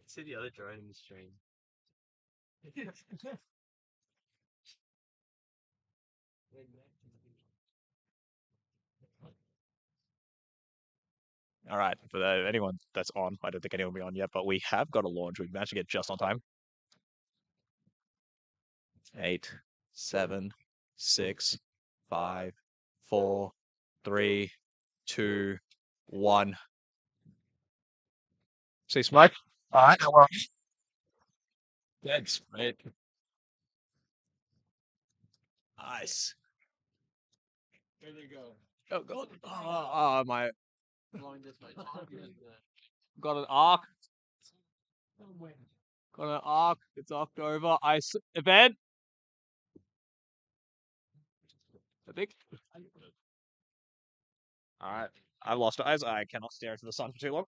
See the other drone in the stream. All right, for anyone that's on, I don't think anyone will be on yet, but we have got a launch. We've managed to get just on time. 8, 7, 6, 5, 4, 3, 2, 1. See smoke? All right, no worries. Dead straight. Nice. There they go. Oh god. Oh my. Got an arc. Got an arc. It's October. Ice event. I think. Alright. I've lost eyes. I cannot stare into the sun for too long.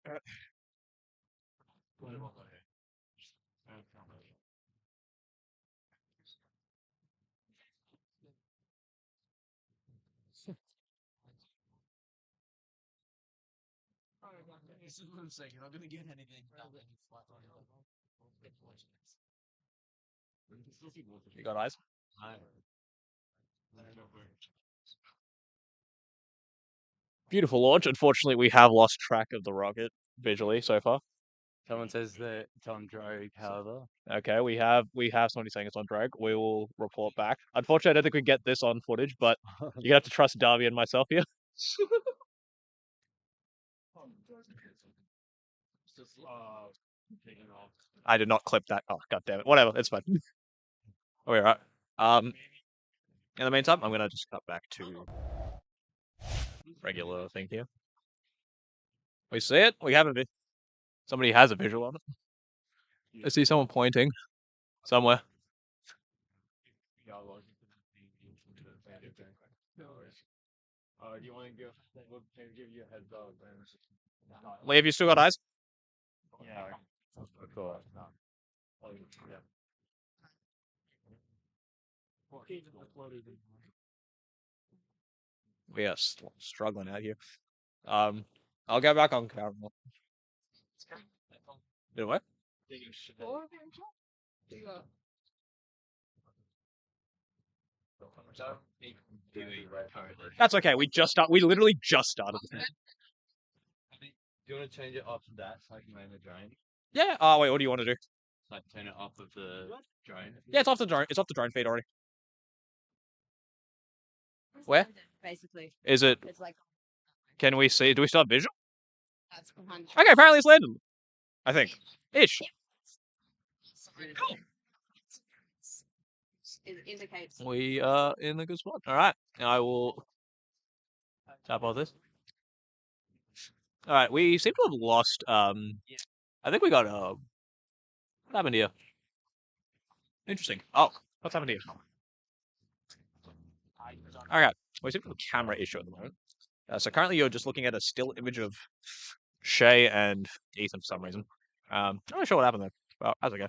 This is what I'm saying. You're not gonna get anything. You got eyes? Beautiful launch. Unfortunately, we have lost track of the rocket visually so far. Someone says that it's on drogue, however. Okay, we have somebody saying it's on drag. We will report back. Unfortunately, I don't think we get this on footage, but you're gonna have to trust Darby and myself here. I did not clip that. Oh god damn it. Whatever, it's fine. We're right. In the meantime, I'm gonna just cut back to regular thing here. We see it. We have a somebody has a visual on it. I see someone pointing somewhere. Do you want to give? We'll give you a heads up. Lee, have you still got eyes? Yeah. Cool. Yeah. We are struggling out here. I'll get back on camera. Did what? That's okay. We literally just started. Do you want to change it off of that so I can land the drone? Yeah. Oh wait, what do you want to do? Like turn it off of the drone. Yeah, it's off the drone. It's off the drone feed already. Where? Basically. Is it? It's like. Can we see? Do we still have visual? That's behind. Okay, apparently it's landed. I think. Ish. Cool. It indicates. We are in a good spot. All right. I will tap on this. All right. We seem to have lost. I think we got what happened here? Interesting. Oh, what's happened here? Okay. We seem to have a camera issue at the moment. So currently you're just looking at a still image of Shay and Ethan for some reason. I'm not sure what happened there. Well, as I go.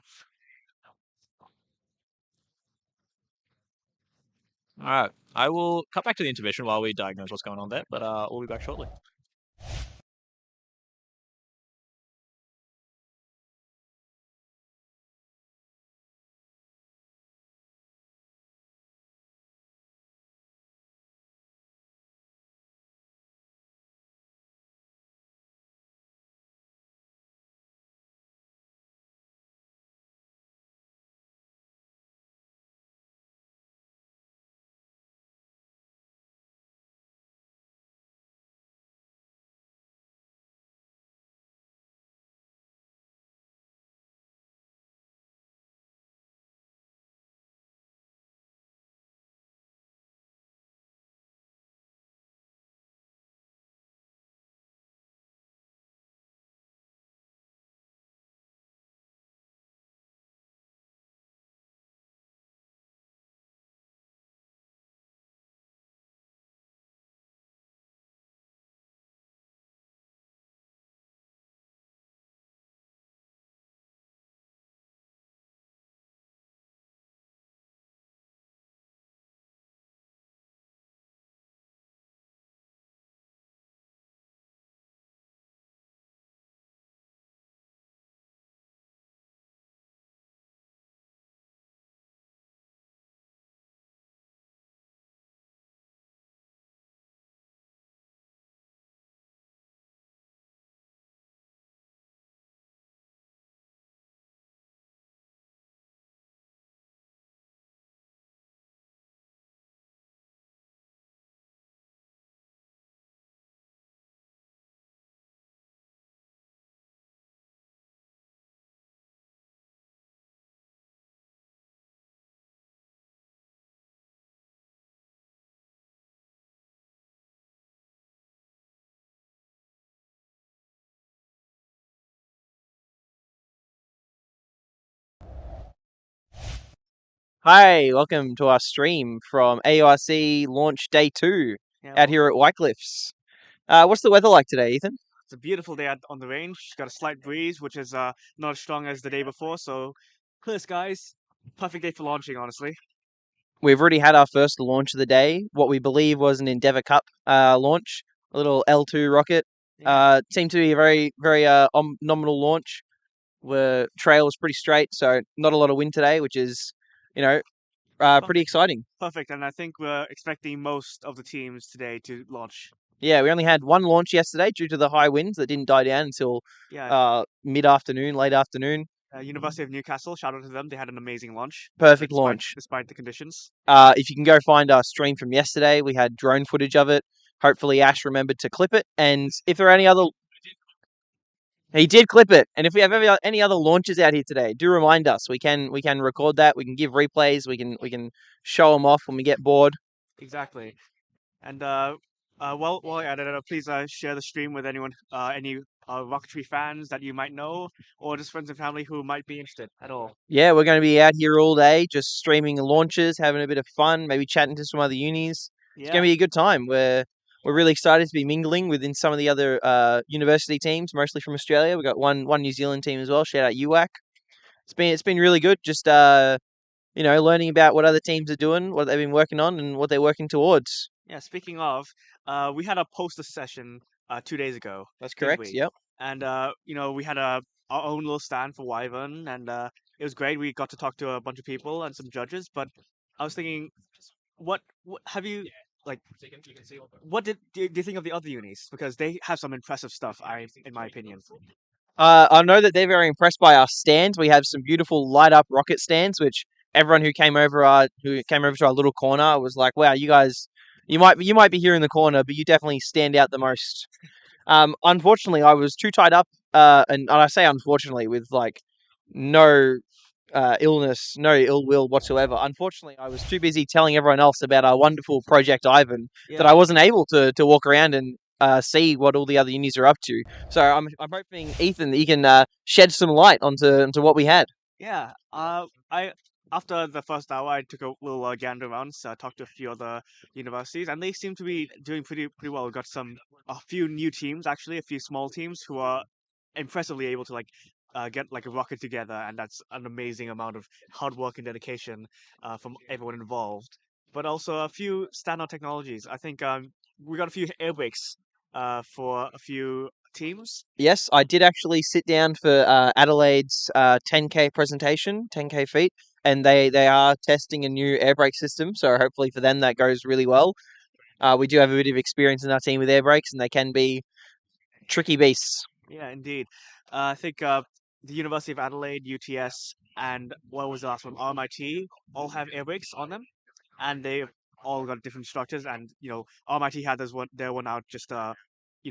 Alright, I will cut back to the intermission while we diagnose what's going on there, but we'll be back shortly. Hi, welcome to our stream from AURC launch day 2 out here at Wycliffe's. What's the weather like today, Ethan? It's a beautiful day on the range. Got a slight breeze, which is not as strong as the day before, so clear skies. Perfect day for launching, honestly. We've already had our first launch of the day, what we believe was an Endeavour Cup launch, a little L2 rocket. Seemed to be a very, very nominal launch. Trail was pretty straight, so not a lot of wind today, which is, pretty exciting. Perfect, and I think we're expecting most of the teams today to launch. Yeah, we only had one launch yesterday due to the high winds that didn't die down until mid-afternoon, late afternoon. University of Newcastle, shout out to them. They had an amazing launch. Perfect launch. Despite the conditions. If you can go find our stream from yesterday, we had drone footage of it. Hopefully Ash remembered to clip it. And if there are any other... He did clip it. And if we have any other launches out here today, do remind us. We can record that. We can give replays. We can show them off when we get bored. Exactly. And while you're at it, please share the stream with anyone, any rocketry fans that you might know, or just friends and family who might be interested at all. Yeah, we're going to be out here all day, just streaming launches, having a bit of fun, maybe chatting to some other unis. It's going to be a good time. We're really excited to be mingling within some of the other university teams, mostly from Australia. We've got one New Zealand team as well. Shout out UWAC. It's been really good. Just learning about what other teams are doing, what they've been working on, and what they're working towards. Yeah, speaking of, we had a poster session 2 days ago. That's correct. Yep. And we had our own little stand for Wyvern, and it was great. We got to talk to a bunch of people and some judges. But I was thinking, what have you like? What do you think of the other unis? Because they have some impressive stuff. In my opinion. I know that they're very impressed by our stands. We have some beautiful light up rocket stands, which everyone who came over to our little corner was like, "Wow, you guys, you might be here in the corner, but you definitely stand out the most." Unfortunately, I was too tied up, and I say unfortunately with like no illness, no ill will whatsoever. Unfortunately, I was too busy telling everyone else about our wonderful Project Ivan that I wasn't able to walk around and see what all the other unis are up to. So I'm hoping, Ethan, that you can shed some light onto what we had. Yeah. I after the first hour, I took a little gander around, so I talked to a few other universities, and they seem to be doing pretty well. We've got a few new teams, actually, a few small teams who are impressively able to get like a rocket together, and that's an amazing amount of hard work and dedication from everyone involved. But also a few standout technologies. I think we got a few air brakes for a few teams. Yes, I did actually sit down for Adelaide's 10K presentation, 10K feet, and they are testing a new air brake system. So hopefully for them that goes really well. We do have a bit of experience in our team with air brakes, and they can be tricky beasts. Yeah, indeed. I think the University of Adelaide, UTS, and what was the last one? RMIT all have air brakes on them, and they've all got different structures. And RMIT had their one out just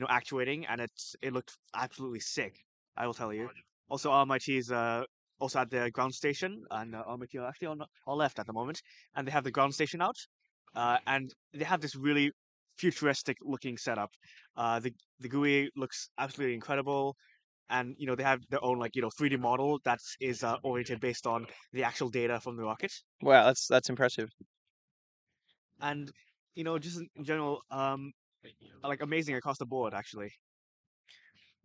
actuating, and it looked absolutely sick. I will tell you. Also, RMIT is also at their ground station, and RMIT are actually on our left at the moment, and they have the ground station out, and they have this really futuristic looking setup. The GUI looks absolutely incredible, and they have their own 3D model that is oriented based on the actual data from the rocket. Wow, that's impressive. And just in general, amazing across the board actually.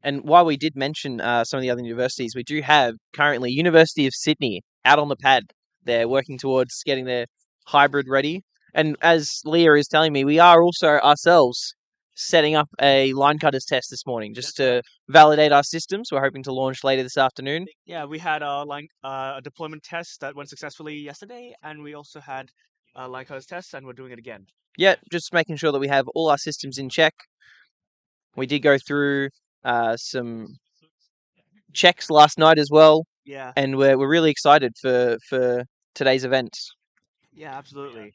And while we did mention some of the other universities, we do have currently University of Sydney out on the pad. They're working towards getting their hybrid ready. And as Leah is telling me, we are also ourselves setting up a line cutters test this morning just to validate our systems. We're hoping to launch later this afternoon. Yeah, we had a deployment test that went successfully yesterday, and we also had a line cutters test, and we're doing it again. Yeah, just making sure that we have all our systems in check. We did go through some checks last night as well. Yeah. And we're really excited for today's event. Yeah, absolutely.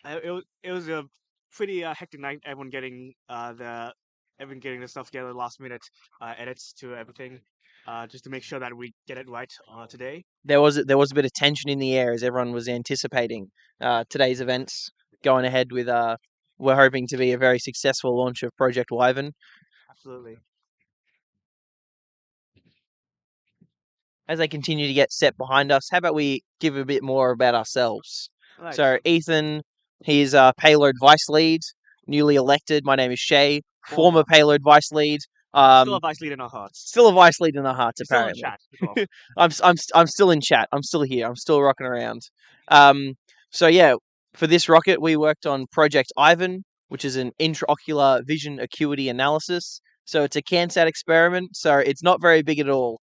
It was a pretty hectic night. Everyone getting the stuff together last minute, edits to everything, just to make sure that we get it right today. There was a bit of tension in the air as everyone was anticipating today's events going ahead with we're hoping to be a very successful launch of Project Wyvern. Absolutely. as they continue to get set behind us, how about we give a bit more about ourselves? Right. So Ethan, he's payload vice lead, newly elected. My name is Shay, former payload vice lead. Still a vice lead in our hearts. Still a vice lead in our hearts, Still in apparently. chat. as well. I'm still in chat. I'm still here. I'm still rocking around. So yeah, for this rocket, we worked on Project Wyvern, which is an intraocular vision acuity analysis. So it's a CanSat experiment. So it's not very big at all.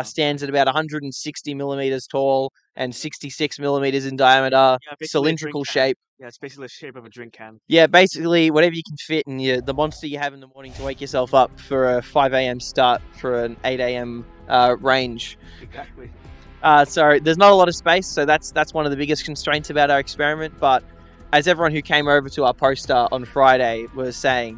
Stands at about 160 millimeters tall and 66 millimeters in diameter. Yeah, basically a drink Cylindrical can. shape. Yeah, it's basically the shape of a drink can. Yeah, basically whatever you can fit in the monster you have in the morning to wake yourself up for a 5 a.m. start for an 8 a.m. Range. Exactly. So there's not a lot of space, so that's one of the biggest constraints about our experiment. But as everyone who came over to our poster on Friday was saying,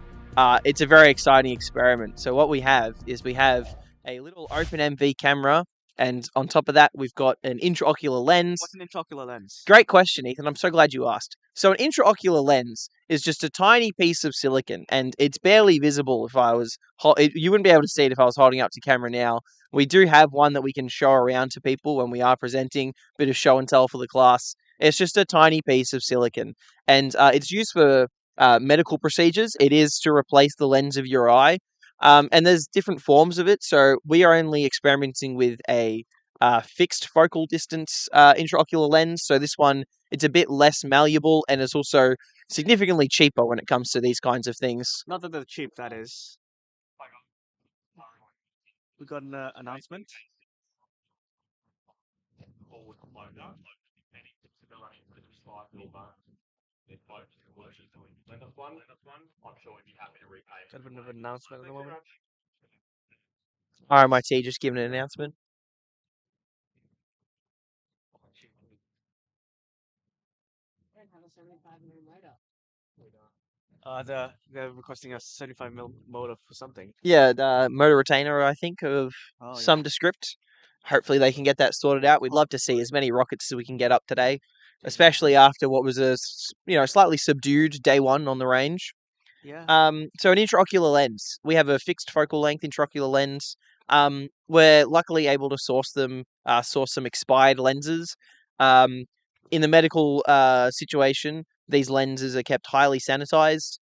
it's a very exciting experiment. So what we have is a little open MV camera, and on top of that, we've got an intraocular lens. What's an intraocular lens? Great question, Ethan. I'm so glad you asked. So an intraocular lens is just a tiny piece of silicon, and it's barely visible if I was... You wouldn't be able to see it if I was holding up to camera now. We do have one that we can show around to people when we are presenting, bit of show and tell for the class. It's just a tiny piece of silicon, and it's used for medical procedures. It is to replace the lens of your eye, and there's different forms of it. So we are only experimenting with a fixed focal distance intraocular lens. So this one, it's a bit less malleable, and it's also significantly cheaper when it comes to these kinds of things. Not that they're cheap, that is. We got an announcement. Got a bit of an announcement at the moment. RMIT just given an announcement. They're requesting a 75 mil motor for something. Yeah, the motor retainer, I think, of some yeah. descript. Hopefully they can get that sorted out. We'd love to see as many rockets as we can get up today, especially after what was a slightly subdued day one on the range. Yeah. So an intraocular lens. We have a fixed focal length intraocular lens. We're luckily able to source some expired lenses. In the medical situation, these lenses are kept highly sanitized,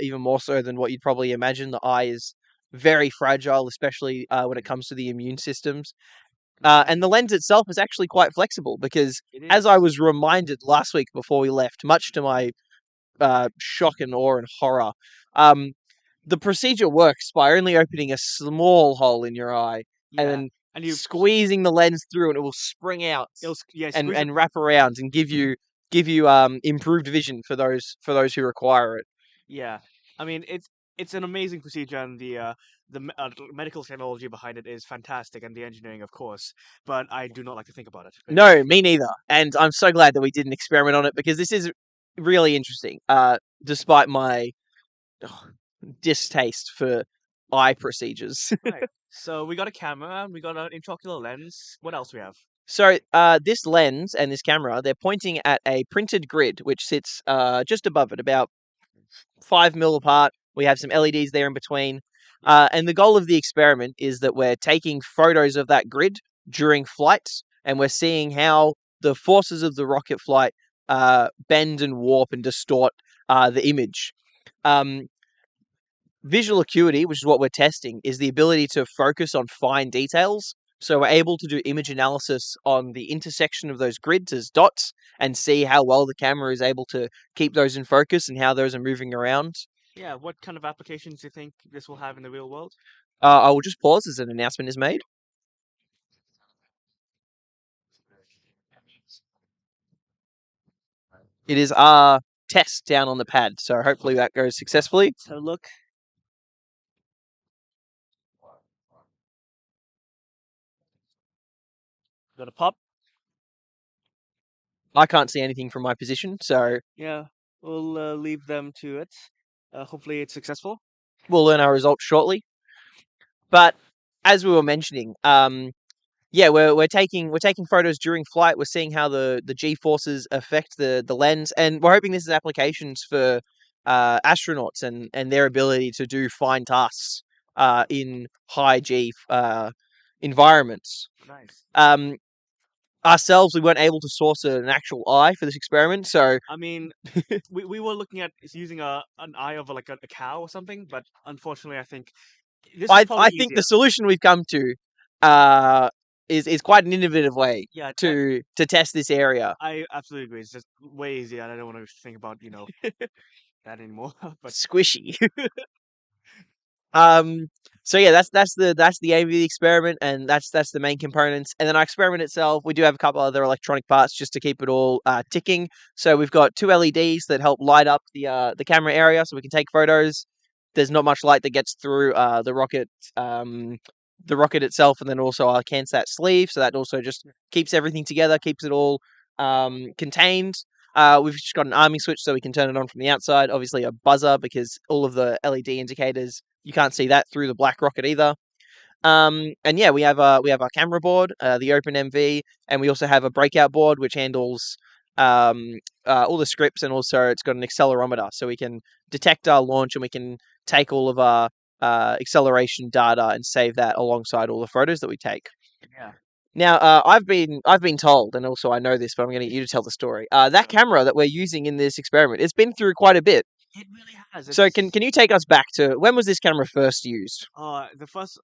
even more so than what you'd probably imagine. The eye is very fragile, especially when it comes to the immune systems. And the lens itself is actually quite flexible because, as I was reminded last week before we left, much to my shock and awe and horror, the procedure works by only opening a small hole in your eye and then squeezing the lens through, and it will spring out and wrap around and give you improved vision for those who require it. Yeah, I mean it's an amazing procedure, and the medical technology behind it is fantastic, and the engineering, of course. But I do not like to think about it. No, me neither. And I'm so glad that we did an experiment on it because this is really interesting. Despite my distaste for eye procedures. Right. So we got a camera, we got an intraocular lens. What else we have? So this lens and this camera, they're pointing at a printed grid which sits just above it, about 5 mil apart. We have some LEDs there in between. And the goal of the experiment is that we're taking photos of that grid during flight, and we're seeing how the forces of the rocket flight bend and warp and distort the image. Visual acuity, which is what we're testing, is the ability to focus on fine details. So we're able to do image analysis on the intersection of those grids as dots and see how well the camera is able to keep those in focus and how those are moving around. Yeah, what kind of applications do you think this will have in the real world? I will just pause as an announcement is made. It is our test down on the pad, so hopefully that goes successfully. Let's have a look. Got a pop. I can't see anything from my position, so yeah, we'll leave them to it. Hopefully it's successful. We'll learn our results shortly. But as we were mentioning, we're taking photos during flight. We're seeing how the G forces affect the lens, and we're hoping this is applications for astronauts and their ability to do fine tasks in high G environments. Nice. Ourselves, we weren't able to source an actual eye for this experiment, so I mean, we were looking at using an eye of like a cow or something, but unfortunately, I think this is I probably think easier. the solution we've come to is quite an innovative way Yeah, to test this area. I absolutely agree. It's just way easier, and I don't want to think about that anymore. But Squishy. So yeah, that's the aim of the experiment, and that's the main components. And then our experiment itself, we do have a couple other electronic parts just to keep it all ticking. So we've got two LEDs that help light up the camera area, so we can take photos. There's not much light that gets through the rocket itself, and then also our CanSat sleeve, so that also just keeps everything together, keeps it all contained. We've just got an arming switch so we can turn it on from the outside. Obviously a buzzer because all of the LED indicators, you can't see that through the black rocket either. And yeah, we have our camera board, the OpenMV, and we also have a breakout board which handles all the scripts, and also it's got an accelerometer so we can detect our launch and we can take all of our acceleration data and save that alongside all the photos that we take. yeah, Now, I've been told, and also I know this, but I'm going to get you to tell the story. That camera that we're using in this experiment, it's been through quite a bit. it really has. So can you take us back to when was this camera first used? The first,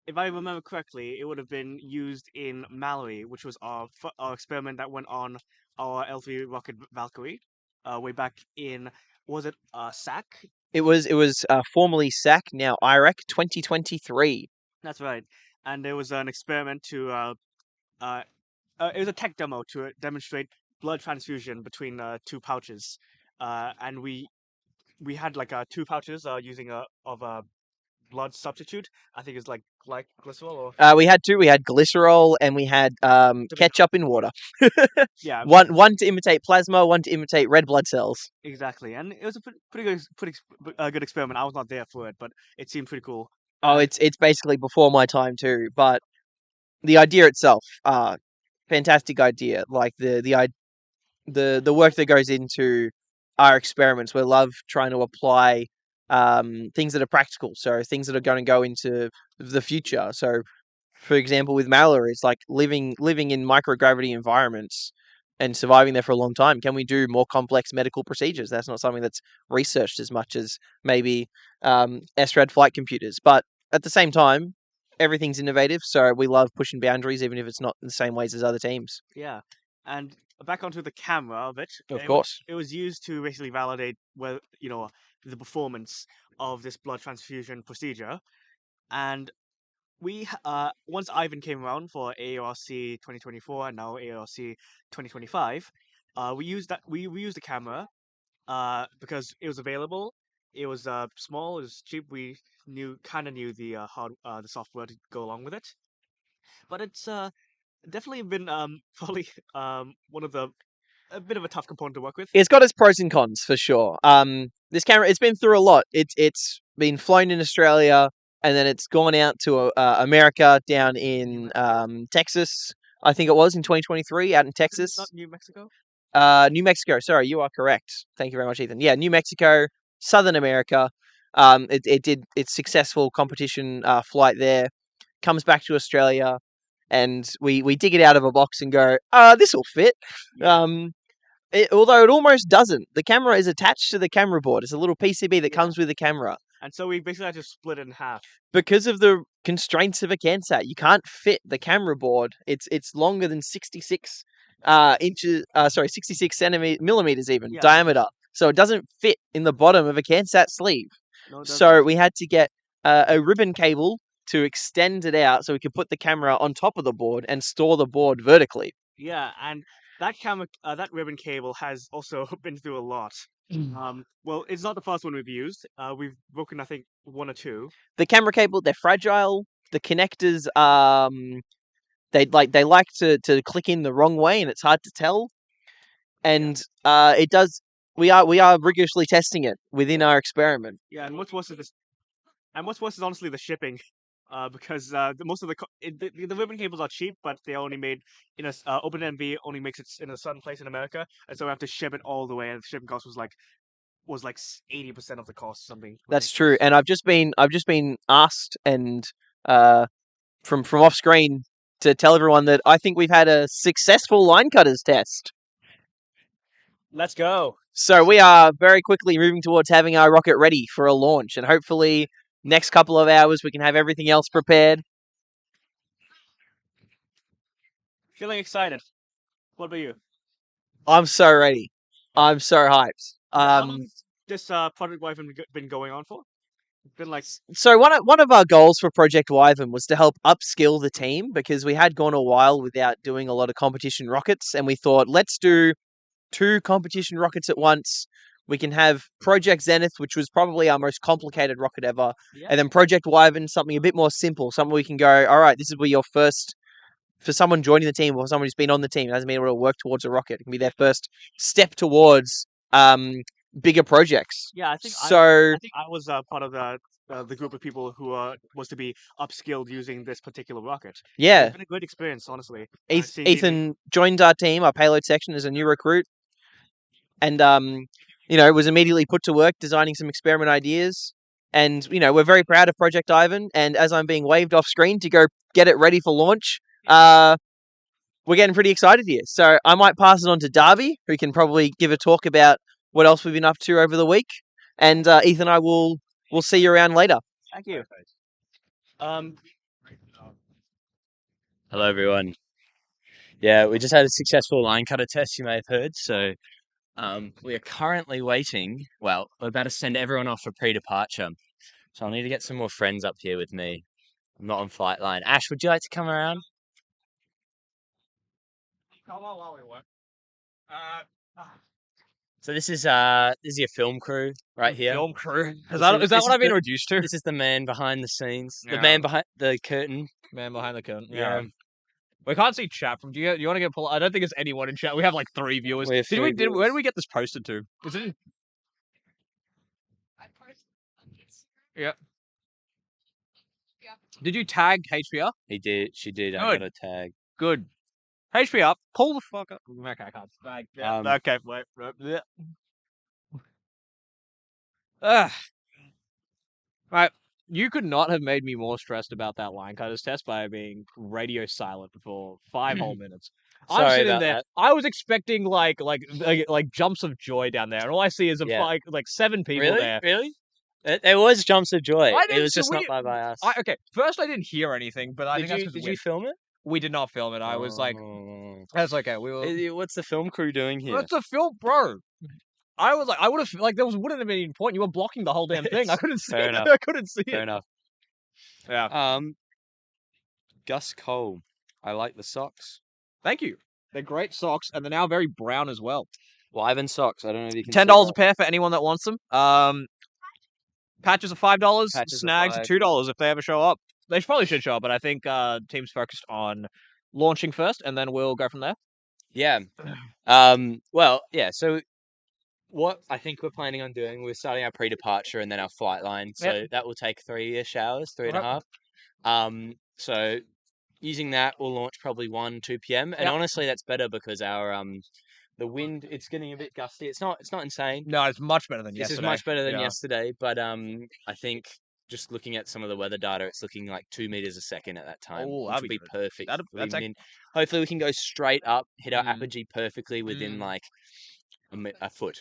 if I remember correctly, it would have been used in Mallory, which was our experiment that went on our L3 rocket Valkyrie, way back in, was it SAC? It was formerly SAC, now AURC 2023. That's right. And there was an experiment to it was a tech demo to demonstrate blood transfusion between two pouches, and we had like two pouches using a blood substitute. I think it's like glycerol or We had two. We had glycerol and we had ketchup in water. yeah, one to imitate plasma, one to imitate red blood cells. exactly. And it was a good experiment. I was not there for it, but it seemed pretty cool. Oh, it's basically before my time too. But the idea itself, fantastic idea. Like the work that goes into our experiments. We love trying to apply things that are practical, so things that are going to go into the future. So, for example, with Mallory, it's like living in microgravity environments and surviving there for a long time. Can we do more complex medical procedures? That's not something that's researched as much as maybe SRAD flight computers. But at the same time, everything's innovative, so we love pushing boundaries, even if it's not in the same ways as other teams. Yeah, and back onto the camera of it. Of course. It was used to basically validate whether the performance of this blood transfusion procedure, and we once Ivan came around for AURC 2024 and now AURC 2025, we used the camera because it was available. It was small, it was cheap. We kind of knew the the software to go along with it, but it's definitely been probably one of a bit of a tough component to work with. It's got its pros and cons for sure. This camera, it's been through a lot. It's been flown in Australia, and then it's gone out to America, down in Texas. I think it was in 2023, out in Texas. Not New Mexico. New Mexico. Sorry, you are correct. Thank you very much, Ethan. Yeah, New Mexico, Southern America. It did its successful competition flight there. Comes back to Australia, and we dig it out of a box and go, this will fit. Yeah. Although it almost doesn't. The camera is attached to the camera board. It's a little PCB that comes with the camera. And so we basically had to split it in half. Because of the constraints of a CanSat, you can't fit the camera board. It's longer than 66 inches. 66 millimeters even diameter. So it doesn't fit in the bottom of a CanSat sleeve. No, So we had to get a ribbon cable to extend it out so we could put the camera on top of the board and store the board vertically. Yeah, and that camera, that ribbon cable has also been through a lot. Well, it's not the first one we've used. We've broken, I think, one or two. The camera cable, they're fragile. The connectors, they like to click in the wrong way, and it's hard to tell. And it does. We are rigorously testing it within our experiment. Yeah, and what's worse is this. And what's worse is honestly the shipping. Because most of the ribbon cables are cheap, but they're only made in a OpenMV only makes it in a certain place in America, and so we have to ship it all the way, and the shipping cost was like 80% of the cost. Something. That's true, and I've just been asked and from off screen to tell everyone that I think we've had a successful line cutters test. Let's go. So we are very quickly moving towards having our rocket ready for a launch, and hopefully next couple of hours we can have everything else prepared. Feeling excited. What about you? I'm so ready. I'm so hyped. How long has this Project Wyvern been going on for? It's been like So one of our goals for Project Wyvern was to help upskill the team because we had gone a while without doing a lot of competition rockets, and we thought let's do 2 competition rockets at once. We can have Project Zenith, which was probably our most complicated rocket ever, and then Project Wyvern, something a bit more simple, something we can go, all right, this is where your first, for someone joining the team or someone who's been on the team, hasn't been able to work towards a rocket. It can be their first step towards bigger projects. yeah. I think So I was part of the group of people who was to be upskilled using this particular rocket. yeah, It's been a great experience, honestly. Ethan joined our team, our payload section, as a new recruit, and was immediately put to work designing some experiment ideas. And we're very proud of Project Ivan. And as I'm being waved off screen to go get it ready for launch, we're getting pretty excited here. So I might pass it on to Darby, who can probably give a talk about what else we've been up to over the week. And Ethan and I will see you around later. Thank you. Hello, everyone. Yeah, we just had a successful line cutter test, you may have heard. So we are currently waiting. Well, we're about to send everyone off for pre-departure. So I'll need to get some more friends up here with me. I'm not on flight line. Ash, would you like to come around? So this is your film crew right here. Film crew. Is This that is what I've been the- reduced to? This is the man behind the scenes. The Yeah. man behind the curtain. Man behind the curtain. Yeah. We can't see chat from. Do you want to get pulled? I don't think there's anyone in chat. We have like 3 viewers. We have Where 3 did viewers. we get this posted to? Is it? Yeah. Did you tag HPR? He did. She did. I Good. got a tag. Good. HPR, pull the fuck up. Okay, I can't. Okay, wait. Yeah. Ugh. Right. You could not have made me more stressed about that line cutters test by being radio silent for 5 whole minutes. I'm Sorry sitting about there. that. I was expecting like jumps of joy down there, and all I see is Yeah. like 7 people Really? there. Really? There was jumps of joy. I It didn't was see- just we- not by us. Okay, first I didn't hear anything, but I think that's 'cause Did you film it? we did not film it. I was like, Oh. that's okay. We were. What's the film crew doing here? What's the film, bro? I was like, I would have like there wouldn't have been any point. You were blocking the whole damn thing. I couldn't see Fair it. enough. I couldn't see Fair it. enough. Yeah. Gus Cole. I like the socks. Thank you. They're great socks, and they're now very brown as well. Wyvern socks. I don't know if you can. $10 a pair for anyone that wants them. Patches are $5. Patches are Snags are $5. $2 if they ever show up. They probably should show up, but I think team's focused on launching first, and then we'll go from there. Yeah. Well, yeah. So, what I think we're planning on doing, we're starting our pre-departure and then our flight line. So that will take 3-ish hours, 3.5. So using that, we'll launch probably 1-2 p.m. And Yep. honestly, that's better because our the wind, it's getting a bit gusty. It's not insane. No, it's much better than This yesterday. is much better than Yeah. yesterday, but I think just looking at some of the weather data, it's looking like 2 meters a second at that time, Oh, which that'd would be be good. perfect. That's for hopefully, we can go straight up, hit our Mm. apogee perfectly within Mm. like a foot.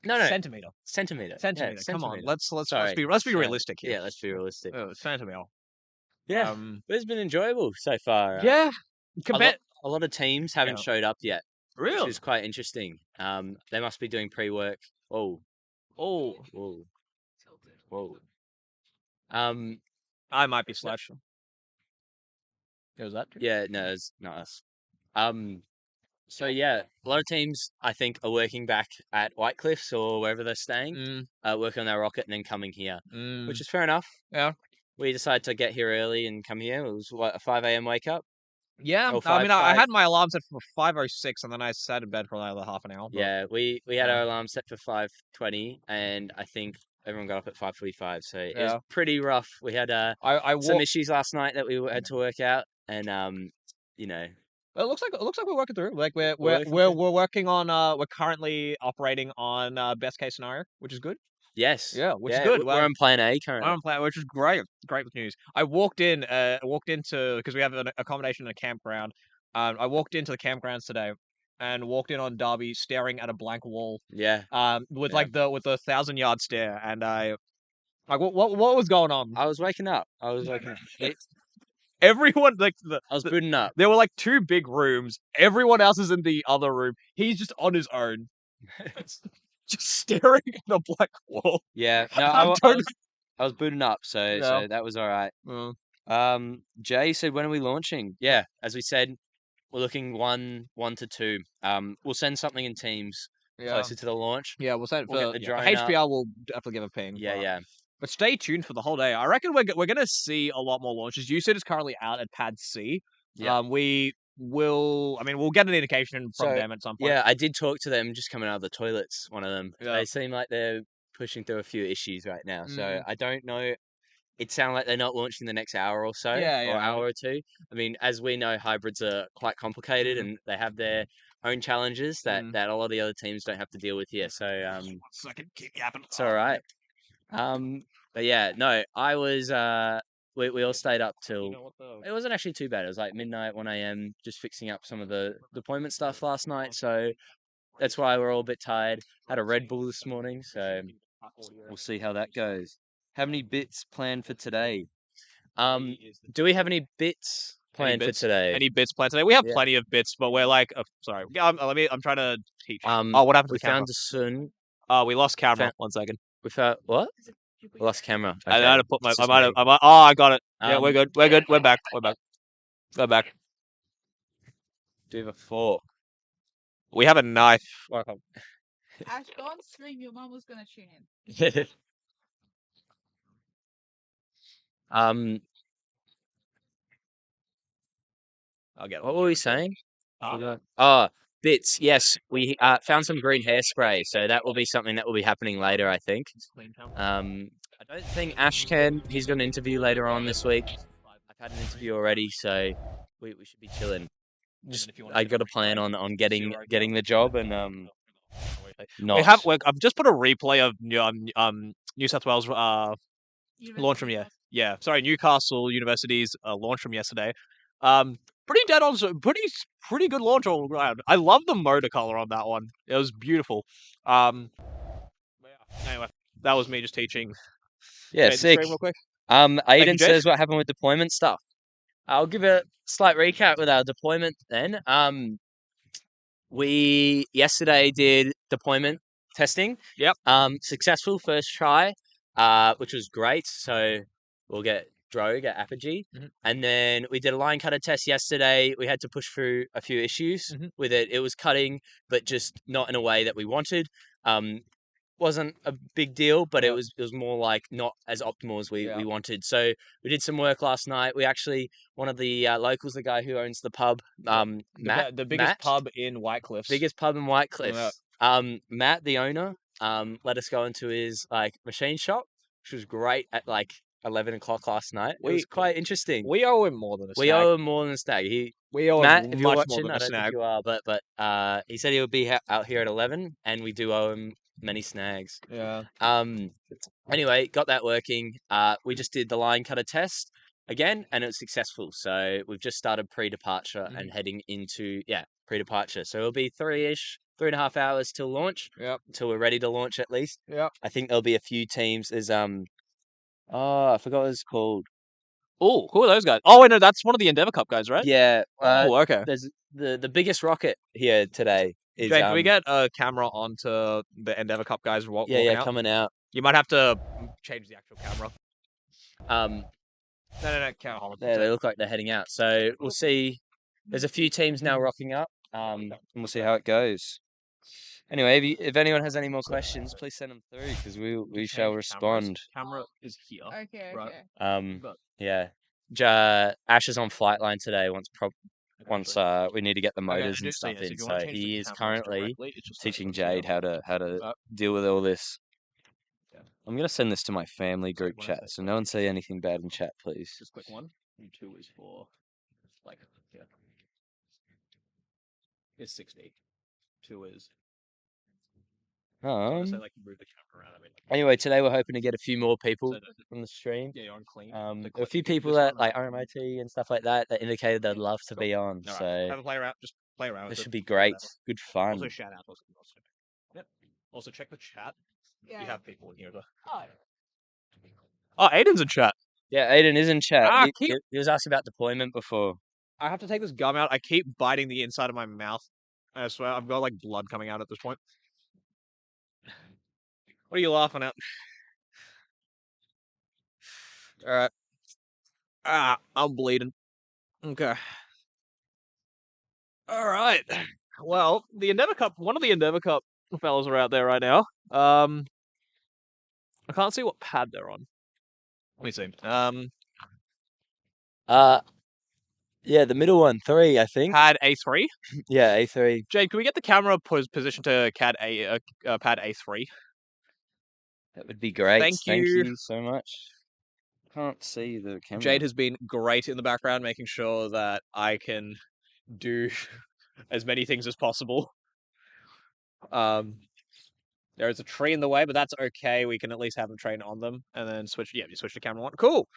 No, Centimeter. centimeter. Centimeter. Yeah, Come on. centimeter. Let's Sorry. be realistic here. Yeah, let's be realistic. Oh, centimeter. Yeah, but it's been enjoyable so far. Yeah. A lot of teams haven't Yeah. showed up yet, which Really? is quite interesting. They must be doing pre-work. Oh, Oh, whoa, whoa. I might be slash. Was that? Too? Yeah, no, it's not us. So yeah, a lot of teams I think are working back at White Cliffs or wherever they're staying, working on their rocket and then coming here, which is fair enough. Yeah. We decided to get here early and come here. It was what, a 5 a.m. wake up. Yeah, Oh, I mean, I five- had my alarm set for 5:06, and then I sat in bed for another half an hour. but- Yeah, we had our alarm set for 5:20, and I think everyone got up at 5:45. So it was Yeah. pretty rough. We had I some walked. issues last night that we had to work out, and you know, It looks like we're working through. Like We're we're working we're through. we're working on. We're currently operating on best case scenario, which is good. Yes. Yeah, which is Yeah, good. We're on plan A currently. I'm playing, which is great. Great news. I walked into because we have an accommodation in a campground. I walked into the campgrounds today, and walked in on Darby staring at a blank wall. Yeah. With Yeah. with the 1,000-yard stare, and what was going on? I was waking up. Everyone I was booting up. there were like 2 big rooms. Everyone else is in the other room. He's just on his own, just staring at a blank wall. Yeah. No, I was booting up, so Yeah. that was all right. Mm. Jay said, when are we launching? Yeah, as we said, we're looking 1 to 2. We'll send something in teams closer to the launch. Yeah, we'll send it We'll for get the for drone up. HPR. We'll definitely give a ping. Yeah, yeah. But stay tuned for the whole day. I reckon we're gonna see a lot more launches. USIT is currently out at Pad C. Yeah. We will. I mean, we'll get an indication from So, them at some point. Yeah, I did talk to them just coming out of the toilets. One of them. Yeah. They seem like they're pushing through a few issues right now. So Mm. I don't know. It sounds like they're not launching the next hour or so, Yeah, or yeah. hour or two. I mean, as we know, hybrids are quite complicated, Mhm. and they have their own challenges that, Mm. that a lot of the other teams don't have to deal with here. So One second, keep yapping. it's all right. But yeah, no, I was. We all stayed up till. It wasn't actually too bad. It was like midnight, 1 a.m. Just fixing up some of the deployment stuff last night. So that's why we're all a bit tired. Had a Red Bull this morning, so we'll see how that goes. How many bits planned for today? Do we have any bits planned for today? Any bits planned today? We have Yeah. plenty of bits, but we're like, sorry. I'm trying to teach. What happened to We the camera? found a Sun. We lost camera. Found- 1 second. We found what? We lost camera. I Okay. had to put my. It's I just might me. have. Oh, I got it. Yeah, we're Um, good. We're good. We're back. We're back. We're back. Do you have a fork? We have a knife. Ash, go on stream. Your mum was gonna tune in. I'll get it. What were we saying? Oh, bits. Yes, we found some green hairspray, so that will be something that will be happening later, I think. I don't think Ash can. He's got an interview later on this week. I've had an interview already, so we should be chilling. I got a plan on getting the job and not. I've just put a replay of New South Wales launch from sorry, Newcastle University's launch from yesterday. Pretty dead on, pretty good launch all around. I love the motor color on that one. It was beautiful. Anyway, that was me just teaching. Yeah, Okay, sick. real quick. Aiden Jake. says what happened with deployment stuff. I'll give a slight recap with our deployment then. We yesterday did deployment testing. Yep. Successful first try, which was great. So we'll get Apogee. Mhm. And then we did a line cutter test yesterday. We had to push through a few issues with it. It was cutting, but just not in a way that we wanted. Wasn't a big deal, but it was more like not as optimal as we wanted. So we did some work last night. We actually, one of the locals, the guy who owns the pub, Matt, the biggest pub in Whitecliffs. biggest pub in Whitecliffs. Matt, the owner, let us go into his machine shop, which was great at 11 o'clock last night. It was quite interesting. We owe him more than a snag. We owe him more than a snag. We owe Matt, him if you're much more watching, than I a don't snag. think you are, but he said he would be out here at 11, and we do owe him many snags. Yeah. Anyway, got that working. We just did the line cutter test again, and it was successful. So we've just started pre-departure and heading into pre-departure. So it'll be 3.5 hours till launch. Yep. Until we're ready to launch at least. Yep. I think there'll be a few teams. There's I forgot what it's called. Oh, who are those guys? Oh, wait, no, that's one of the Endeavour Cup guys, right? Yeah. Oh, okay. There's the biggest rocket here today. Is, Jake, can we get a camera onto the Endeavour Cup guys walking out? coming out. You might have to change the actual camera. No, Camera. there they look like they're heading out. So we'll see. There's a few teams now rocking up, and we'll see how it goes. Anyway, if anyone has any more questions, please send them through because we shall respond. Camera is here. Okay, Right. okay. Yeah. Ash is on flight line today. Once we need to get the motors and stuff in, so he is currently teaching Jade how to deal with all this. I'm gonna send this to my family group chat, so no one say anything bad in chat, please. Just quick one. And 2 is for It's 60. 2 is Unless I like move the camera around. I mean, Anyway, today we're hoping to get a few more people So the- from the stream. yeah, you're on clean. There The were a few clip- you people just that run like around. RMIT and stuff like that that indicated they'd love to Cool. be on. All So right. Have a play around. Just play around. this with should it, be or great. whatever. Good fun. Also, shout out. Yep. Also, check the chat. Yeah. You have people in here. Oh. Oh, Aiden's in chat. Yeah, Aiden is in chat. Ah, He was asking about deployment before. I have to take this gum out. I keep biting the inside of my mouth. I swear, I've got like blood coming out at this point. What are you laughing at? All right. Ah, I'm bleeding. Okay. All right. Well, the Endeavour Cup. One of the Endeavour Cup fellas are out there right now. I can't see what pad they're on. Let me see. Yeah, the middle one, 3, I think. Pad A3. Yeah, A3. Jade, can we get the camera positioned to pad A3? That would be great. Thank Thank you. you so much. Can't see the camera. Jade has been great in the background, making sure that I can do as many things as possible. There is a tree in the way, but that's okay. We can at least have them train on them, and then switch. Yeah, you switch to camera 1. Cool.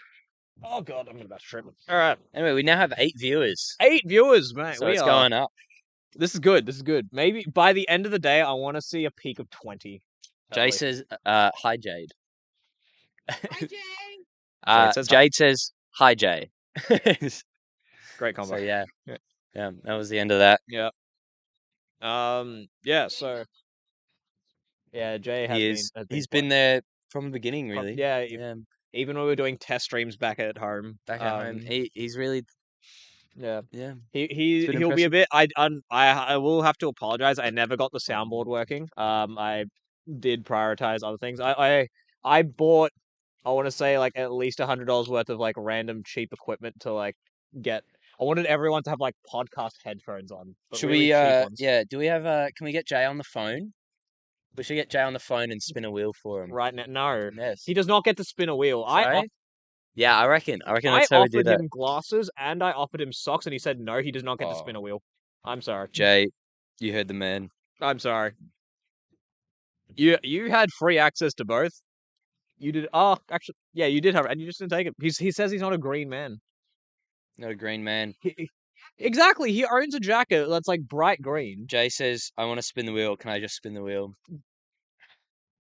Oh god, I'm about to trip. All right, Anyway, we now have 8 viewers. 8 viewers, mate. So we it's are going up. This is good. This is good. Maybe by the end of the day, I want to see a peak of 20. Jay says, hi, Jade. Hi, Jay. says hi. Jade says, hi, Jay. Great combo. So, yeah. Yeah, that was the end of that. Yeah. Yeah. So. Yeah, Jay has He's been there from the beginning, really. Yeah. Even when we were doing test streams back at home. Back at home, he's really. Yeah. Yeah. He'll be a bit. I will have to apologize. I never got the soundboard working. I did prioritize other things. I bought. I want to say like at least $100 worth of like random cheap equipment to like get. I wanted everyone to have like podcast headphones on. Should really we? cheap ones. Yeah. Do we have? Can we get Jay on the phone? We should get Jay on the phone and spin a wheel for him. Right now, no. Yes. He does not get to spin a wheel. Yeah, I reckon. I That's how we do offered that. him glasses and I offered him socks, and he said no. He does not get to Oh. spin a wheel. I'm sorry. Jay, you heard the man. I'm sorry. You had free access to both. You did. Oh, actually, yeah, you did have, and you just didn't take it. He says he's not a green man. Not a green man. Exactly. He owns a jacket that's like bright green. Jay says, I want to spin the wheel. Can I just spin the wheel?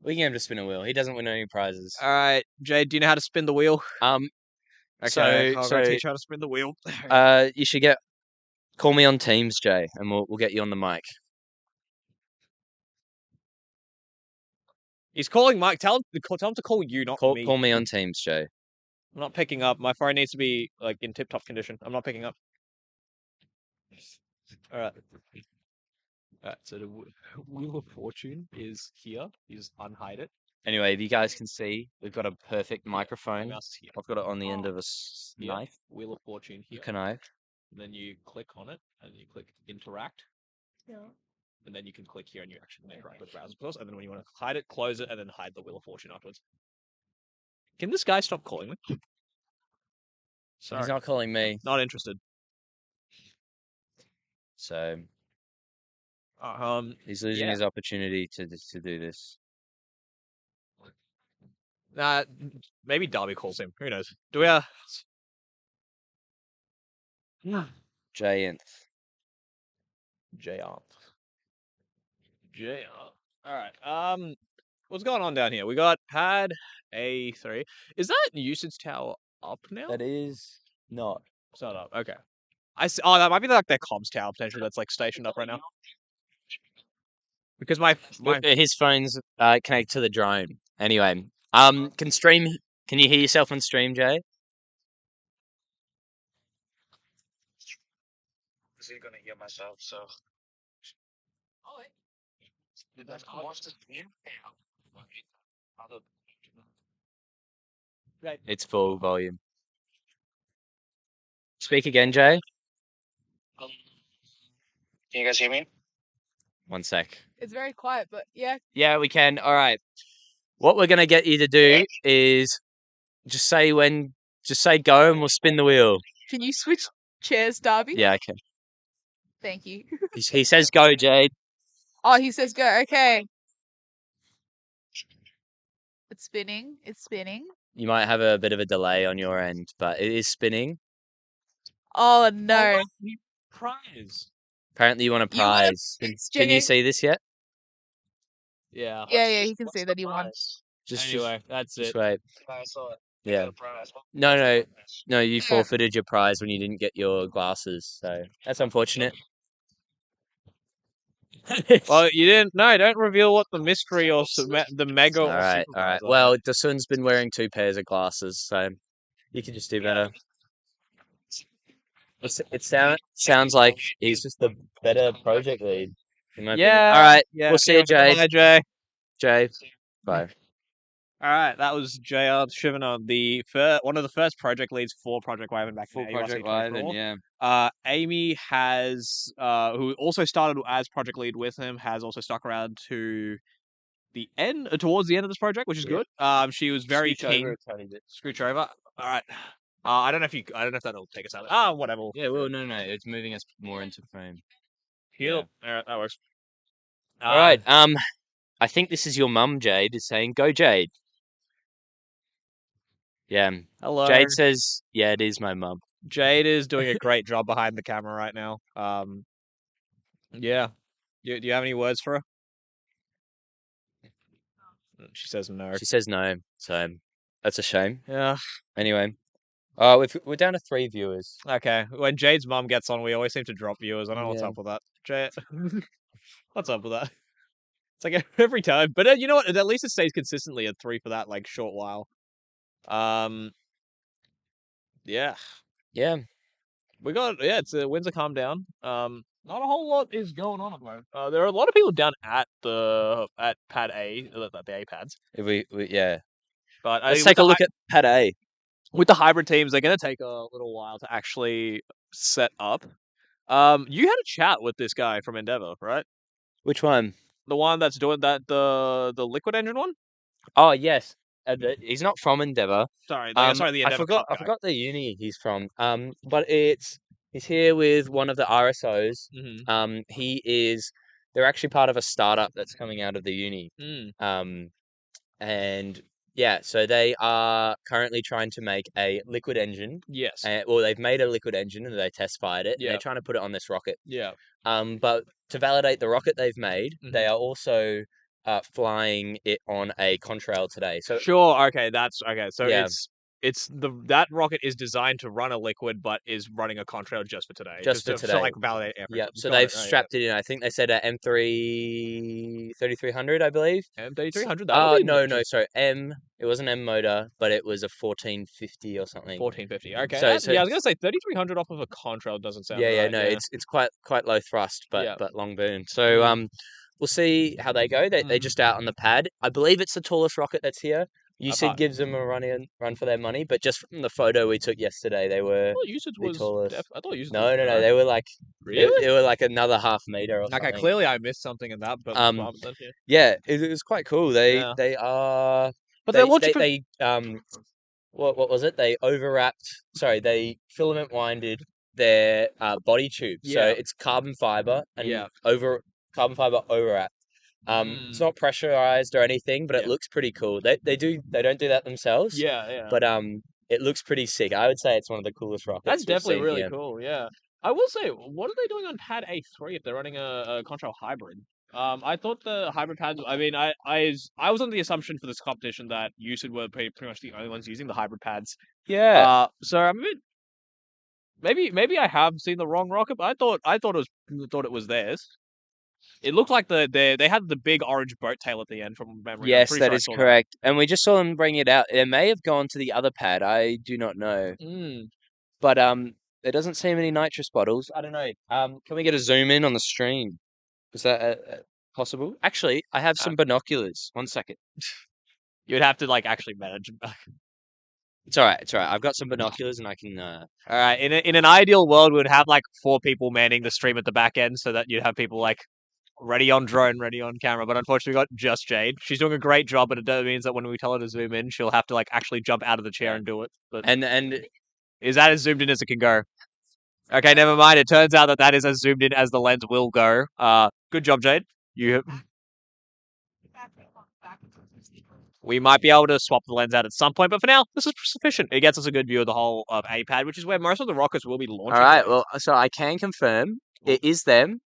We can get him to spin a wheel. He doesn't win any prizes. All right, Jay. Do you know how to spin the wheel? Okay, I'll go teach you how to spin the wheel. You should call me on Teams, Jay, and we'll get you on the mic. He's calling Mike. Tell him to call you, not me. Call me on Teams, Jay. I'm not picking up. My phone needs to be like in tip-top condition. I'm not picking up. All right. So the Wheel of Fortune is here. You just unhide it. Anyway, if you guys can see, we've got a perfect microphone. Mouse is here. I've got it on the end of a Here. knife. Wheel of Fortune here. Knife. And then you click on it, and you click Interact. Yeah. And then you can click here, and you actually interact with browser plus. And then when you want to hide it, close it, and then hide the Wheel of Fortune afterwards. Can this guy stop calling me? Sorry. He's not calling me. Not interested. So he's losing yeah. his opportunity to do this. Nah, maybe Darby calls him. Who knows? Do we? Giant. JR. All right. What's going on down here? We got pad A3. Is that usage tower up now? That is not. It's not up. Okay. I see. Oh, that might be like their comms tower potentially that's like stationed up right now. Because my His phone's connected to the drone. Anyway, can you hear yourself on stream, Jay? I'm gonna hear myself, so. Oh, Did I watch this game? Right. It's full volume. Speak again, Jay. Can you guys hear me? 1 sec. it's very quiet, but yeah. Yeah, we can. All right. What we're gonna get you to do is just say go, and we'll spin the wheel. Can you switch chairs, Darby? Yeah, I can. Thank you. He says go, Jade. Oh, he says go. Okay. It's spinning. It's spinning. You might have a bit of a delay on your end, but it is spinning. Oh no. Prize. Apparently, you want a You want a prize. Can you Jay. see this yet? Yeah. Yeah, he can say that he won. Just Anyway, that's just it. wait. I saw it. Yeah. Prize. No, you Yeah. forfeited your prize when you didn't get your glasses, so that's unfortunate. Well, you didn't. No, don't reveal what the mystery or the mega All or right, super all right. prize are. Well, Dasun's been wearing 2 pairs of glasses, so you can just do better. It sounds like he's just the better project lead. In my opinion. Yeah. All right. Yeah. We'll see you, Jay. Bye, Jay. Jay. Bye. All right, that was JR Shivana, one of the first project leads for Project Wyvern back in AURC 24. yeah. Amy has, who also started as project lead with him, has also stuck around to the end, towards the end of this project, which is good. She was very keen. a tiny bit. Scooch over. All right. I don't know if that'll take us out. Whatever. Yeah, well, no, it's moving us more into frame. Heal. All right, that works. All right. I think this is your mum, Jade, is saying, "Go, Jade." Yeah. Hello. Jade says, "Yeah, it is my mum." Jade is doing a great job behind the camera right now. Yeah. Do you have any words for her? She says no. She says no, so that's a shame. Yeah. Anyway, we're down to 3 viewers. Okay. When Jade's mum gets on, we always seem to drop viewers. I don't know what's Yeah. up with that. Jade, what's up with that? It's like every time, but you know what? At least it stays consistently at 3 for that like short while. Yeah. Yeah. We got it's winds are calmed down. Not a whole lot is going on at the moment. There are a lot of people down at pad A, the A pads. If we yeah. But Let's take a look at pad A. With the hybrid teams, they're going to take a little while to actually set up. You had a chat with this guy from Endeavor, right? Which one? The one that's doing that, the liquid engine one. Oh yes, he's not from Endeavor. Sorry, the Endeavor. I forgot the uni he's from. But he's here with one of the RSOs. Mm-hmm. They're actually part of a startup that's coming out of the uni. Mm. And yeah, so they are currently trying to make a liquid engine. Yes. Well, they've made a liquid engine and they test fired it. Yeah. And they're trying to put it on this rocket. Yeah. But to validate the rocket they've made, Mhm. they are also flying it on a contrail today. So Sure. Okay. That's okay. So Yeah. that rocket is designed to run a liquid, but is running a contrail just for today. Just for to today. like validate everything. Yeah, so Got they've it. Oh, yeah. strapped it in. I think they said a M3 3300, I believe. M3300. No, sorry. It was an M motor, but it was a 1450 or something. 1450. Okay. So- yeah, I was gonna say 3300 off of a contrail doesn't sound Yeah, right. no, it's quite low thrust, but Yeah. long burn. So we'll see how they go. They're just out on the pad. I believe it's the tallest rocket that's here. USID gives them a run for their money, but just from the photo we took yesterday, they were the tallest. I thought USID No, they were like Really? they were like another half meter or Okay, something. clearly I missed something in that, but Yeah, it was quite cool. They are, but they, they're launching they what was it? They filament winded their body tube. So Yeah. it's carbon fiber and Yeah. carbon fiber overwrap. It's not pressurized or anything, but it Yeah. looks pretty cool. They don't do that themselves. Yeah. But it looks pretty sick. I would say it's one of the coolest rockets. That's we've definitely seen really here. cool. Yeah. I will say, what are they doing on pad A3 if they're running a contrail hybrid? I thought the hybrid pads. I mean, I was under the assumption for this competition that USID were pretty much the only ones using the hybrid pads. Yeah. So I'm a bit. Maybe I have seen the wrong rocket, but I thought it was theirs. It looked like they had the big orange boat tail at the end from memory. I'm Yes, pretty that sure I is saw correct. And we just saw them bring it out. It may have gone to the other pad. I do not know. That. But there doesn't seem any nitrous bottles. I don't know. Can we get a zoom in on the stream? Is that possible? Actually, I have some binoculars. 1 second. You'd have to like actually manage. It's all right. I've got some binoculars and I can. All right. In an ideal world, we'd have like 4 people manning the stream at the back end, so that you'd have people like ready on drone, ready on camera. But unfortunately, we got just Jade. She's doing a great job, but it means that when we tell her to zoom in, she'll have to like actually jump out of the chair and do it. But And is that as zoomed in as it can go? Okay, never mind. It turns out that is as zoomed in as the lens will go. Good job, Jade. We might be able to swap the lens out at some point, but for now, this is sufficient. It gets us a good view of the whole of APAD, which is where most of the rockets will be launching. All right. today. Well, so I can confirm it is them.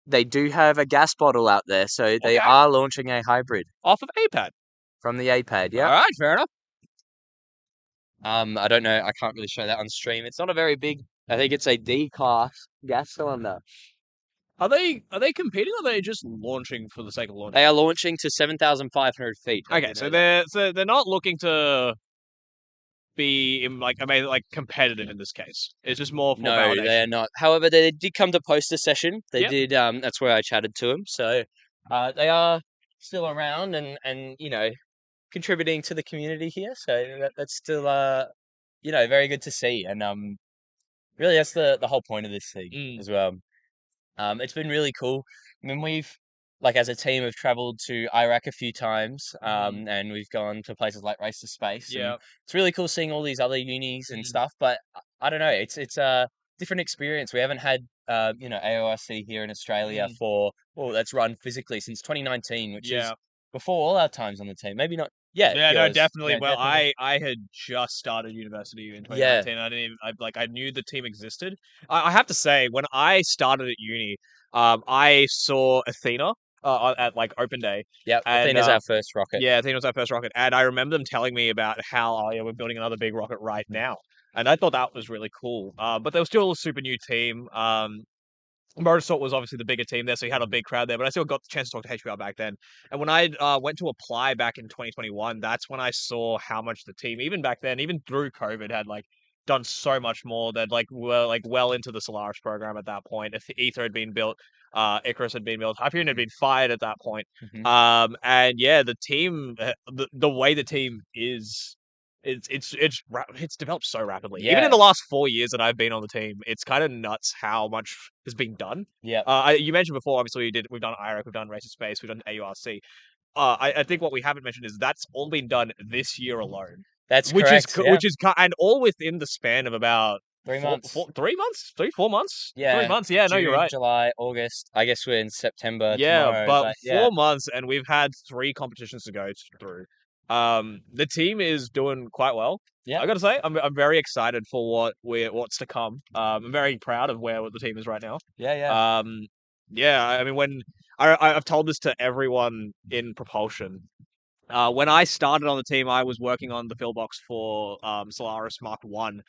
They do have a gas bottle out there, so they Okay. are launching a hybrid Off of APAD. from the APAD. Yeah. All right, fair enough. I don't know. I can't really show that on stream. It's not a very big. I think it's a D-class gas cylinder. Are they competing, or are they just launching for the sake of launching? They are launching to 7,500 feet. Okay, so they're not looking to be competitive in this case. It's just more for No, validation. they are not. However, they did come to poster session. They Yep. did. That's where I chatted to them. So, they are still around and contributing to the community here. So that's still very good to see. And really that's the whole point of this thing as well. It's been really cool. I mean, we've as a team have traveled to Iraq a few times, and we've gone to places like Race to Space. Yeah, it's really cool seeing all these other unis and stuff. But I don't know, it's a different experience. We haven't had AORC here in Australia that's run physically since 2019, which is before all our times on the team. Maybe not. Yeah, no, yours. definitely. Yeah, well, definitely. I had just started university in 2019. I didn't even, I knew the team existed. I have to say, when I started at uni, I saw Athena at open day. Yeah, Athena's our first rocket. Yeah, Athena was our first rocket, and I remember them telling me about how we're building another big rocket right now, and I thought that was really cool. But they were still a super new team. Motorsport was obviously the bigger team there, so he had a big crowd there, but I still got the chance to talk to HPR back then. And when I went to apply back in 2021, that's when I saw how much the team, even back then, even through COVID, had done so much more. That were well into the Solaris program at that point. If Ether had been built, Icarus had been built, Hyperion had been fired at that point. And yeah, the team, the way the team is. It's developed so rapidly. Even in the last 4 years that I've been on the team, it's kind of nuts how much has been done. Yeah. You mentioned before, obviously we've done IRAC, we've done Race to Space, we've done AURC. I think what we haven't mentioned is that's all been done this year alone. That's correct. Which is and all within the span of about 3 months. 3 months? 4 months? Yeah. 3 months. Yeah, no, you're June, right. July, August. I guess we're in September. Yeah, tomorrow, but yeah. 4 months, and we've had 3 competitions to go through. The team is doing quite well. Yeah, I got to say, I'm very excited for what's to come. I'm very proud of where the team is right now. Yeah. Yeah. I mean, when I've told this to everyone in propulsion. When I started on the team, I was working on the fill box for Solaris Mark 1,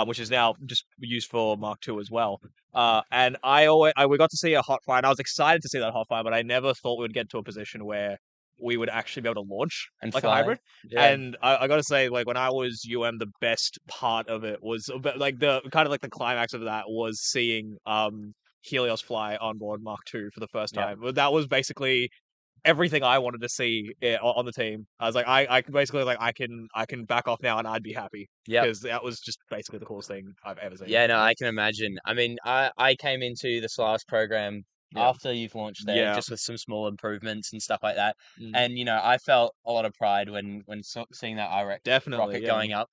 which is now just used for Mark 2 as well. And we got to see a hot fire, and I was excited to see that hot fire, but I never thought we would get to a position where we would actually be able to launch and a hybrid. Yeah. And I got to say, when I was UM, the best part of it was the climax of that was seeing Helios fly on board Mark 2 for the first time. That was basically everything I wanted to see on the team. I was like, I basically I can back off now and I'd be happy. Yeah, because that was just basically the coolest thing I've ever seen. Yeah, no, I can imagine. I mean, I came into the Solaris program after you've launched there, just with some small improvements and stuff like that. And I felt a lot of pride when seeing that IRAC rocket going up.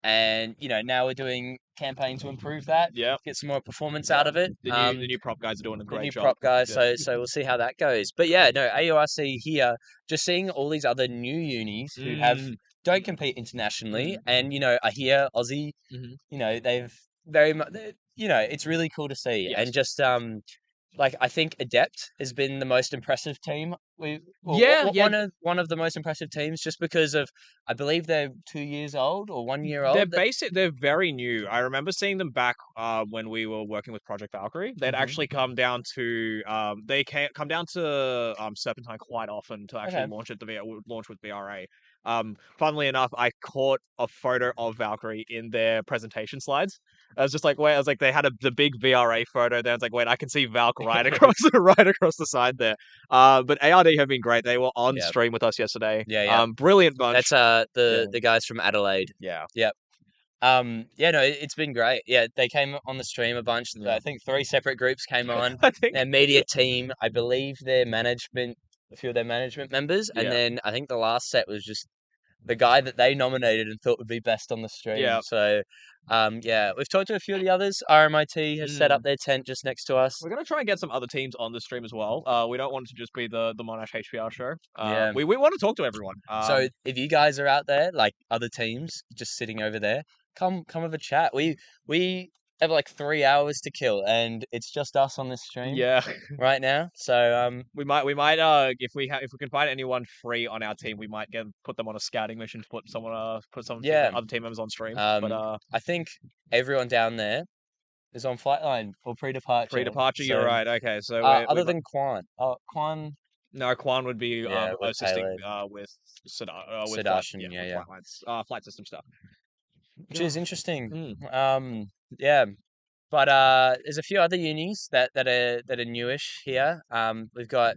And now we're doing campaign to improve that. Yeah, get some more performance out of it. The new prop guys are doing a great job. The new prop guys, so we'll see how that goes. But yeah, no, AURC here, just seeing all these other new unis who don't compete internationally, and are here Aussie. They've very much. It's really cool to see, and just I think Adept has been the most impressive team. One of the most impressive teams, just because of, I believe they're 2 years old or 1 year old. They're very new. I remember seeing them back when we were working with Project Valkyrie. They'd actually come down to come down to Serpentine quite often to actually launch with VRA. Funnily enough, I caught a photo of Valkyrie in their presentation slides. I was just like, wait, they had the big VRA photo there. I was like, wait, I can see Valk right across the side there. But ARD have been great. They were on stream with us yesterday. Yeah. Brilliant bunch. That's the guys from Adelaide. Yeah. Yep. No, it's been great. Yeah, they came on the stream a bunch. I think 3 separate groups came on. Their media team, I believe a few of their management members, and then I think the last set was just the guy that they nominated and thought would be best on the stream. Yeah. So, yeah, we've talked to a few of the others. RMIT has set up their tent just next to us. We're gonna try and get some other teams on the stream as well. We don't want it to just be the Monash HPR show. Yeah. We want to talk to everyone. So if you guys are out there, like other teams, just sitting over there, come have a chat. We have like 3 hours to kill, and it's just us on this stream yeah, right now. So we might if we can find anyone free on our team, we might put them on a scouting mission to put some Yeah. other team members on stream. but I think everyone down there is on flight line or pre-departure. Pre-departure, you're So, right. Okay, so other than Quan. Quan. No, Quan would be Yeah, with assisting payload. with Sedarshan, yeah. flight system stuff. Which is interesting. Mm. Yeah. But there's a few other unis that are newish here. We've got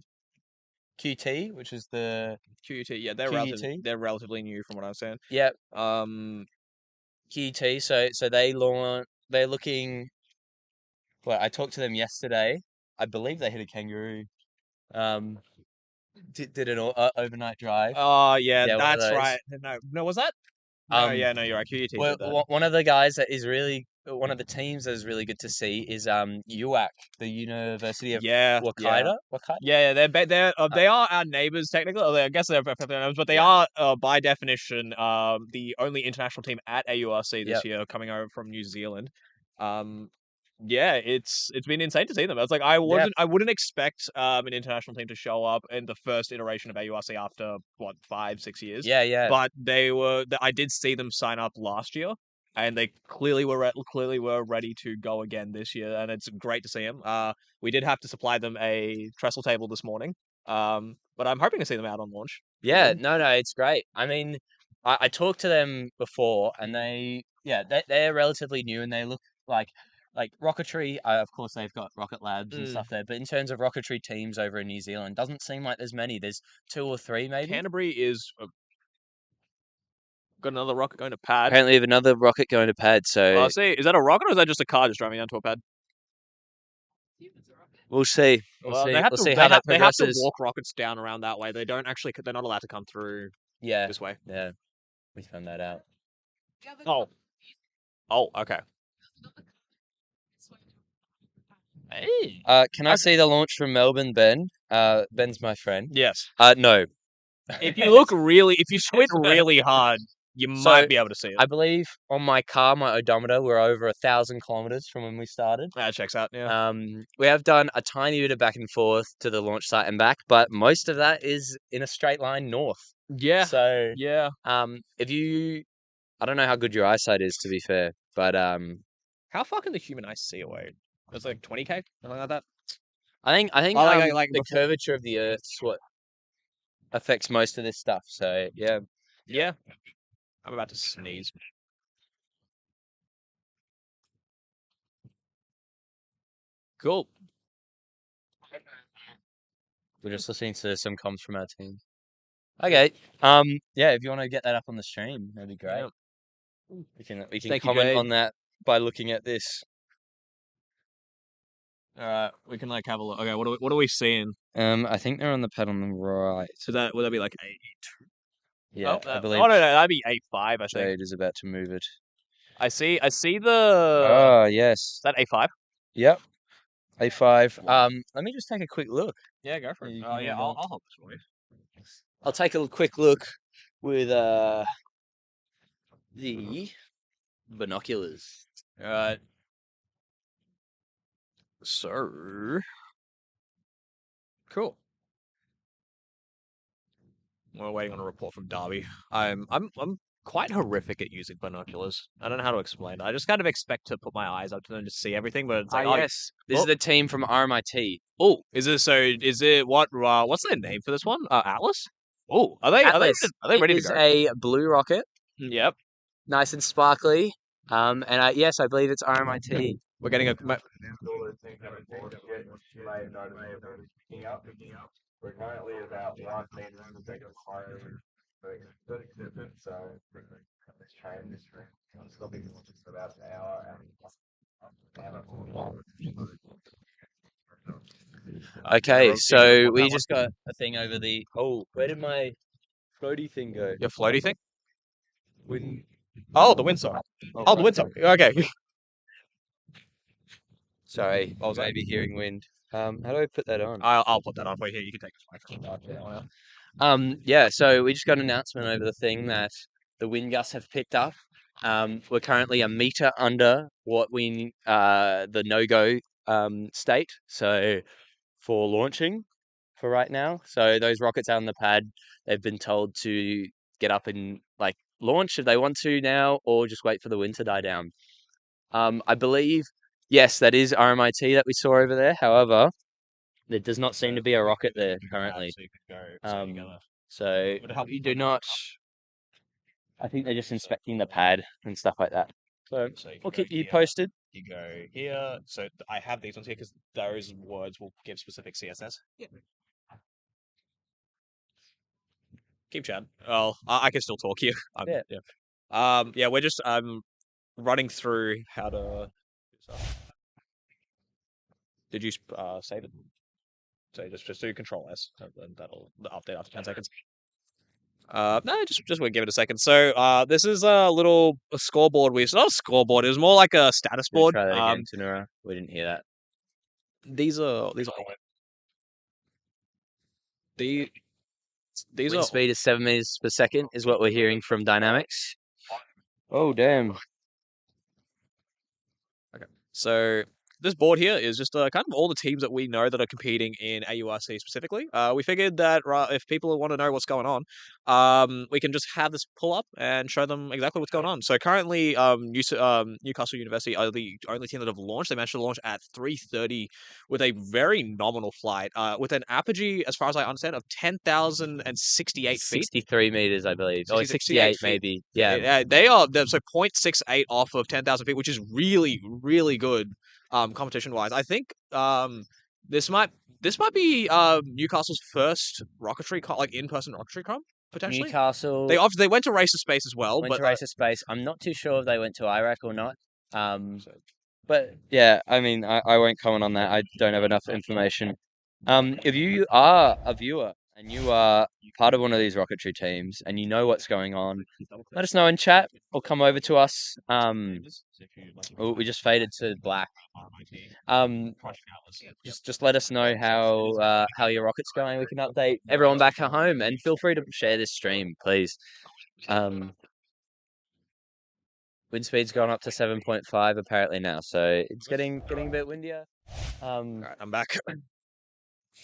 QT, which is the QUT, yeah, they're QUT. relatively new from what I'm saying. Yep. QT. QUT. So they're looking. Well, I talked to them yesterday. I believe they hit a kangaroo. Did an overnight drive. Oh yeah, Yeah, one of that's those. right. No, was that? No, Um, yeah, no, you're right. QUT Well, did that. one of the guys that is really one of the teams that is really good to see is UAC, the University of Yeah, Wakita. yeah, they are our neighbors technically. I guess they're family members, but they are by definition the only international team at AURC this year, coming over from New Zealand. Yeah, it's been insane to see them. It's like I wouldn't expect an international team to show up in the first iteration of AURC after what 5-6 years. Yeah. But I did see them sign up last year, and they clearly were ready to go again this year, and it's great to see them. We did have to supply them a trestle table this morning. But I'm hoping to see them out on launch. Yeah, no, it's great. I mean, I talked to them before, and they're relatively new, and they look like rocketry. Of course, they've got rocket labs and stuff there, but in terms of rocketry teams over in New Zealand, doesn't seem like there's many. There's 2 or 3 maybe. Canterbury is got another rocket going to pad. Apparently, we have another rocket going to pad. So, See, is that a rocket or is that just a car just driving onto a pad? we'll see. Well, see. they have We'll to. see They how that have to progresses. walk rockets down around that way. They don't actually. They're not allowed to come through Yeah, this way. yeah. We found that out. Oh, okay. Hey. Can I see the launch from Melbourne, Ben? Ben's my friend. Yes. No. If you squint really hard, you might be able to see it. I believe on my car, my odometer, we're over 1,000 kilometers from when we started. That checks out. Yeah. We have done a tiny bit of back and forth to the launch site and back, but most of that is in a straight line north. Yeah. So yeah. I don't know how good your eyesight is, to be fair, but how far can the human eye see away? It's like 20K, something like that. I think the curvature of the Earth's what affects most of this stuff. So yeah. Yeah. I'm about to sneeze. Cool. We're just listening to some comms from our team. Okay. Yeah, if you want to get that up on the stream, that'd be great. Yeah. We can comment on that by looking at this. All right, we can have a look. Okay, what are we seeing? I think they're on the pad on the right. So would that be like 8? Yeah, I believe. Oh no, that'd be 8.5. I think Jade is about to move it. I see the. Oh yes. Is that 8.5? Yep. A5. Let me just take a quick look. Yeah, go for it. Oh yeah, I'll help this for you. I'll take a quick look with the binoculars. All right. So cool. We're waiting on a report from Darby. I'm quite horrific at using binoculars. I don't know how to explain it. I just kind of expect to put my eyes up to them to see everything, but it's like, yes, this is the team from RMIT. Oh, is it what's their name for this one? Atlas? Oh, are they ready to go? It is a blue rocket. Yep. Nice and sparkly. And yes, I believe it's RMIT. We're getting a. We're currently about 1 meter in the second fire. Good distance, so let's try this room. It's going to be just about an hour. Okay, so we just got a thing over the. Oh, where did my floaty thing go? Your floaty thing? Wind. Oh, the windsock. Oh, the windsock. Okay. Sorry, What was that? maybe hearing wind. How do I put that on? I'll put that on for you here. You can take the microphone. Yeah, so we just got an announcement over the thing that the wind gusts have picked up. We're currently a meter under what the no-go state. So for launching for right now. So those rockets out on the pad, they've been told to get up and like launch if they want to now, or just wait for the wind to die down. I believe, yes, that is RMIT that we saw over there. However, there does not seem to be a rocket there currently. So you do not. I think they're just inspecting the pad and stuff like that. So we'll keep you posted. You go here. So I have these ones here because those words will give specific CSS. Yeah. Keep chatting. Well, I can still talk here. Yeah. Yeah. We're just running through how to. Did you save it? So just do Control S, and that'll update after 10 seconds. No, just we'll give it a second. So this is a little scoreboard. It's not a scoreboard. It was more like a status board. Try that again, Tanura. We didn't hear that. These are These Wind are speed is 7 meters per second, is what we're hearing from Dynamics. Oh, damn. okay. So this board here is just kind of all the teams that we know that are competing in AURC specifically. We figured that if people want to know what's going on, we can just have this pull up and show them exactly what's going on. So currently, Newcastle University are the only team that have launched. They managed to launch at 3:30 with a very nominal flight, with an apogee, as far as I understand, of 10,068 feet. 63 meters, I believe. Or 68 maybe. Yeah. They are so 0.68 off of 10,000 feet, which is really, really good. Competition wise, I think this might be Newcastle's first rocketry like in-person rocketry comp potentially. Newcastle. They went to Race to Space as well, went but to Race to Space. I'm not too sure if they went to IRAC or not. But yeah, I mean, I won't comment on that. I don't have enough information. If you are a viewer and you are part of one of these rocketry teams and you know what's going on, let us know in chat or come over to us. We just faded to black. Just let us know how your rocket's going. We can update everyone back at home, and feel free to share this stream, please. Wind speed's gone up to 7.5 apparently now, so it's getting a bit windier. Alright, I'm back.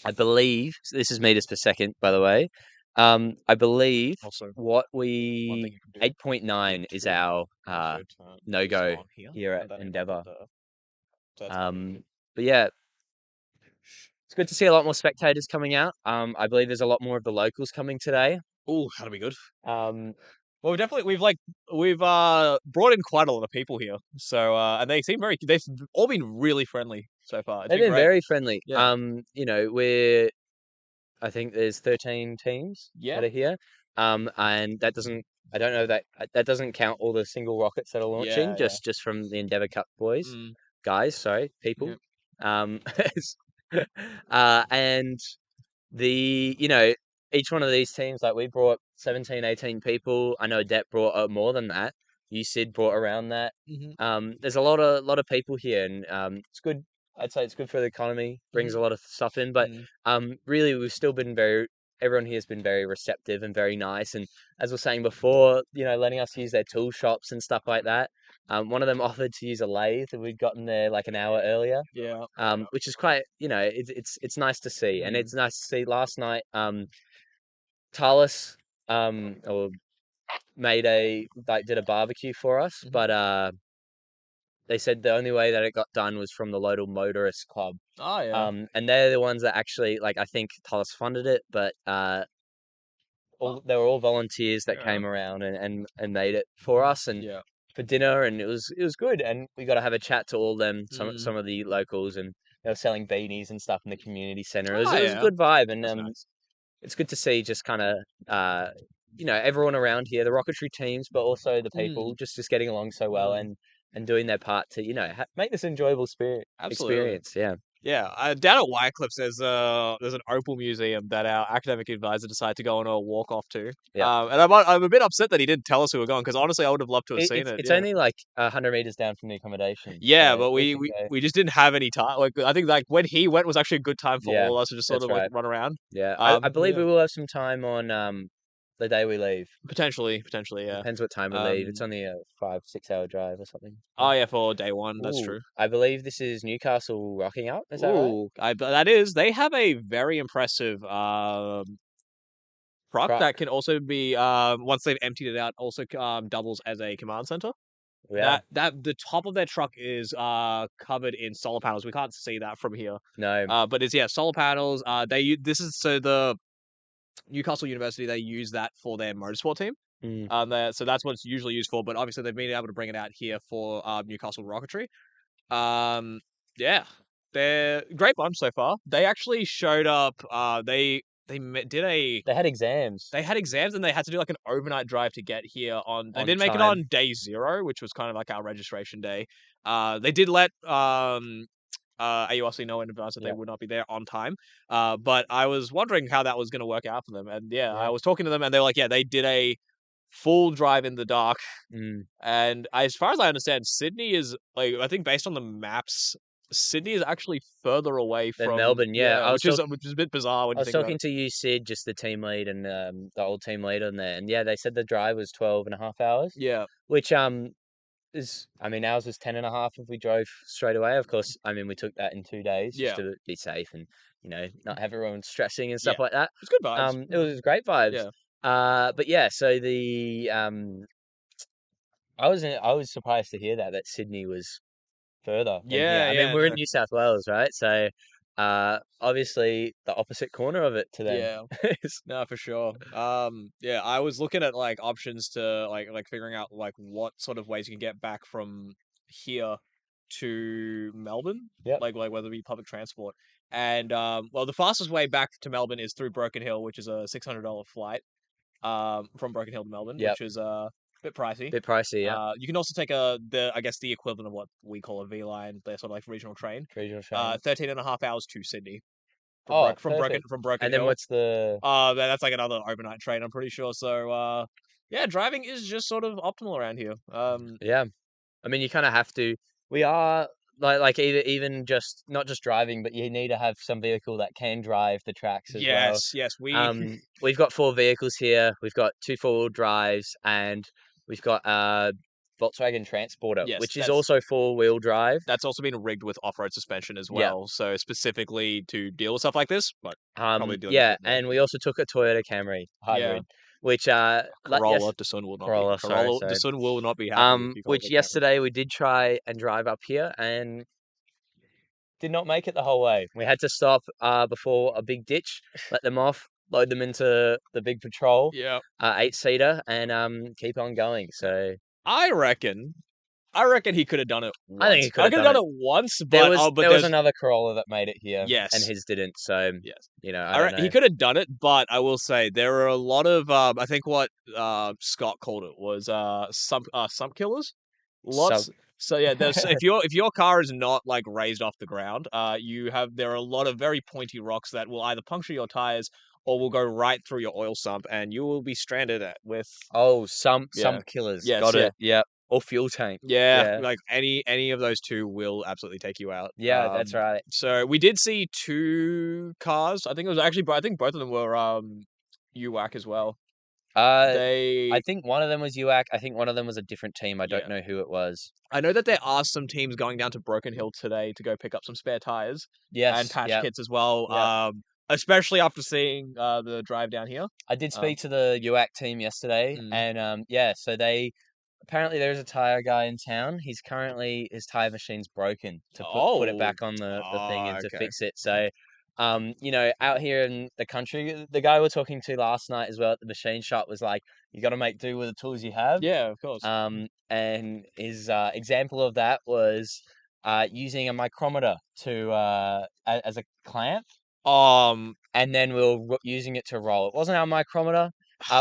I believe this is meters per second, by the way. I believe Also, what one we thing you can do 8.9 is our no-go here at and then Endeavour. so that's But yeah, it's good to see a lot more spectators coming out. I believe there's a lot more of the locals coming today. ooh, that'll be good. Well, We've brought in quite a lot of people here, so and they've all been really friendly so far. It's they've been great. very friendly. Yeah. I think there's 13 teams that are here. And that doesn't. I don't know that doesn't count all the single rockets that are launching. Just from the Endeavour Cup boys, guys. Sorry, people. And each one of these teams, like we brought 17, 18 people. I know Depp brought more than that. UCID brought around that. There's a lot of people here, and it's good. I'd say it's good for the economy. Brings a lot of stuff in, but really we've still been everyone here has been very receptive and very nice. And as I was saying before, letting us use their tool shops and stuff like that. One of them offered to use a lathe, and we'd gotten there like an hour earlier. Yeah. Which is quite, it's nice to see, and it's nice to see. Last night, Talis, did a barbecue for us, but they said the only way that it got done was from the local motorist club. Oh yeah. And they're the ones that actually, I think Talis funded it, but they were all volunteers that came around and made it for us and for dinner, and it was good. And we got to have a chat to all them, some of the locals, and they were selling beanies and stuff in the community center. It was a good vibe, and nice. It's good to see just kind of everyone around here, the rocketry teams, but also the people just getting along so well and doing their part to make this enjoyable experience. Yeah. Yeah, down at Wycliffe's there's an Opal museum that our academic advisor decided to go on a walk off to. Yeah. And I'm a bit upset that he didn't tell us we were going because honestly I would have loved to have seen it. It's Yeah. only like 100 meters down from the accommodation. Yeah, so but we we, can go. we just didn't have any time. Like I think like when he went was actually a good time for Yeah, all of us to just sort that's of like right. run around. Yeah, I believe Yeah. we will have some time on the day we leave. Potentially, yeah. Depends what time we leave. It's only a 5-6 hour drive or something. Oh yeah, for day one, that's Ooh, true. I believe this is Newcastle rocking up. Is that right? Ooh, that is. They have a very impressive truck that can also be once they've emptied it out, also doubles as a command center. Yeah. That the top of their truck is covered in solar panels. We can't see that from here. No. But it's solar panels. This is so the Newcastle University, they use that for their motorsport team. So that's what it's usually used for. But obviously they've been able to bring it out here for Newcastle Rocketry. Yeah, they're great bunch so far. They actually showed up. They had exams. They had exams and they had to do like an overnight drive to get here on. They didn't make it time. on day 0, which was kind of like our registration day. They did let AURC know in advance that they would not be there on time. But I was wondering how that was going to work out for them. And I was talking to them and they were like, yeah, they did a full drive in the dark. And as far as I understand, Sydney is like, I think based on the maps, Sydney is actually further away Than from Melbourne. Yeah, which is a bit bizarre when I you was think about talking it. to you, Sid, just the team lead and the old team lead on there, and yeah, they said the drive was 12.5 hours. Yeah. Which is, I mean, ours was 10.5 if we drove straight away. Of course, I mean, we took that in 2 days just to be safe and, you know, not have everyone stressing and stuff like that. It's good vibes. It was great vibes. Yeah. But yeah, so the I was surprised to hear that Sydney was further than here. I mean, we're in New South Wales, right? So obviously the opposite corner of it to them. Yeah. No, for sure. Yeah, I was looking at like options to like figuring out like what sort of ways you can get back from here to Melbourne. Yep. Like whether it be public transport. And well, the fastest way back to Melbourne is through Broken Hill, which is a $600 flight. From Broken Hill to Melbourne, which is a bit pricey. Yeah. You can also take I guess the equivalent of what we call a V line, the sort of like regional train. 13.5 hours to Sydney. From Broken and Hill. then what's the? That's like another overnight train, I'm pretty sure. So yeah, driving is just sort of optimal around here. Yeah, I mean, you kind of have to. We are like even just not just driving, but you need to have some vehicle that can drive the tracks as well. Yes, we've got 4 vehicles here. We've got 2 4-wheel drives, and we've got Volkswagen Transporter, which is also 4-wheel drive. That's also been rigged with off-road suspension as well, so specifically to deal with stuff like this. But probably doing and we also took a Toyota Camry hybrid, which Corolla Dasun will not be. Corolla Dasun will not be happy. Which yesterday we did try and drive up here and did not make it the whole way. We had to stop before a big ditch, let them off, load them into the big patrol, 8-seater, and keep on going. So I reckon he could have done it once. I think he could have done it once, there but was another Corolla that made it here, Yes, and his didn't. So you know, I don't know. He could have done it, but I will say there are a lot of I think what Scott called it was sump killers. Lots. So yeah, there's if your car is not like raised off the ground, there are a lot of very pointy rocks that will either puncture your tires or will go right through your oil sump, and you will be stranded with sump killers. Yes, Got it. Yeah. Or fuel tank. Yeah, like any of those two will absolutely take you out. Yeah, that's right. So we did see 2 cars. I think it was actually, I think both of them were UWAC as well. I think one of them was UAC. I think one of them was a different team. I don't know who it was. I know that there are some teams going down to Broken Hill today to go pick up some spare tires. And patch kits as well. Especially after seeing the drive down here. I did speak to the UAC team yesterday, and so they apparently there's a tire guy in town. His tire machine's broken to put it back on the thing and to fix it. So. You know, out here in the country, the guy we're talking to last night as well at the machine shop was like, you got to make do with the tools you have. Yeah, of course. And his example of that was using a micrometer to as a clamp. And then we were using it to roll. It wasn't our micrometer.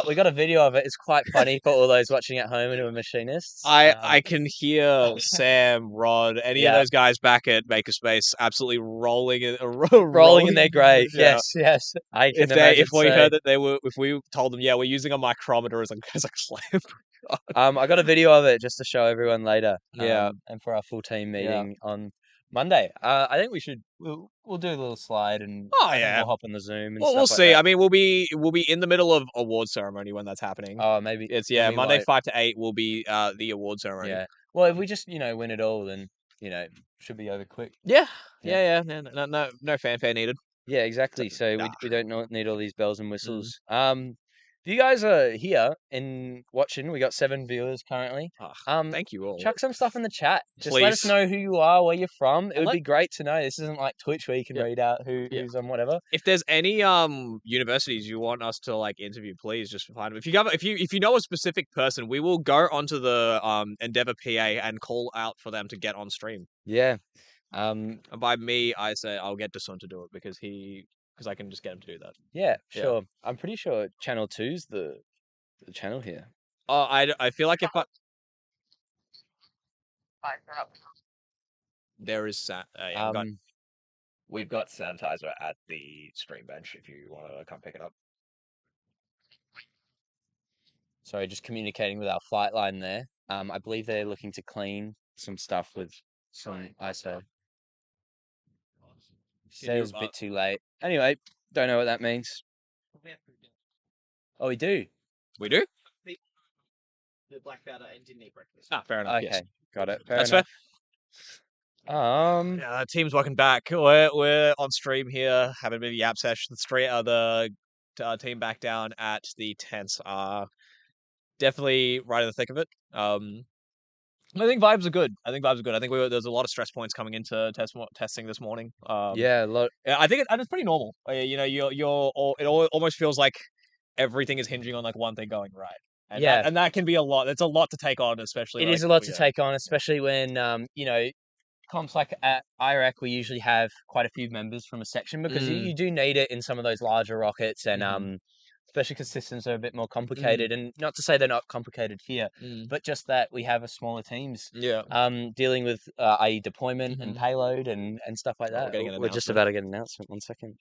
We got a video of it. It's quite funny for all those watching at home and who are machinists. I can hear Sam, Rod, any of Yeah. those guys back at Makerspace absolutely rolling in rolling in their grave. yeah. Yes. I can imagine. If we heard that if we told them, yeah, we're using a micrometer as a clamp. I got a video of it just to show everyone later. Yeah. And for our full team Yeah. meeting on Monday. I think we'll do a little slide and Oh, I think yeah. we'll hop on the Zoom and Well, stuff we'll like see. that. I mean, we'll be in the middle of award ceremony when that's happening. Oh, maybe It's then we Monday won't. 5 to 8 will be the award ceremony. Yeah. Well, if we just win it all, then should be over quick. Yeah. Yeah. No fanfare needed. Yeah, exactly. So Nah. we don't need all these bells and whistles. If you guys are here and watching, we got 7 viewers currently. Thank you all. Chuck some stuff in the chat. Just let us Please. know who you are, where you're from. It And would be great to know. This isn't like Twitch where you can read out who's on whatever. If there's any universities you want us to like interview, please just find them. If you know a specific person, we will go onto the Endeavor PA and call out for them to get on stream. Yeah. And by me, I say I'll get Dasun to do it because I can just get him to do that. Yeah, sure. I'm pretty sure Channel 2's the channel here. Oh, I feel like if there is we've got sanitizer at the stream bench if you want to come pick it up. Sorry, just communicating with our flight line there. I believe they're looking to clean some stuff with some ISO. Said it was a bit too late. Anyway, don't know what that means. Oh, we do? We do? The black powder and didn't eat breakfast. Ah, fair enough. Okay, Yes. got it. That's enough. fair. Yeah, Team's welcome back. We're on stream here, having a bit of yap session. The team back down at the tents are definitely right in the thick of it. I think vibes are good. I think there's a lot of stress points coming into testing this morning. yeah, a lot. I think it's pretty normal. It almost feels like everything is hinging on like one thing going right. And that can be a lot. It's a lot to take on, especially. It is a lot to take on, especially when comps like at AURC we usually have quite a few members from a section because you do need it in some of those larger rockets and especially because systems are a bit more complicated. And not to say they're not complicated here, but just that we have a smaller teams. Dealing with i.e. deployment and payload and stuff like that. We're just about to get an announcement. 1 second.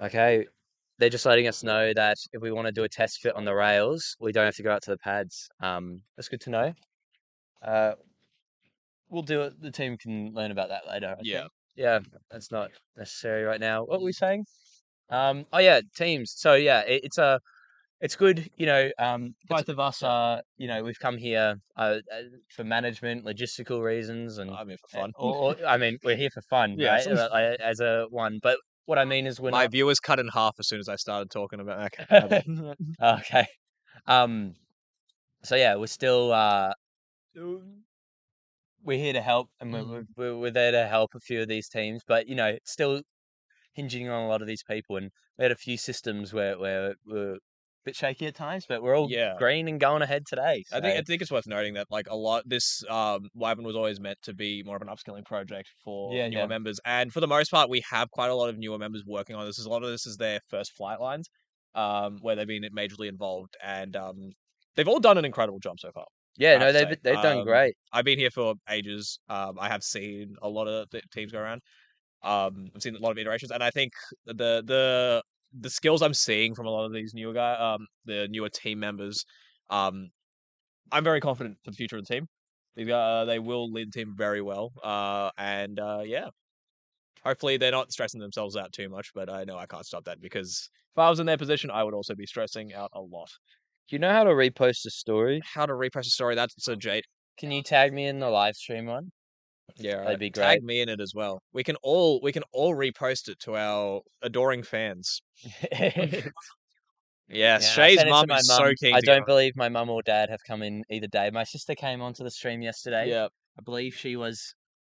Okay, they're just letting us know that if we want to do a test fit on the rails, we don't have to go out to the pads. That's good to know. We'll do it. The team can learn about that later. I think. Yeah, that's not necessary right now. What were we saying? Oh yeah, teams. So yeah, it's good. Both of us are. We've come here for management, logistical reasons, and I'm here for fun. I mean, we're here for fun, right? As a one, but what I mean is we're my viewers cut in half as soon as I started talking about. Okay. Okay. So yeah, we're still we're here to help, and we're there to help a few of these teams, but it's still hinging on a lot of these people, and we had a few systems where we're a bit shaky at times, but we're all green and going ahead today. So. I think it's worth noting that like a lot this Wyvern was always meant to be more of an upskilling project for newer members, and for the most part we have quite a lot of newer members working on this. A lot of this is their first flight lines, where they've been majorly involved, and they've all done an incredible job so far. Yeah, no, they've done great. I've been here for ages. I have seen a lot of the teams go around. I've seen a lot of iterations, and I think the skills I'm seeing from a lot of these newer the newer team members, I'm very confident for the future of the team. They will lead the team very well, and hopefully they're not stressing themselves out too much. But I know I can't stop that because if I was in their position, I would also be stressing out a lot. Do you know how to repost a story? How to repost a story? That's so Jade. Can you tag me in the live stream one? Yeah, that'd be great. Tag me in it as well. We can all repost it to our adoring fans. Yes, Shay's mum is so keen. I don't believe my mum or dad have come in either day. My sister came onto the stream yesterday. Yeah, I believe she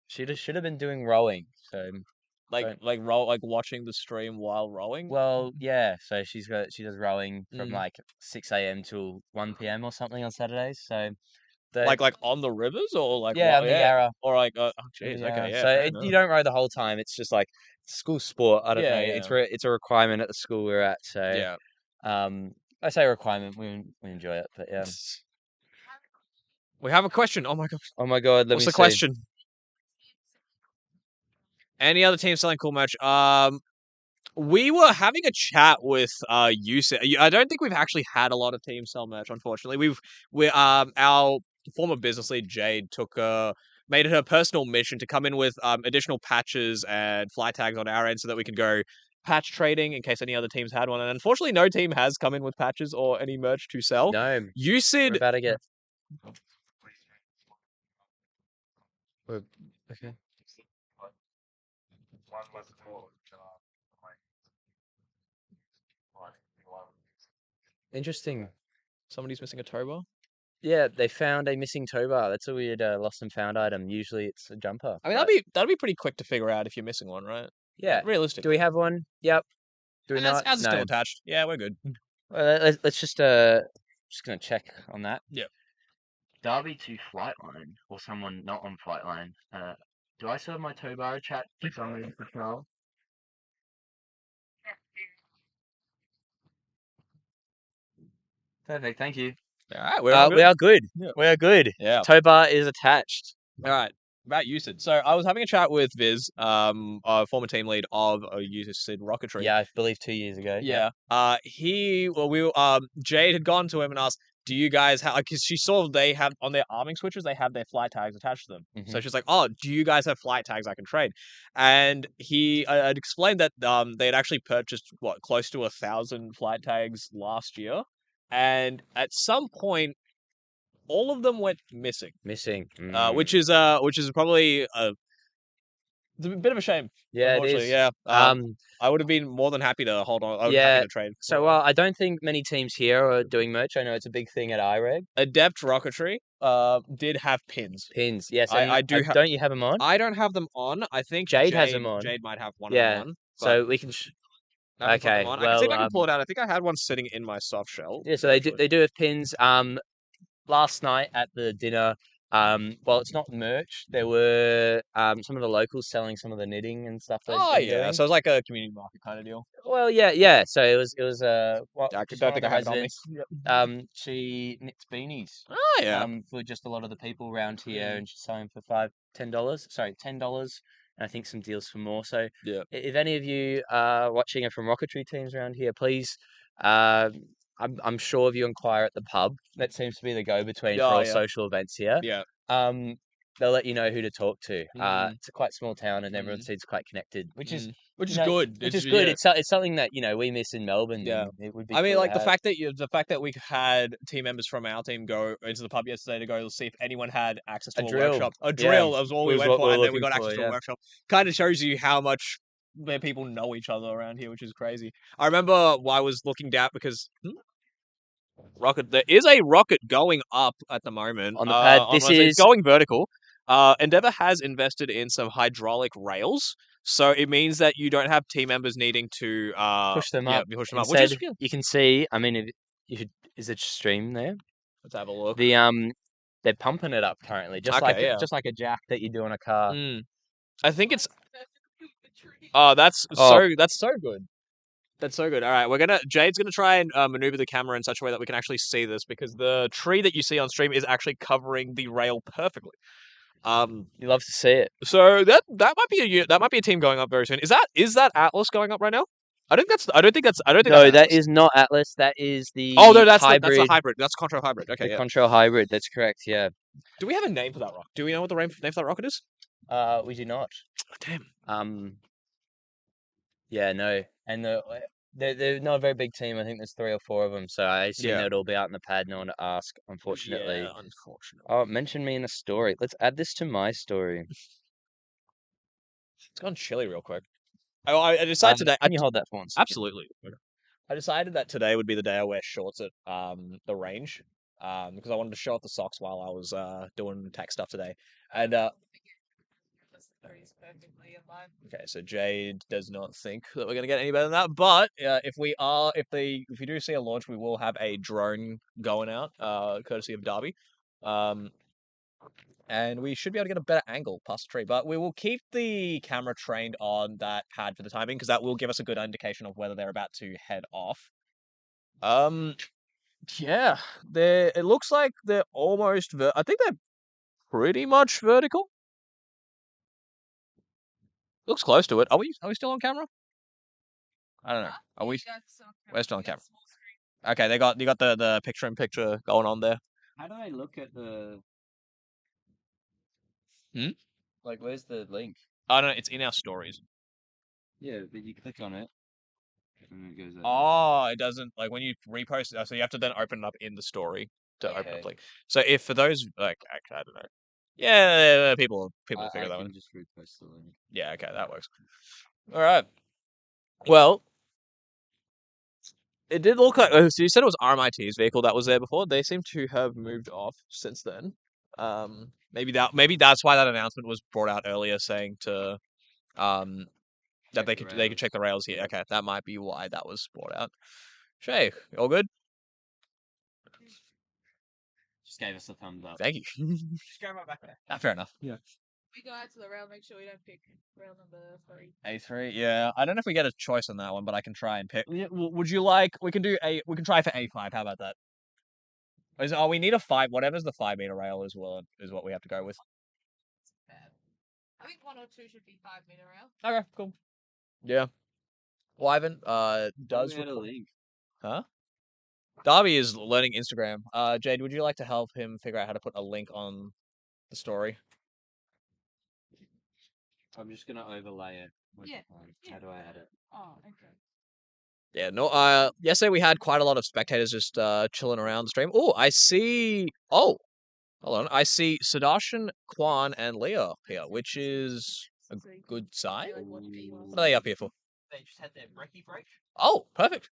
should have been doing rowing. So watching the stream while rowing. Well, yeah. So she does rowing from like 6 a.m. till 1 p.m. or something on Saturdays. So Like on the rivers or like Yeah, on the Yarra. or like oh On jeez, the okay, Yarra. yeah. So fair you enough. don't row the whole time. It's just like school sport. I don't know. Yeah, It's a requirement at the school we're at. So yeah. I say requirement. We enjoy it, but yeah. We have a question. Oh my god. Oh my god, let What's me the see. question? Any other team selling cool merch? We were having a chat with UC. I don't think we've actually had a lot of teams sell merch, unfortunately. Our former business lead Jade made it her personal mission to come in with additional patches and fly tags on our end so that we can go patch trading in case any other teams had one. And unfortunately, no team has come in with patches or any merch to sell. No, we're UCID. about to get. Okay. One was more, Interesting. Somebody's missing a tow bar. Yeah, they found a missing tow bar. That's a weird lost and found item. Usually it's a jumper. I mean, but that'd be pretty quick to figure out if you're missing one, right? yeah. Realistic. Do we have one? Yep. Do we not? As it's still No. attached. Yeah, we're good. Well, let's just gonna check on that. Yeah. Derby to Flightline or someone not on Flightline. Do I still have my tow bar chat? Control. Perfect, thank you. All right, we're all good. We are good. Yeah. We are good. Yeah. Tow bar is attached. All right. About UCID. So I was having a chat with Viz, a former team lead of UCID Rocketry. Yeah, I believe 2 years ago. Yeah. Jade had gone to him and asked, "Do you guys have?" Because she saw they have on their arming switches, they have their flight tags attached to them. So she's like, "Oh, do you guys have flight tags I can trade?" And he had explained that they had actually purchased close to 1,000 flight tags last year, and at some point, all of them went missing. Which is probably it's a bit of a shame. Yeah, it is. Yeah. I would have been more than happy to hold on. I would happy to trade. So I don't think many teams here are doing merch. I know it's a big thing at IREG. Adept Rocketry did have pins. Pins, yes. I do. Don't you have them on? I don't have them on. I think Jade has them on. Jade might have one on. So we can. Okay. Well, I can see if I can pull it out. I think I had one sitting in my soft shell. Yeah. So they do have pins. Last night at the dinner, well, it's not merch. There were some of the locals selling some of the knitting and stuff. Oh yeah, so it was like a community market kind of deal. Well, yeah. So it was I don't think I had it on me. She knits beanies. Oh yeah. For just a lot of the people around here, and she's selling for $10. Sorry, $10. And I think some deals for more. So yeah, if any of you are watching it from Rocketry teams around here, please. I'm sure if you inquire at the pub, that seems to be the go-between for all social events here. Yeah. They'll let you know who to talk to. It's a quite small town, and everyone seems quite connected, which is good. Which is good. Yeah. It's something that we miss in Melbourne. Yeah. It would be. I mean, like the fact that we had team members from our team go into the pub yesterday to go see if anyone had access to a workshop. A drill. That was all we went for, and then we got access to a workshop. Kind of shows you how much people know each other around here, which is crazy. I remember I was looking down because. There is a rocket going up at the moment on the pad. This is going vertical. Endeavour has invested in some hydraulic rails, so it means that you don't have team members needing to push them up. Instead, which is, you can see. I mean, is it stream there? Let's have a look. They're pumping it up currently, just like a jack that you do on a car. I think it's. That's so good. That's so good. All right, Jade's gonna try and maneuver the camera in such a way that we can actually see this, because the tree that you see on stream is actually covering the rail perfectly. You love to see it. So that might be a team going up very soon. Is that Atlas going up right now? I don't think that's. No, that is not Atlas. That is the. Oh no, that's hybrid. That's a hybrid. That's Contrail hybrid. Okay, the Contrail hybrid. That's correct. Yeah. Do we have a name for that rocket? Do we know what the name for that rocket is? We do not. Oh, damn. Yeah, no, and they're not a very big team. I think there's 3 or 4 of them, so I assume they'd all be out in the pad. No one to ask, unfortunately. Yeah, unfortunately. Oh, mention me in a story. Let's add this to my story. It's gone chilly real quick. I decided today. Can you hold that for one second? Absolutely. I decided that today would be the day I wear shorts at the range, because I wanted to show off the socks while I was doing tech stuff today, and. Okay, so Jade does not think that we're gonna get any better than that. But if you do see a launch, we will have a drone going out, courtesy of Derby. And we should be able to get a better angle past the tree. But we will keep the camera trained on that pad for the time being, because that will give us a good indication of whether they're about to head off. Yeah, it looks like they're almost I think they're pretty much vertical. Looks close to it. Are we still on camera? I don't know. Are we? We're still on camera. Okay, you got the picture in picture going on there. How do I look at the? Like, where's the link? Oh no, it's in our stories. Yeah, but you click on it, and it goes. Oh, it doesn't, like, when you repost it, so you have to then open it up in the story to open Okay. up link. So if for those, like, actually, I don't know. Yeah, people will figure that I out. can just repost the link. Yeah, okay, that works. All right. Well, it did look like. So you said it was RMIT's vehicle that was there before. They seem to have moved off since then. Maybe that's why that announcement was brought out earlier, saying to that they could check the rails here. Okay, that might be why that was brought out. Shay, all good? Just gave us a thumbs up. Thank you. Just grab my backpack. Fair enough. We go out to the rail, make sure we don't pick rail number 3. A3, yeah. I don't know if we get a choice on that one, but I can try and pick. Would you like? We can try for A5. How about that? We need a 5. Whatever's the 5-meter rail is what we have to go with. I think 1 or 2 should be 5-meter rail. Okay, cool. Yeah. Wyvern, does a link. Huh? Darby is learning Instagram. Jade, would you like to help him figure out how to put a link on the story? I'm just gonna overlay it. Yeah. How do I add it? Oh, okay. Yeah, no, yesterday we had quite a lot of spectators just chilling around the stream. Oh, I see. Oh, hold on. I see Sudarshan, Kwan, and Leo here, which is a good sign. What are they up here for? They just had their brekkie break, Oh, perfect.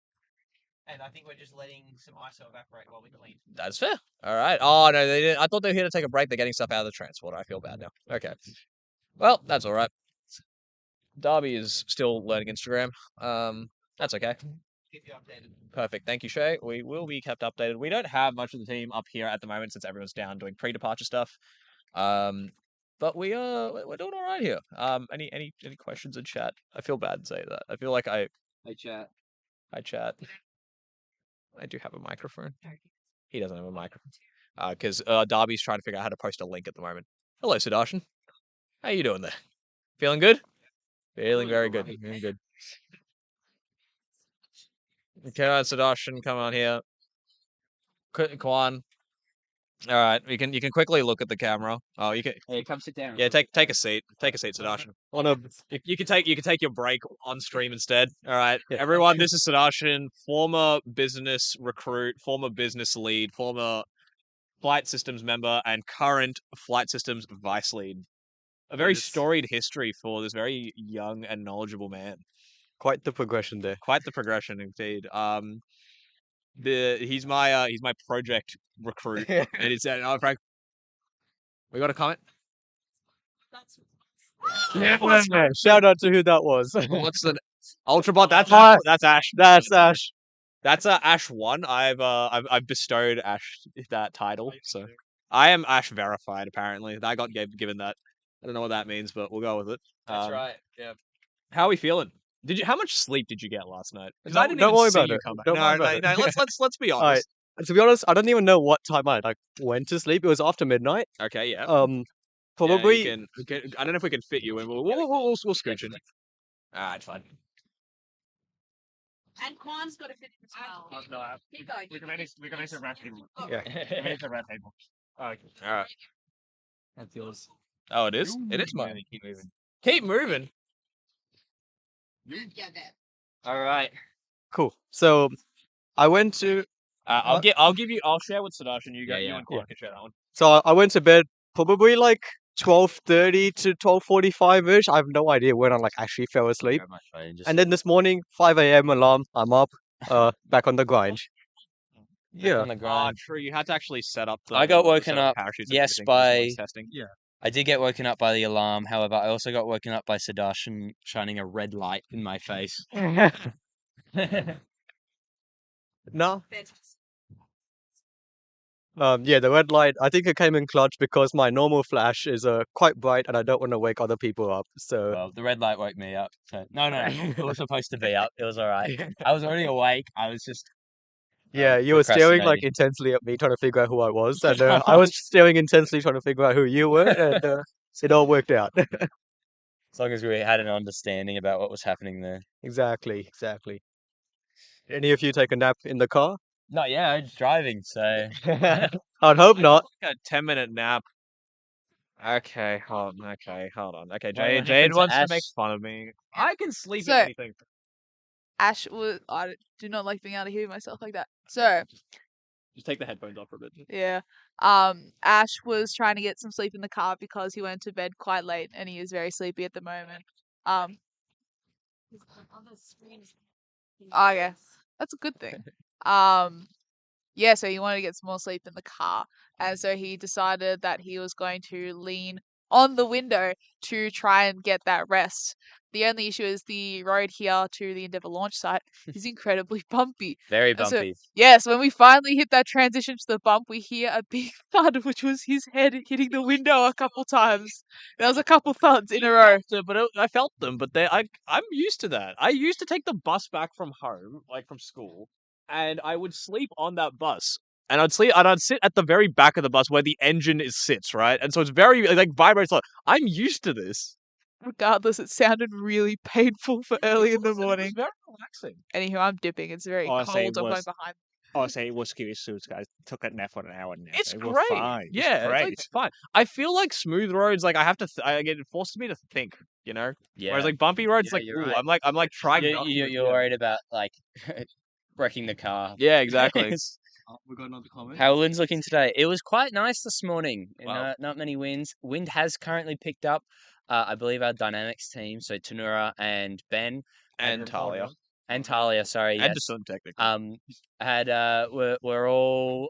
and I think we're just letting some ISO evaporate while we clean. That's fair. All right. Oh, no, they didn't. I thought they were here to take a break. They're getting stuff out of the transporter. I feel bad now. Okay. Well, that's all right. Darby is still learning Instagram. That's okay. Keep you updated. Perfect. Thank you, Shay. We will be kept updated. We don't have much of the team up here at the moment since everyone's down doing pre-departure stuff. But we're doing all right here. Any questions in chat? I feel bad saying that. I feel like Hey chat. I chat. I do have a microphone. He doesn't have a microphone. Because Darby's trying to figure out how to post a link at the moment. Hello, Sudarshan. How you doing there? Feeling good? Feeling very good. Feeling good. Okay, Sudarshan, come on here. Kwan. All right, you can quickly look at the camera. Oh, you can. Hey, come sit down. Yeah, take a seat. Take a seat, Sudarshan. You can take your break on stream instead. All right, everyone. This is Sudarshan, former business recruit, former business lead, former flight systems member, and current flight systems vice lead. A very storied history for this very young and knowledgeable man. Quite the progression there. Quite the progression indeed. He's my project recruit, and he said, "Oh, Frank, we got a comment." Shout out to who that was. What's the Ultrabot? That's Ash. That's Ash. That's Ash 1. I've bestowed Ash that title, so I am Ash verified. Apparently, I got given that. I don't know what that means, but we'll go with it. That's right. Yeah. How are we feeling? How much sleep did you get last night? Because Don't- I didn't don't even worry see about you it. come back. Don't worry No, about it. let's be All right. honest. To be honest, I don't even know what time I went to sleep. It was after midnight. Okay, yeah. Probably. Yeah, I don't know if we can fit you in. We'll scooch in. Alright, fine. And Kwan's got to fit in as well. Keep going. We can make a rat table. Yeah. Make a rat table. Alright. That's yours. Oh, it is? It is mine. Keep moving. Yeah, there. All right. Cool. So, I went to. I'll share with Sudarshan. You and Kwan can share that one. So I went to bed probably like 12:30 to 12:45 ish. I have no idea when I actually fell asleep. Grab my phone, just And then this morning, 5 a.m. alarm. I'm up. Back on the grind. Yeah. on the grind. True. You had to actually set up. I got woken set up, parachutes and yes, everything for this by- testing. Yeah. I did get woken up by the alarm. However, I also got woken up by Sudarshan shining a red light in my face. No. Fantastic. Yeah, the red light. I think it came in clutch because my normal flash is quite bright, and I don't want to wake other people up. So Well, the red light woke me up. So no, it was supposed to be up. It was all right. I was already awake. I was just yeah, you were staring like procrastinating. intensely at me, trying to figure out who I was, and I was staring intensely trying to figure out who you were, and it all worked out. As long as we had an understanding about what was happening there. Exactly. Any of you take a nap in the car? Not yeah, I was driving, so I'd hope not. A 10-minute nap. Okay, hold on. Okay, What Jade happened to wants to make Ash? fun of me. I can sleep So- at anything. Ash was. I do not like being able to hear myself like that. So Just take the headphones off for a bit. yeah, Ash was trying to get some sleep in the car because he went to bed quite late and he is very sleepy at the moment. Oh yeah, that's a good thing. Yeah, so he wanted to get some more sleep in the car, and so he decided that he was going to lean on the window to try and get that rest. The only issue is the road here to the Endeavour launch site is incredibly bumpy. Very And so, bumpy. yes, when we finally hit that transition to the bump, we hear a big thud, which was his head hitting the window a couple times. There was a couple thuds in a row. I felt them, but I'm used to that. I used to take the bus back from home, like from school, and I would sleep on that bus. And I'd sit at the very back of the bus where the engine sits, right? And so it's very like vibrates. Like, I'm used to this. Regardless, it sounded really painful for early in the morning. Very relaxing. Anywho, I'm dipping. It's very Honestly, cold. it I'm going was- behind. Honestly, it was scary suits, guys. Took a nap for an hour and It's it was great. fine. Yeah, it's great. it's fine. I feel like smooth roads, like I have to, it forces me to think, you know. Yeah. Whereas like bumpy roads, Yeah, like you're ooh, right. I'm like trying. You're worried about like wrecking the car. Yeah, exactly. We got another comment. How wind's looking today? It was quite nice this morning. Wow. Not many winds. Wind has currently picked up. I believe our dynamics team, so Tanura and Ben And Talia. and Talia, sorry, And yes, Dasun, technically. had were all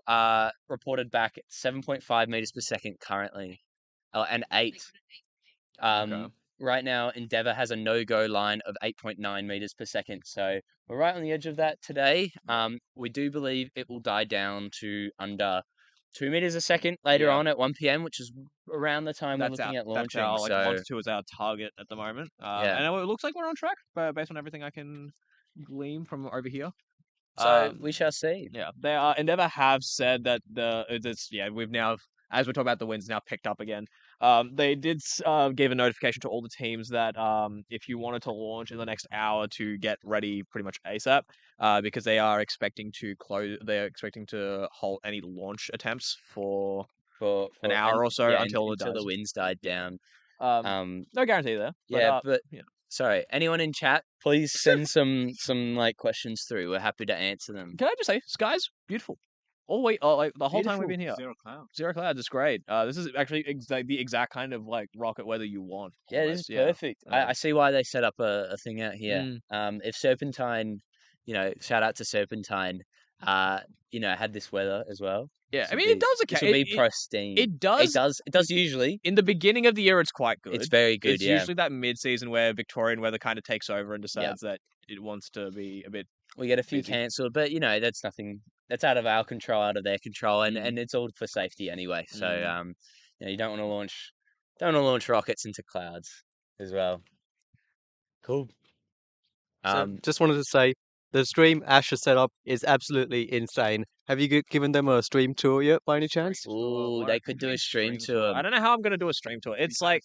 reported back at 7.5 meters per second currently, and 8. Okay. Right now, Endeavour has a no-go line of 8.9 meters per second, so we're right on the edge of that today. We do believe it will die down to under 2 meters a second later Yeah. on at 1 p.m., which is around the time we're That's looking at That's launching. our, like, So 1 to 2 is our target at the moment. Yeah. And it looks like we're on track, based on everything I can glean from over here. we shall see. Yeah, they are. Endeavour have said that we've now, as we're talking about the winds, now picked up again. They did give a notification to all the teams that if you wanted to launch in the next hour to get ready pretty much ASAP, because they are expecting to close. They are expecting to halt any launch attempts for For an hour or so until the dies. winds died down. No guarantee there. But sorry, anyone in chat, please send some like questions through. We're happy to answer them. Can I just say, sky's beautiful. Like the whole time we've been here. Zero clouds. Zero clouds, it's great. This is actually the exact kind of like rocket weather you want. Yeah, this is almost, perfect. Yeah. I see why they set up a thing out here. If Serpentine, shout out to Serpentine, had this weather as well. Yeah, this I would mean, be- it does. This would be pristine. It does. It does usually. In the beginning of the year, it's quite good. It's very good. It's yeah. usually that mid-season where Victorian weather kind of takes over and decides that it wants to be a bit. We get a few busy. cancelled, but that's nothing. That's out of our control, out of their control, and it's all for safety anyway. So you don't want to launch rockets into clouds as well. Cool. So just wanted to say, the stream Ash has set up is absolutely insane. Have you given them a stream tour yet, by any chance? Ooh, they could do a stream tour. I don't know how I'm gonna do a stream tour. It's like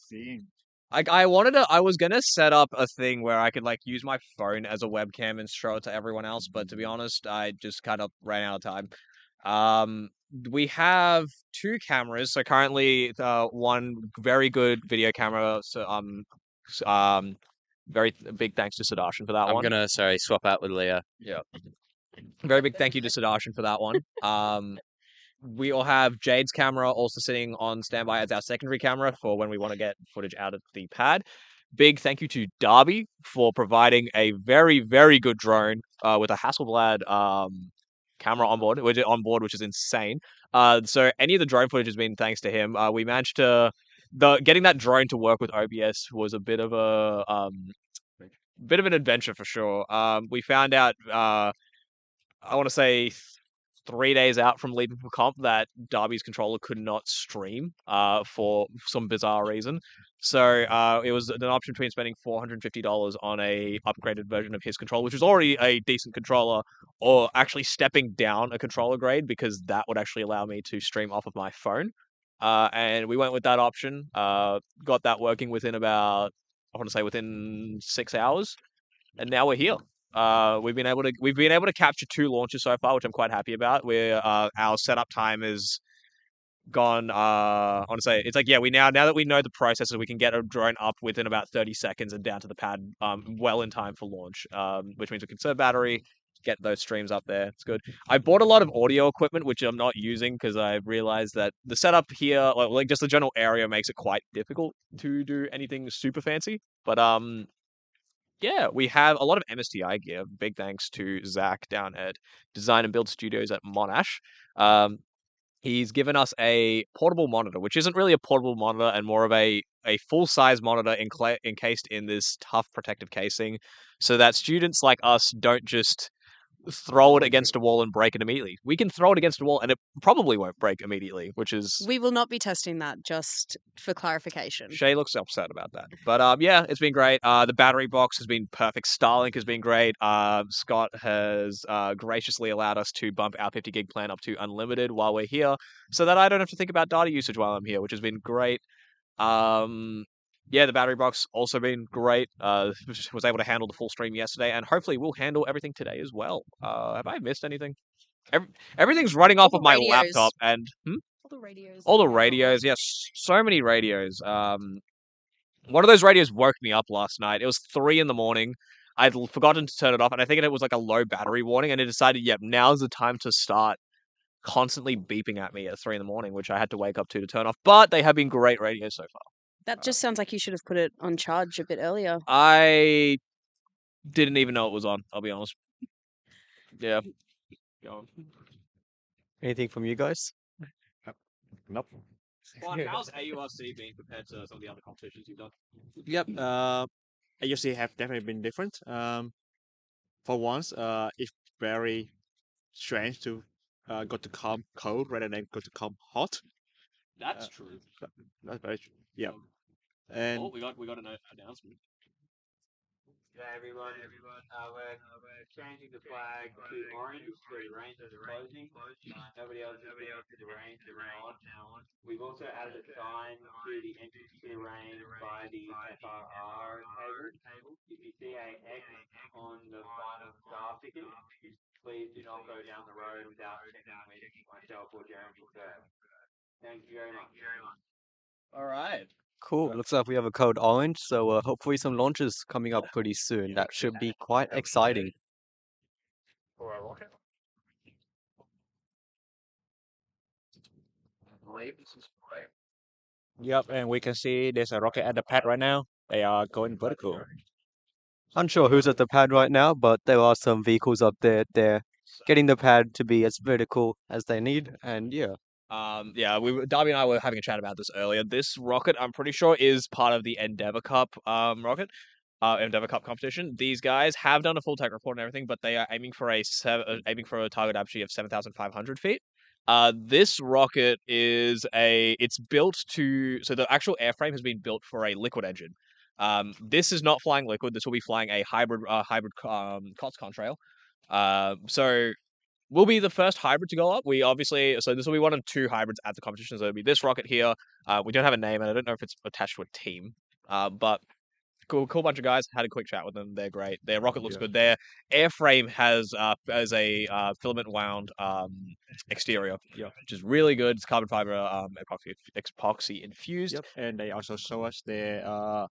I was gonna set up a thing where I could like use my phone as a webcam and show it to everyone else, but to be honest, I just kind of ran out of time. We have 2 cameras, so currently one very good video camera. So very big thanks to Sudarshan for that one. I'm gonna swap out with Leah. Yeah. Very big thank you to Sudarshan for that one. We all have Jade's camera also sitting on standby as our secondary camera for when we want to get footage out of the pad. Big thank you to Darby for providing a very, very good drone with a Hasselblad camera on board, which is insane. So any of the drone footage has been thanks to him. We managed to getting that drone to work with OBS was a bit of an adventure for sure. We found out I want to say 3 days out from leaving for comp that Darby's controller could not stream for some bizarre reason. So it was an option between spending $450 on a upgraded version of his controller, which was already a decent controller, or actually stepping down a controller grade because that would actually allow me to stream off of my phone. And we went with that option. Got that working within about, I want to say within 6 hours, and now we're here. We've been able to capture 2 launches so far, which I'm quite happy about. Our setup time is gone. I want to say it's like, yeah, now that we know the processes, we can get a drone up within about 30 seconds and down to the pad well in time for launch, which means we conserve battery, get those streams up there. It's good. I bought a lot of audio equipment, which I'm not using because I realized that the setup here, like just the general area, makes it quite difficult to do anything super fancy. But yeah, we have a lot of MSTI gear. Big thanks to Zach down at Design and Build Studios at Monash. He's given us a portable monitor, which isn't really a portable monitor and more of a full-size monitor encased in this tough protective casing, so that students like us don't just throw it against a wall and break it immediately. We can throw it against a wall and it probably won't break immediately, which is... We will not be testing that, just for clarification. Shay looks upset about that. But yeah, it's been great. The battery box has been perfect. Starlink has been great. Scott has graciously allowed us to bump our 50 gig plan up to unlimited while we're here, so that I don't have to think about data usage while I'm here, which has been great. Yeah, the battery box also been great. Was able to handle the full stream yesterday, and hopefully we'll handle everything today as well. Have I missed anything? Everything's running off of my laptop, and all the radios. All the radios, yes, so many radios. One of those radios woke me up last night. It was 3 a.m. I'd forgotten to turn it off, and I think it was like a low battery warning, and it decided, yep, now's the time to start constantly beeping at me at 3 a.m, which I had to wake up to turn off. But they have been great radios so far. That just sounds like you should have put it on charge a bit earlier. I didn't even know it was on, I'll be honest. Yeah. Go on. Anything from you guys? Nope. Well, how's AURC been compared to some of the other competitions you've done? Yep. AURC have definitely been different. For once, it's very strange to go to comp cold rather than go to comp hot. That's true. That's very true. Yeah. And we got an announcement. Yeah, everyone, we're changing the flag to orange, so the range is closing. Nobody else is the range now on. We've also added a sign to the entrance to the range by the FRR table. If you see a X on the final star ticket, please do not go down the road without checking with myself or Jeremy first. Thank you very much. All right. Cool. Looks like we have a code orange, so hopefully some launches coming up pretty soon. That should be quite exciting. For a rocket. yep, and we can see there's a rocket at the pad right now. They are going vertical. Unsure who's at the pad right now, but there are some vehicles up there. They're getting the pad to be as vertical as they need, and yeah. Yeah, Darby and I were having a chat about this earlier. This rocket, I'm pretty sure, is part of the Endeavour Cup rocket, Endeavour Cup competition. These guys have done a full tech report and everything, but they are aiming for a target apogee of 7,500 feet. This rocket it's built so the actual airframe has been built for a liquid engine. This is not flying liquid. This will be flying a hybrid COTS contrail. So we'll be the first hybrid to go up. So this will be one of 2 hybrids at the competition. So it'll be this rocket here. We don't have a name, and I don't know if it's attached to a team. But cool bunch of guys. Had a quick chat with them. They're great. Their rocket looks good. Their airframe has a filament wound exterior, which is really good. It's carbon fiber epoxy infused. Yep, and they also show us their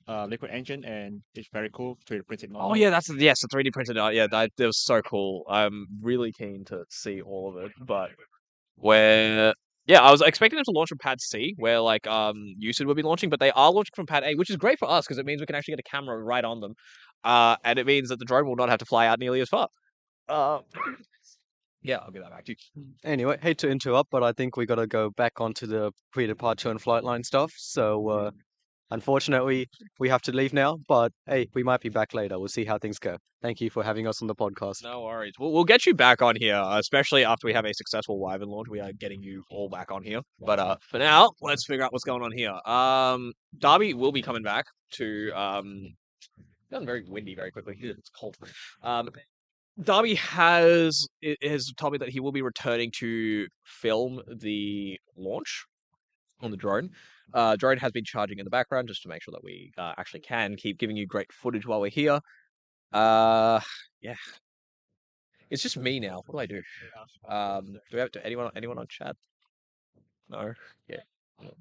liquid engine, and it's very cool. 3D printed model. Oh yeah, that's the 3D printed. Yeah, that was so cool. I'm really keen to see all of it, but I was expecting them to launch from Pad C, where like USID would be launching, but they are launching from Pad A, which is great for us because it means we can actually get a camera right on them, and it means that the drone will not have to fly out nearly as far. Yeah, I'll get that back to you. Anyway, hate to interrupt, but I think we gotta go back onto the pre-departure and flight line stuff. So Unfortunately, we have to leave now, but hey, we might be back later. We'll see how things go. Thank you for having us on the podcast. No worries. We'll get you back on here, especially after we have a successful Wyvern launch. We are getting you all back on here. But for now, let's figure out what's going on here. Darby will be coming back to It's gotten very windy very quickly. It's cold. Darby has told me that he will be returning to film the launch on the drone. Drone has been charging in the background just to make sure that we actually can keep giving you great footage while we're here. Yeah. It's just me now. What do I do? Do we have anyone on chat? No. Yeah. No.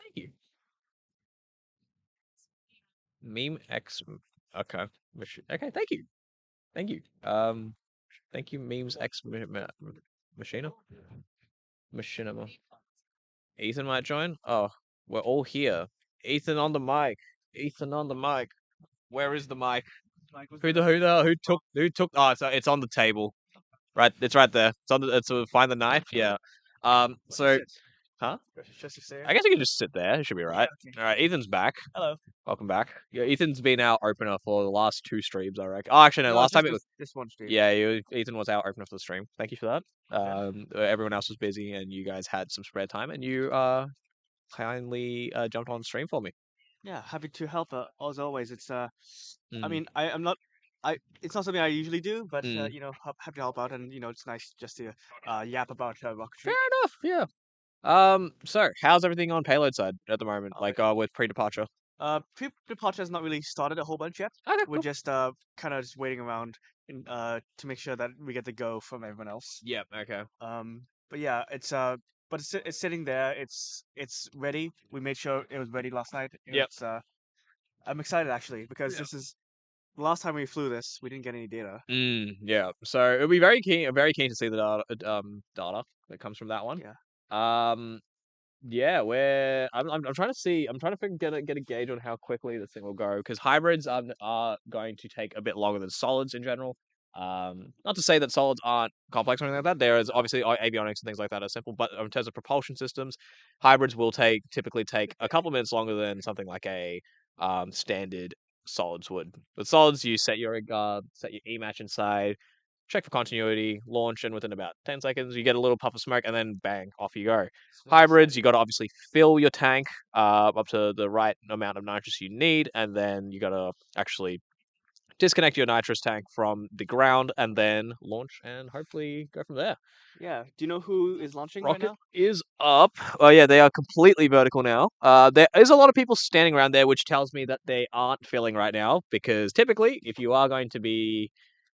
Thank you. Meme X. Okay. Okay. Thank you. Thank you. Thank you, Memes X Machinima. Machinima. Ethan might join. Oh, we're all here. Ethan on the mic. Ethan on the mic. Where is the mic? Who took? Oh, it's on the table. Right, it's right there. It's on the. It's find the knife. Yeah. So, huh? I guess you can just sit there. It should be right. All right, Ethan's back. Hello. Welcome back. Yeah, Ethan's been our opener for the last 2 streams, I reckon. Oh, actually, no. Last time it was this one stream. yeah. Ethan was our opener for the stream. Thank you for that. Everyone else was busy, and you guys had some spare time, and you kindly jumped on stream for me. Yeah, happy to help. As always, it's I Mm. mean, I'm not. It's not something I usually do, but Mm. you know, happy to help out, and you know, it's nice just to yap about rocketry. Fair enough. Yeah. So how's everything on payload side at the moment? Like with pre-departure. Pre-departure has not really started a whole bunch yet. Okay, We're cool. just kind of just waiting around to make sure that we get the go from everyone else. Yep. Okay. But yeah, it's sitting there. It's ready. We made sure it was ready last night. Yep. It's I'm excited actually because this is the last time we flew this. We didn't get any data. Yeah. So it'll be very keen to see the data that comes from that one. Yeah. Yeah, I'm trying to get a gauge on how quickly this thing will go because hybrids are going to take a bit longer than solids in general. Not to say that solids aren't complex or anything like that. There is obviously avionics and things like that are simple, but in terms of propulsion systems, hybrids will typically take a couple of minutes longer than something like a standard solids would. With solids, you set your E match inside, check for continuity, launch, and within about 10 seconds, you get a little puff of smoke, and then bang, off you go. Hybrids, you got to obviously fill your tank up to the right amount of nitrous you need, and then you got to actually disconnect your nitrous tank from the ground, and then launch, and hopefully go from there. Yeah. Do you know who is launching Rocket right now? is up. Oh yeah, they are completely vertical now. There is a lot of people standing around there, which tells me that they aren't filling right now, because typically, if you are going to be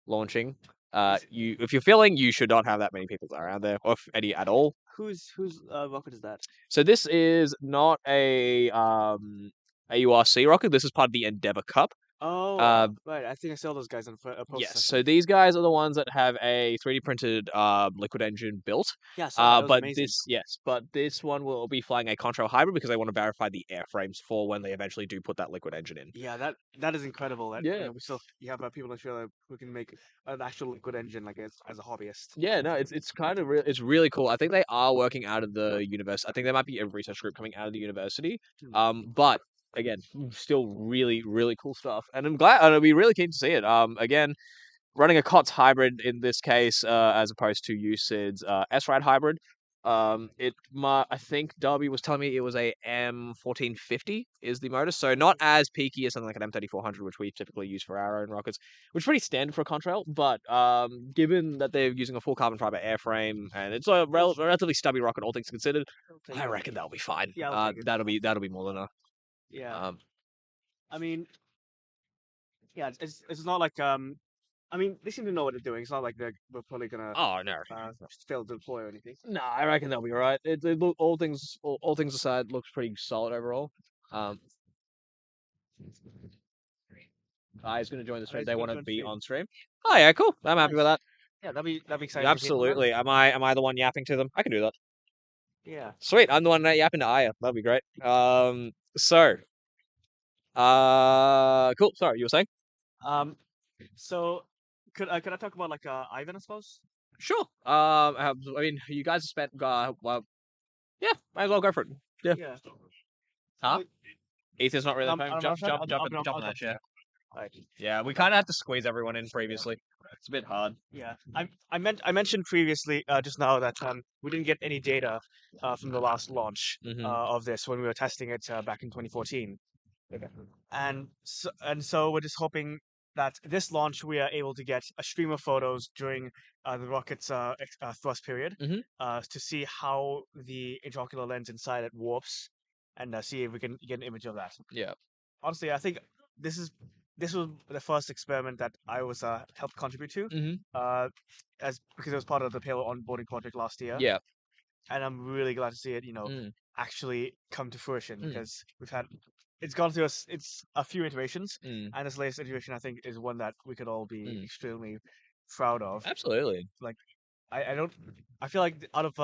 launching, if you're filling, you should not have that many people around there, or if any at all. Whose rocket is that? So this is not a AURC rocket. This is part of the Endeavour Cup. Oh, right. I think I saw those guys on a post Yes. session. So these guys are the ones that have a 3D printed liquid engine built. Yeah, I saw that. It was but amazing. this one will be flying a Contrail hybrid because they want to verify the airframes for when they eventually do put that liquid engine in. Yeah, that is incredible. That, Yeah. You know, you have people in Australia who can make an actual liquid engine like as a hobbyist. Yeah, no, it's kind of it's really cool. I think they are working out of the university. I think there might be a research group coming out of the university. But again, still really, really cool stuff. And I'm glad, and I'll be really keen to see it. Again, running a COTS hybrid in this case, as opposed to UCID's S-Ride hybrid. I think Darby was telling me it was a M1450 is the motor, so not as peaky as something like an M3400, which we typically use for our own rockets, which is pretty standard for a contrail. But given that they're using a full carbon fiber airframe and it's a relatively stubby rocket, all things considered, I reckon that'll be fine. Yeah, that'll be more than enough. Yeah. I mean, yeah, it's not like I mean, they seem to know what they're doing. It's not like we're probably gonna fail to deploy or anything. No, I reckon they'll be right. All things aside, looks pretty solid overall. Is going to join the stream. They want to be on stream. Oh yeah, cool. I'm happy with that. Yeah, that'd be exciting. Absolutely. Am I the one yapping to them? I can do that. Yeah. Sweet. I'm the one yapping to Aya. That'd be great. Cool. Sorry, you were saying? So could I talk about like Ivan, I suppose? Sure. I mean, you guys have spent. Well, yeah, might as well go for it. Yeah. Huh? Ethan's not really I'm home. not Jump sure. on I'll that chair. Right. Yeah, we kind of had to squeeze everyone in previously. It's a bit hard. Yeah, I mentioned previously just now that we didn't get any data from the last launch Mhm. of this when we were testing it back in 2014. And so we're just hoping that this launch we are able to get a stream of photos during the rocket's thrust period Mhm. To see how the intraocular lens inside it warps, and see if we can get an image of that. Yeah. Honestly, I think this was the first experiment that I was helped contribute to, Mhm. as because it was part of the payload onboarding project last year, Yeah. and I'm really glad to see it, Mm. actually come to fruition Mm. because it's gone through it's a few iterations, Mm. and this latest iteration I think is one that we could all be Mm. extremely proud of. Absolutely. Like, I feel like out of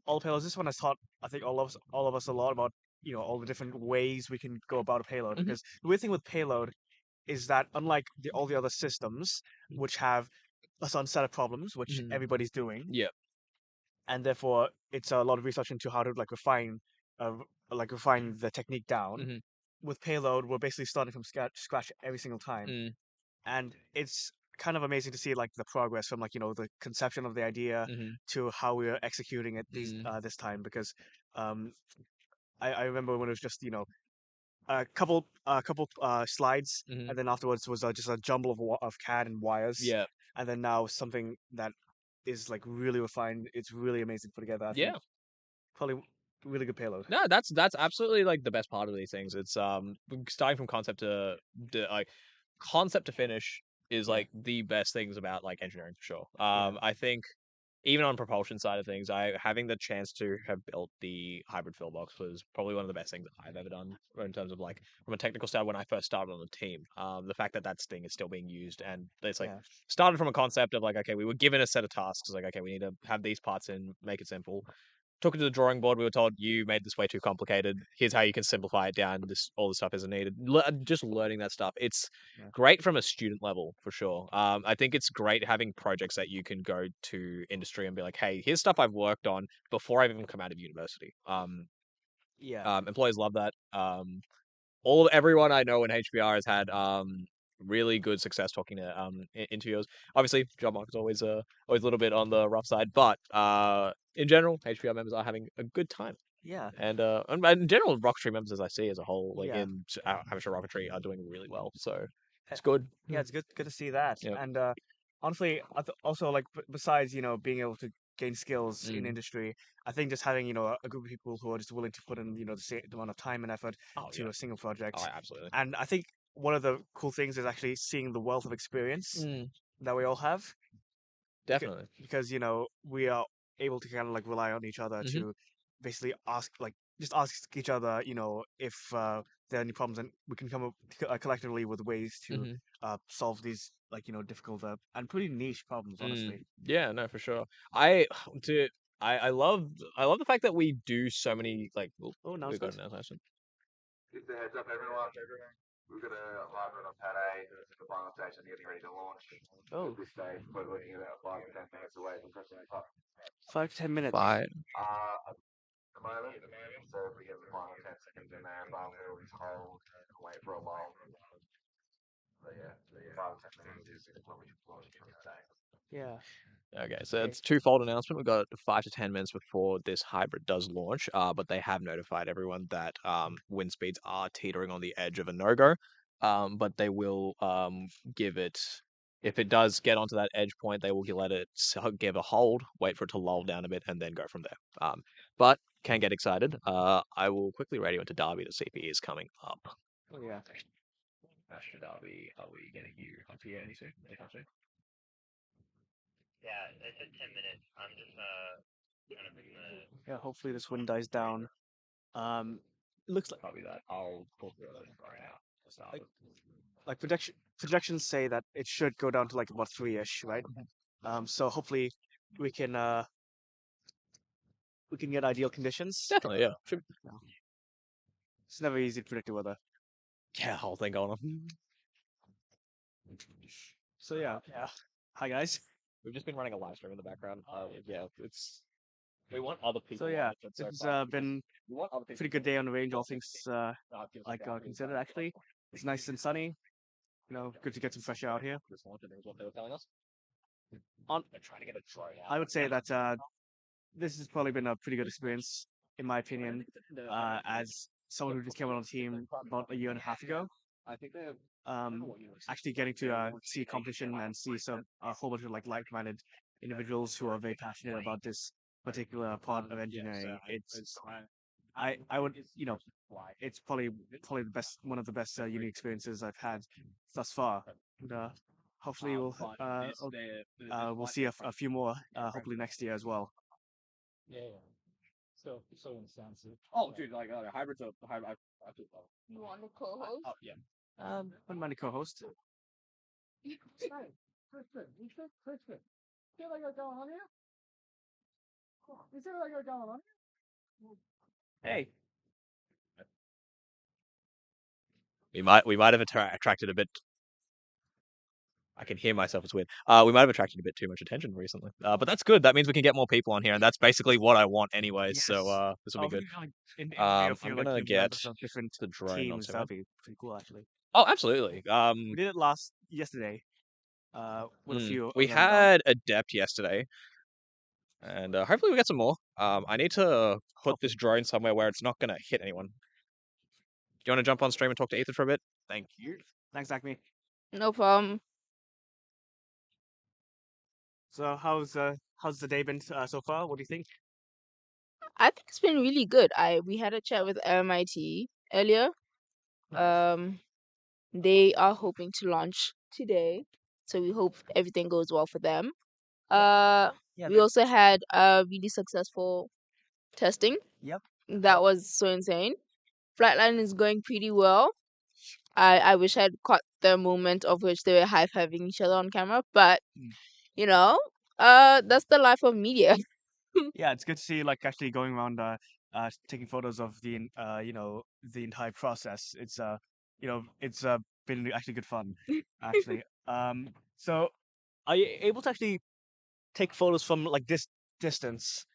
all the payloads, this one has taught I think all of us a lot about all the different ways we can go about a payload. Mhm. Because the weird thing with payload is that unlike all the other systems which have a certain set of problems which Mhm. everybody's doing, Yeah. and therefore it's a lot of research into how to refine the technique down. Mhm. With payload, we're basically starting from scratch every single time, Mm. and it's kind of amazing to see like the progress from the conception of the idea Mhm. to how we're executing it Mm. this time. Because um, I remember when it was just a couple slides, Mhm. and then afterwards was just a jumble of CAD and wires, Yeah. and then now something that is like really refined. It's really amazing to put together. I think Yeah. probably really good payload. No, that's absolutely like the best part of these things. It's starting from concept like concept to finish is Yeah. like the best things about like engineering for sure. Yeah. I think even on propulsion side of things, having the chance to have built the hybrid fill box was probably one of the best things that I've ever done in terms of like from a technical side when I first started on the team. The fact that thing is still being used and it's like Yeah. started from a concept of like, okay, we were given a set of tasks, like, okay, we need to have these parts in, make it simple. Took it to the drawing board. We were told you made this way too complicated. Here's how you can simplify it down. All the stuff isn't needed. Just learning that stuff. It's Yeah. great from a student level for sure. I think it's great having projects that you can go to industry and be like, hey, here's stuff I've worked on before I've even come out of university. Yeah. Employees love that. Everyone I know in HPR has had really good success talking to interviewers. Obviously, job market's always a little bit on the rough side, but in general, HPR members are having a good time. Yeah. And in general, rocketry members, as I see as a whole, like Yeah. in amateur rocketry, are doing really well. So it's good. Yeah, it's good to see that. Yep. And honestly, also like besides being able to gain skills in Mm. industry, I think just having a group of people who are just willing to put in the same amount of time and effort Oh, to yeah. a single project. Oh, absolutely. And I think one of the cool things is actually seeing the wealth of experience Mm. that we all have. Definitely. Because we are able to kind of like rely on each other Mhm. to basically ask each other if there are any problems, and we can come up collectively with ways to Mhm. solve these difficult and pretty niche problems, honestly. Yeah, no, for sure. I to I love the fact that we do so many like. Oh, We got announcement. an announcement. Just a heads up, everyone. We've got a hybrid on pad A. This is the final station getting ready to launch. Oh, At this stage, we're looking at about 5 to 10 minutes away from pressing the button. 5 to 10 minutes. Bye. At the moment, so if we get the final 10 seconds in there, we'll just hold and wait for a lull. So yeah, 5 to 10 minutes is what we should launch from today. Yeah. Okay, so Okay. it's twofold announcement. We've got 5 to 10 minutes before this hybrid does launch, but they have notified everyone that wind speeds are teetering on the edge of a no-go. But they will give it, if it does get onto that edge point, they will let it give a hold, wait for it to lull down a bit, and then go from there. But can get excited. I will quickly radio into Darby to see if he is coming up. Oh yeah. Master Darby, are we getting you up here anytime soon? Yeah, I said 10 minutes. I'm just trying to bring the. Yeah. Hopefully this wind dies down. Looks like Copy that. I'll pull through it right now. To start with. like projections say that it should go down to like about 3-ish, right? So hopefully we can get ideal conditions. Definitely, yeah. It's never easy to predict the weather. Yeah, whole thing going on. So yeah. Hi guys. We've just been running a live stream in the background. Yeah, it's We want other people. So yeah, it's been a pretty good day on the range, all things considered. Actually, it's nice and sunny. You know, good to get some fresh air out here. What they were telling us. I would say that this has probably been a pretty good experience, in my opinion, as someone who just came on the team about a year and a half ago. Actually getting to see a competition and see a whole bunch of like-minded individuals who are very passionate about this particular part of engineering. I would, it's probably the best, one of the best uni experiences I've had thus far. And, hopefully we'll see a few more hopefully next year as well. Yeah. So in a sense. Oh, dude, like hybrids are hybrid. You want to co-host? Yeah. Wouldn't mind a co-host. Kristen. See what I got going on here? You see what I got going on here? Hey. We might have attracted a bit. I can hear myself. It's weird. We might have attracted a bit too much attention recently. But that's good. That means we can get more people on here, and that's basically what I want anyway. Yes. So this will be good. I'm gonna get different the drone teams. onto That'd it. be pretty cool, actually. Oh, absolutely. We did it yesterday. With a few. We had Adept yesterday, and hopefully we get some more. I need to put this drone somewhere where it's not gonna hit anyone. Do you want to jump on stream and talk to Ethan for a bit? Thank you. Thanks, Acme. No problem. So how's the day been so far? What do you think? I think it's been really good. We had a chat with MIT earlier. They are hoping to launch today, so we hope everything goes well for them. We also had a really successful testing. Yep. That was so insane. Flightline is going pretty well. I wish I'd caught the moment of which they were high-fiving each other on camera, but that's the life of media. Yeah, it's good to see actually going around taking photos of the the entire process. It's it's been actually good fun actually. So are you able to actually take photos from this distance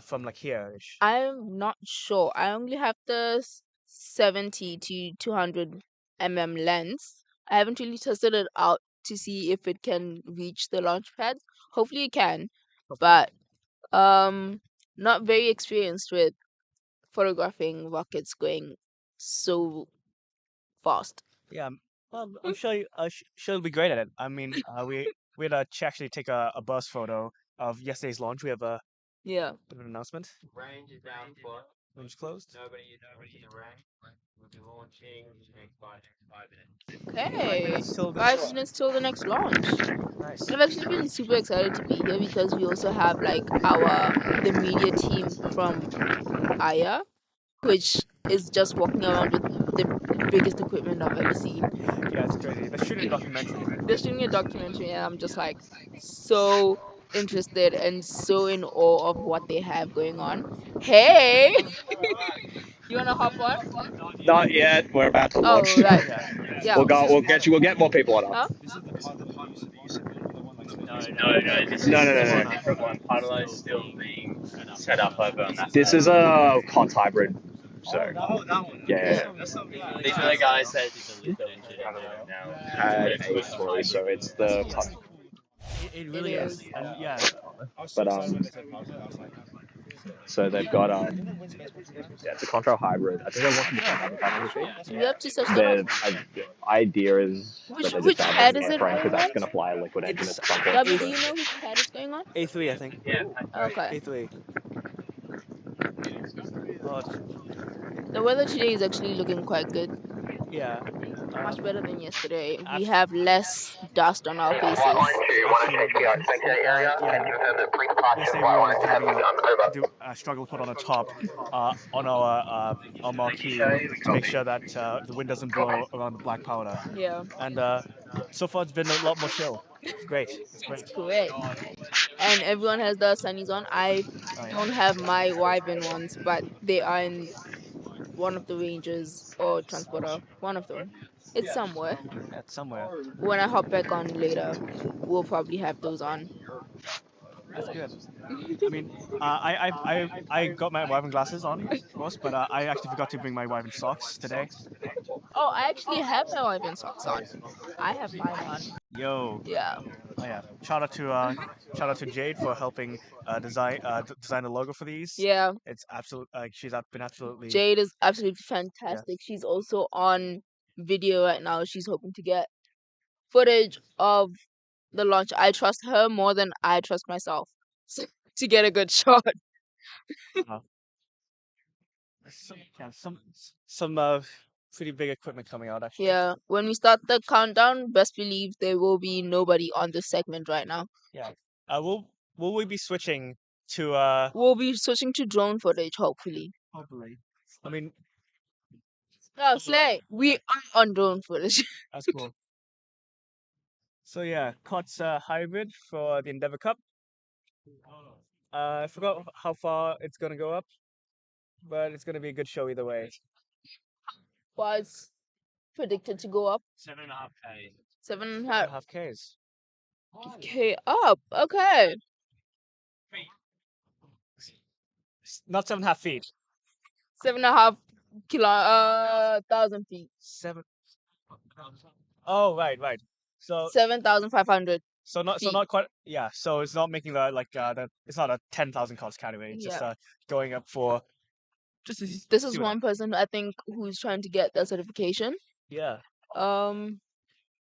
from here? I'm not sure. I only have the 70 to 200 lens. I haven't really tested it out to see if it can reach the launch pads. Hopefully it can, but not very experienced with photographing rockets going so fast. Yeah, well, I'm sure sure you'll be great at it. I mean, we had actually take a bus photo of yesterday's launch. We have a Yeah. bit of an announcement. Range is now full. Range is closed. Nobody is in the range. We'll be launching next 5 minutes. Okay. 5 minutes 5 minutes till the next launch. Nice. I've actually been super excited to be here because we also have the media team from Aya, which is just walking around with the biggest equipment I've ever seen. Yeah, it's crazy. They're shooting a documentary. They're shooting a documentary, and I'm just so interested and so in awe of what they have going on. Hey, you wanna hop on? Not yet. We're about to launch. Oh right, yeah. We'll get more people on. Huh? This is the car that you said No, this is No. a different one. Partalized still being set up over on that This side. is a COTS hybrid. So that one. yeah. These are the guys that did the liquid engine and now Had a story, so it's the COTS. It really It is. is. And yeah. But so they've got it's a contrail hybrid. I think they're working with another kind We have to search that The up. idea is Which that which they're just pad an is it airframe because that's on? going to fly a liquid engine at some point. Gabby, do you know which pad is going on? A3, I think. Yeah. Okay. A3. Oh, The weather today is actually looking quite good. yeah. Much better than yesterday. We have less dust on our faces. Yesterday we were having to struggle to put on a top on our marquee to make sure that the wind doesn't blow around the black powder. Yeah. And so far it's been a lot more chill. It's great. It's great. It's great. And everyone has the sunnies on. I don't have my Wyvern ones, but they are in one of the ranges or transporter. One of them. It's somewhere. Yeah, it's somewhere. When I hop back on later, we'll probably have those on. That's good. I mean, I got my Wyvern glasses on, of course, but I actually forgot to bring my Wyvern socks today. Oh, I actually have my Wyvern socks on. I have mine on. Yo. Yeah. Oh yeah. Shout out to Jade for helping design the logo for these. Yeah. It's absolute she's been absolutely Jade is absolutely fantastic. She's also on video right now. She's hoping to get footage of the launch. I trust her more than I trust myself to get a good shot. some pretty big equipment coming out actually. Yeah. When we start the countdown, best believe there will be nobody on this segment right now. Yeah. Will we be switching to We'll be switching to drone footage, hopefully. hopefully. I mean, Oh, Slay, we are on drone footage. that's cool. So yeah, COTS hybrid for the Endeavor Cup. I forgot how far it's gonna go up, but it's gonna be a good show either way. Well, it's predicted to go up 7.5K. 7.5 Ks. K up. Okay. Not 7.5 feet. 7.5 thousand feet. 7. Oh right. So 7,500. so not quite. Yeah. So it's not making it's not a 10,000 cost category. It's just Yeah. going up for. This is one person I think who's trying to get that certification. Yeah.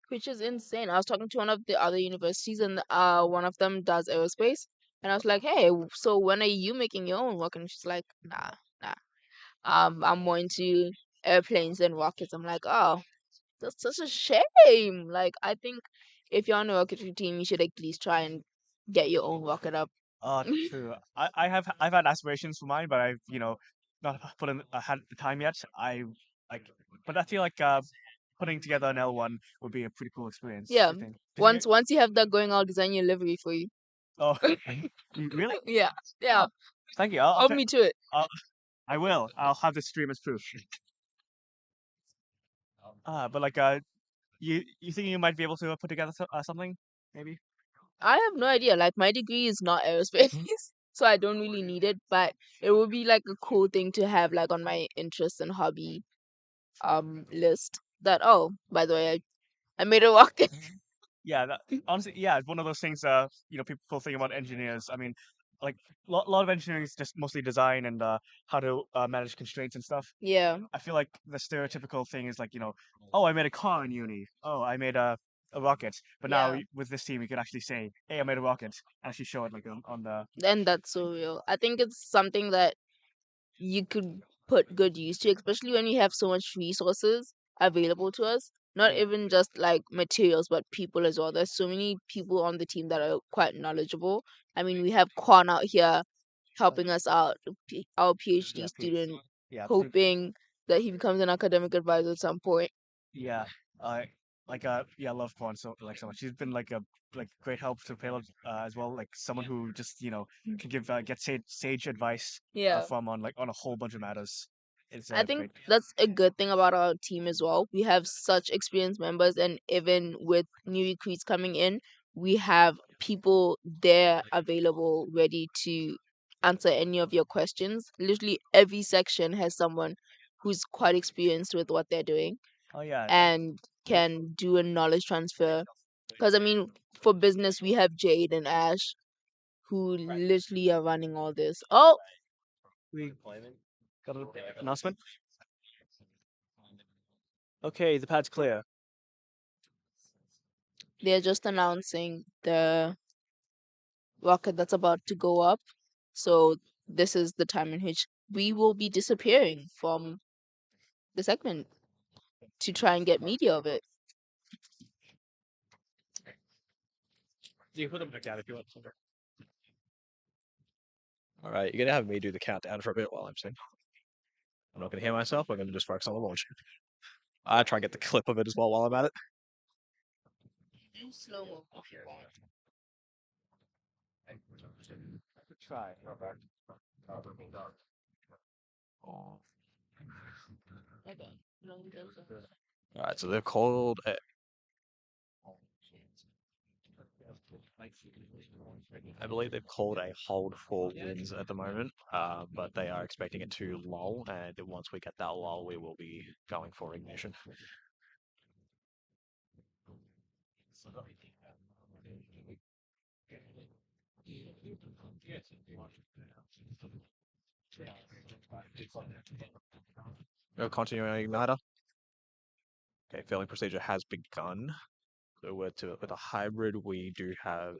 Which is insane. I was talking to one of the other universities, and one of them does aerospace, and I was like, "Hey, so when are you making your own rocket?" And she's like, "Nah. I'm more into airplanes than rockets." I'm like, "Oh, that's such a shame. Like, I think if you're on a rocketry team, you should at least try and get your own rocket up." True. I've had aspirations for mine, but I've not had the time yet. But I feel like putting together an L1 would be a pretty cool experience. Yeah. I think. Once you have that going, I'll design your livery for you. Oh, really? Yeah. Yeah. Thank you. Hold me to it. I will. I'll have this stream as proof. But you think you might be able to put together something, maybe? I have no idea. Like, my degree is not aerospace, so I don't really need it. But it would be like a cool thing to have, like, on my interest and hobby list. That, oh, by the way, I made a rocket. Yeah, honestly, yeah, it's one of those things. People think about engineers. I mean, like lot of engineering is just mostly design and how to manage constraints and stuff. Yeah. I feel like the stereotypical thing is like, oh, I made a car in uni. Oh, I made a rocket. But now Yeah. with this team, you could actually say, hey, I made a rocket, and actually show it like on the. And that's so real. I think it's something that you could put good use to, especially when we have so much resources available to us. Not even just like materials, but people as well. There's so many people on the team that are quite knowledgeable. I mean, we have Quan out here helping us out, our PhD student, hoping that he becomes an academic advisor at some point. Yeah, I I love Quan so much. She's been like a great help to Payload as well. Like someone who just can get sage advice Yeah. from on a whole bunch of matters. It's I think great. that's a good thing about our team as well. We have such experienced members, and even with new recruits coming in, we have people there available, ready to answer any of your questions. Literally, every section has someone who's quite experienced with what they're doing Oh yeah. and can do a knowledge transfer. Because, I mean, for business, we have Jade and Ash who literally are running all this. Oh, We got an announcement. Okay, the pad's clear. they're just announcing the rocket that's about to go up. So this is the time in which we will be disappearing from the segment to try and get media of it. You put them back down if you want. All right, you're gonna have me do the countdown for a bit while I'm saying. I'm not gonna hear myself. I'm gonna just focus on the launch. I try and get the clip of it as well while I'm at it. Slow mo. Try. Okay. All right, so they're called. I believe they've called a hold for winds at the moment, but they are expecting it to lull, and once we get that lull, we will be going for ignition. We're continuing igniter. Okay, filling procedure has begun. So with a hybrid, we do have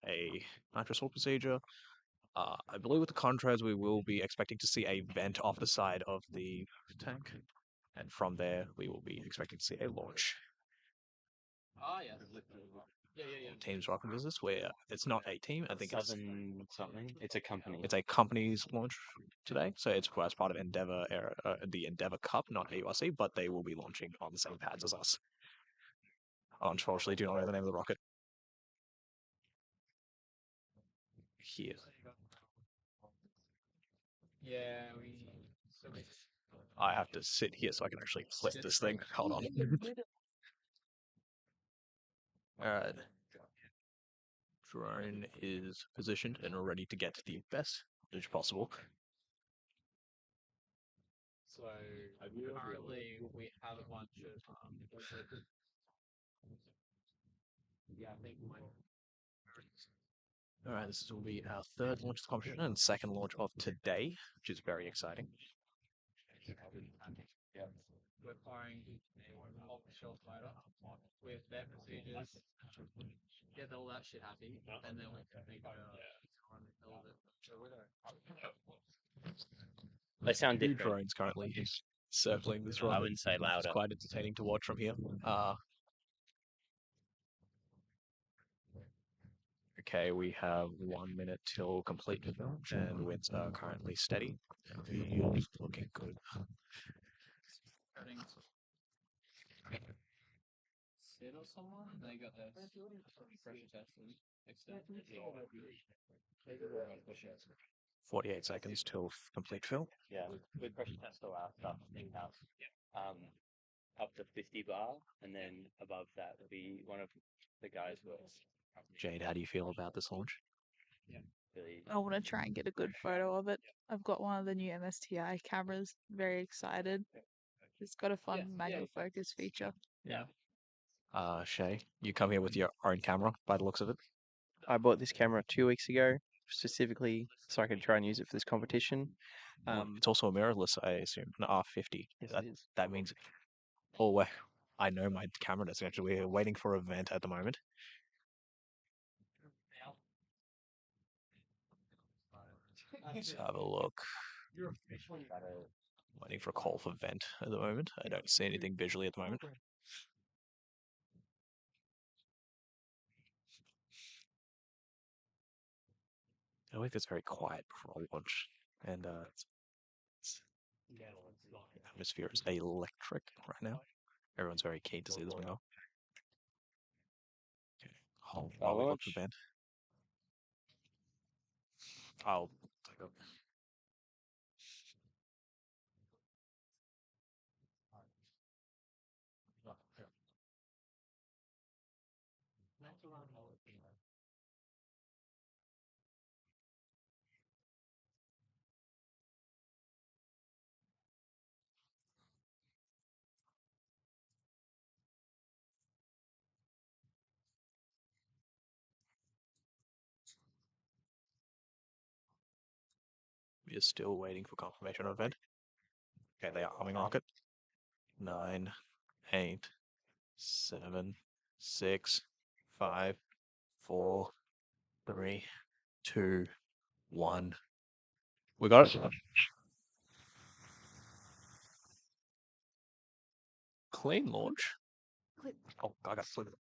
a nitrous sword procedure. I believe with the contrads, we will be expecting to see a vent off the side of the tank, and from there, we will be expecting to see a launch. Teams Rocket Business, where it's not a team, I think it's something. It's a company. It's a company's launch today, so it's as part of Endeavor, the Endeavor Cup, not AURC, but they will be launching on the same pads as us. Unfortunately, do not know the name of the rocket. Here. Yeah, I have to sit here so I can actually flip this thing. Hold on. Alright. Drone is positioned and ready to get the best footage possible. So currently we have a bunch of Alright, this will be our third launch of the competition and second launch of today, which is very exciting. we're firing a off-the-shelf motor with their procedures, get all that shit happy, and then we can make They sound Two different. drones currently circling this I rocket. wouldn't say It's louder. quite entertaining to watch from here. Okay, we have 1 minute till complete launch, and winds are currently steady. Looking good. Sid or someone, they got their pressure tested. 48 seconds till complete fill. Yeah, with pressure test all our stuff in house. Up to 50 bar, and then above that will be one of the guys' works. Jade, how do you feel about this launch? Really, I want to try and get a good photo of it. I've got one of the new MSTI cameras. Very excited. It's got a fun manual focus feature. Shay, you come here with your own camera by the looks of it. I bought this camera 2 weeks ago, specifically so I could try and use it for this competition. It's also a mirrorless, I assume, an R50. Yes, that, it is. that means, oh, wait, I know my camera doesn't actually. We're waiting for a vent at the moment. Let's have a look. Waiting for a call for vent at the moment. I don't see anything visually at the moment. I think it's very quiet before I launch, and the atmosphere is electric right now. Everyone's very keen to see this window. Okay, hold while we look for vent. I'll take a We are still waiting for confirmation of event. Okay, they are humming rocket. 9, 8, 7, 6, 5, 4, 3, 2, 1. We got it. Clean launch. Oh, I got flipped.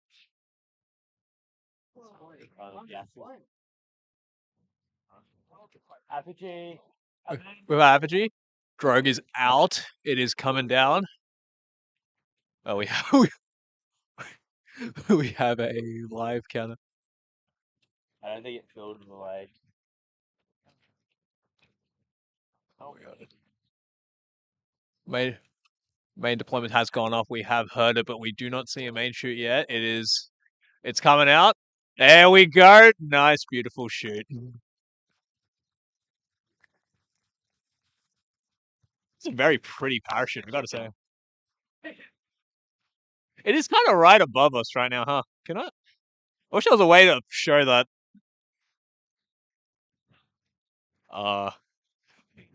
Apogee. With Apogee, Drogue is out. It is coming down. Oh, we have we have a live counter. I don't think it filled the way. Oh my god. Main deployment has gone off. We have heard it, but we do not see a main shoot yet. It's coming out. There we go. Nice, beautiful shoot. It's a very pretty parachute, I gotta say. It is kind of right above us right now, huh? Can I wish there was a way to show that.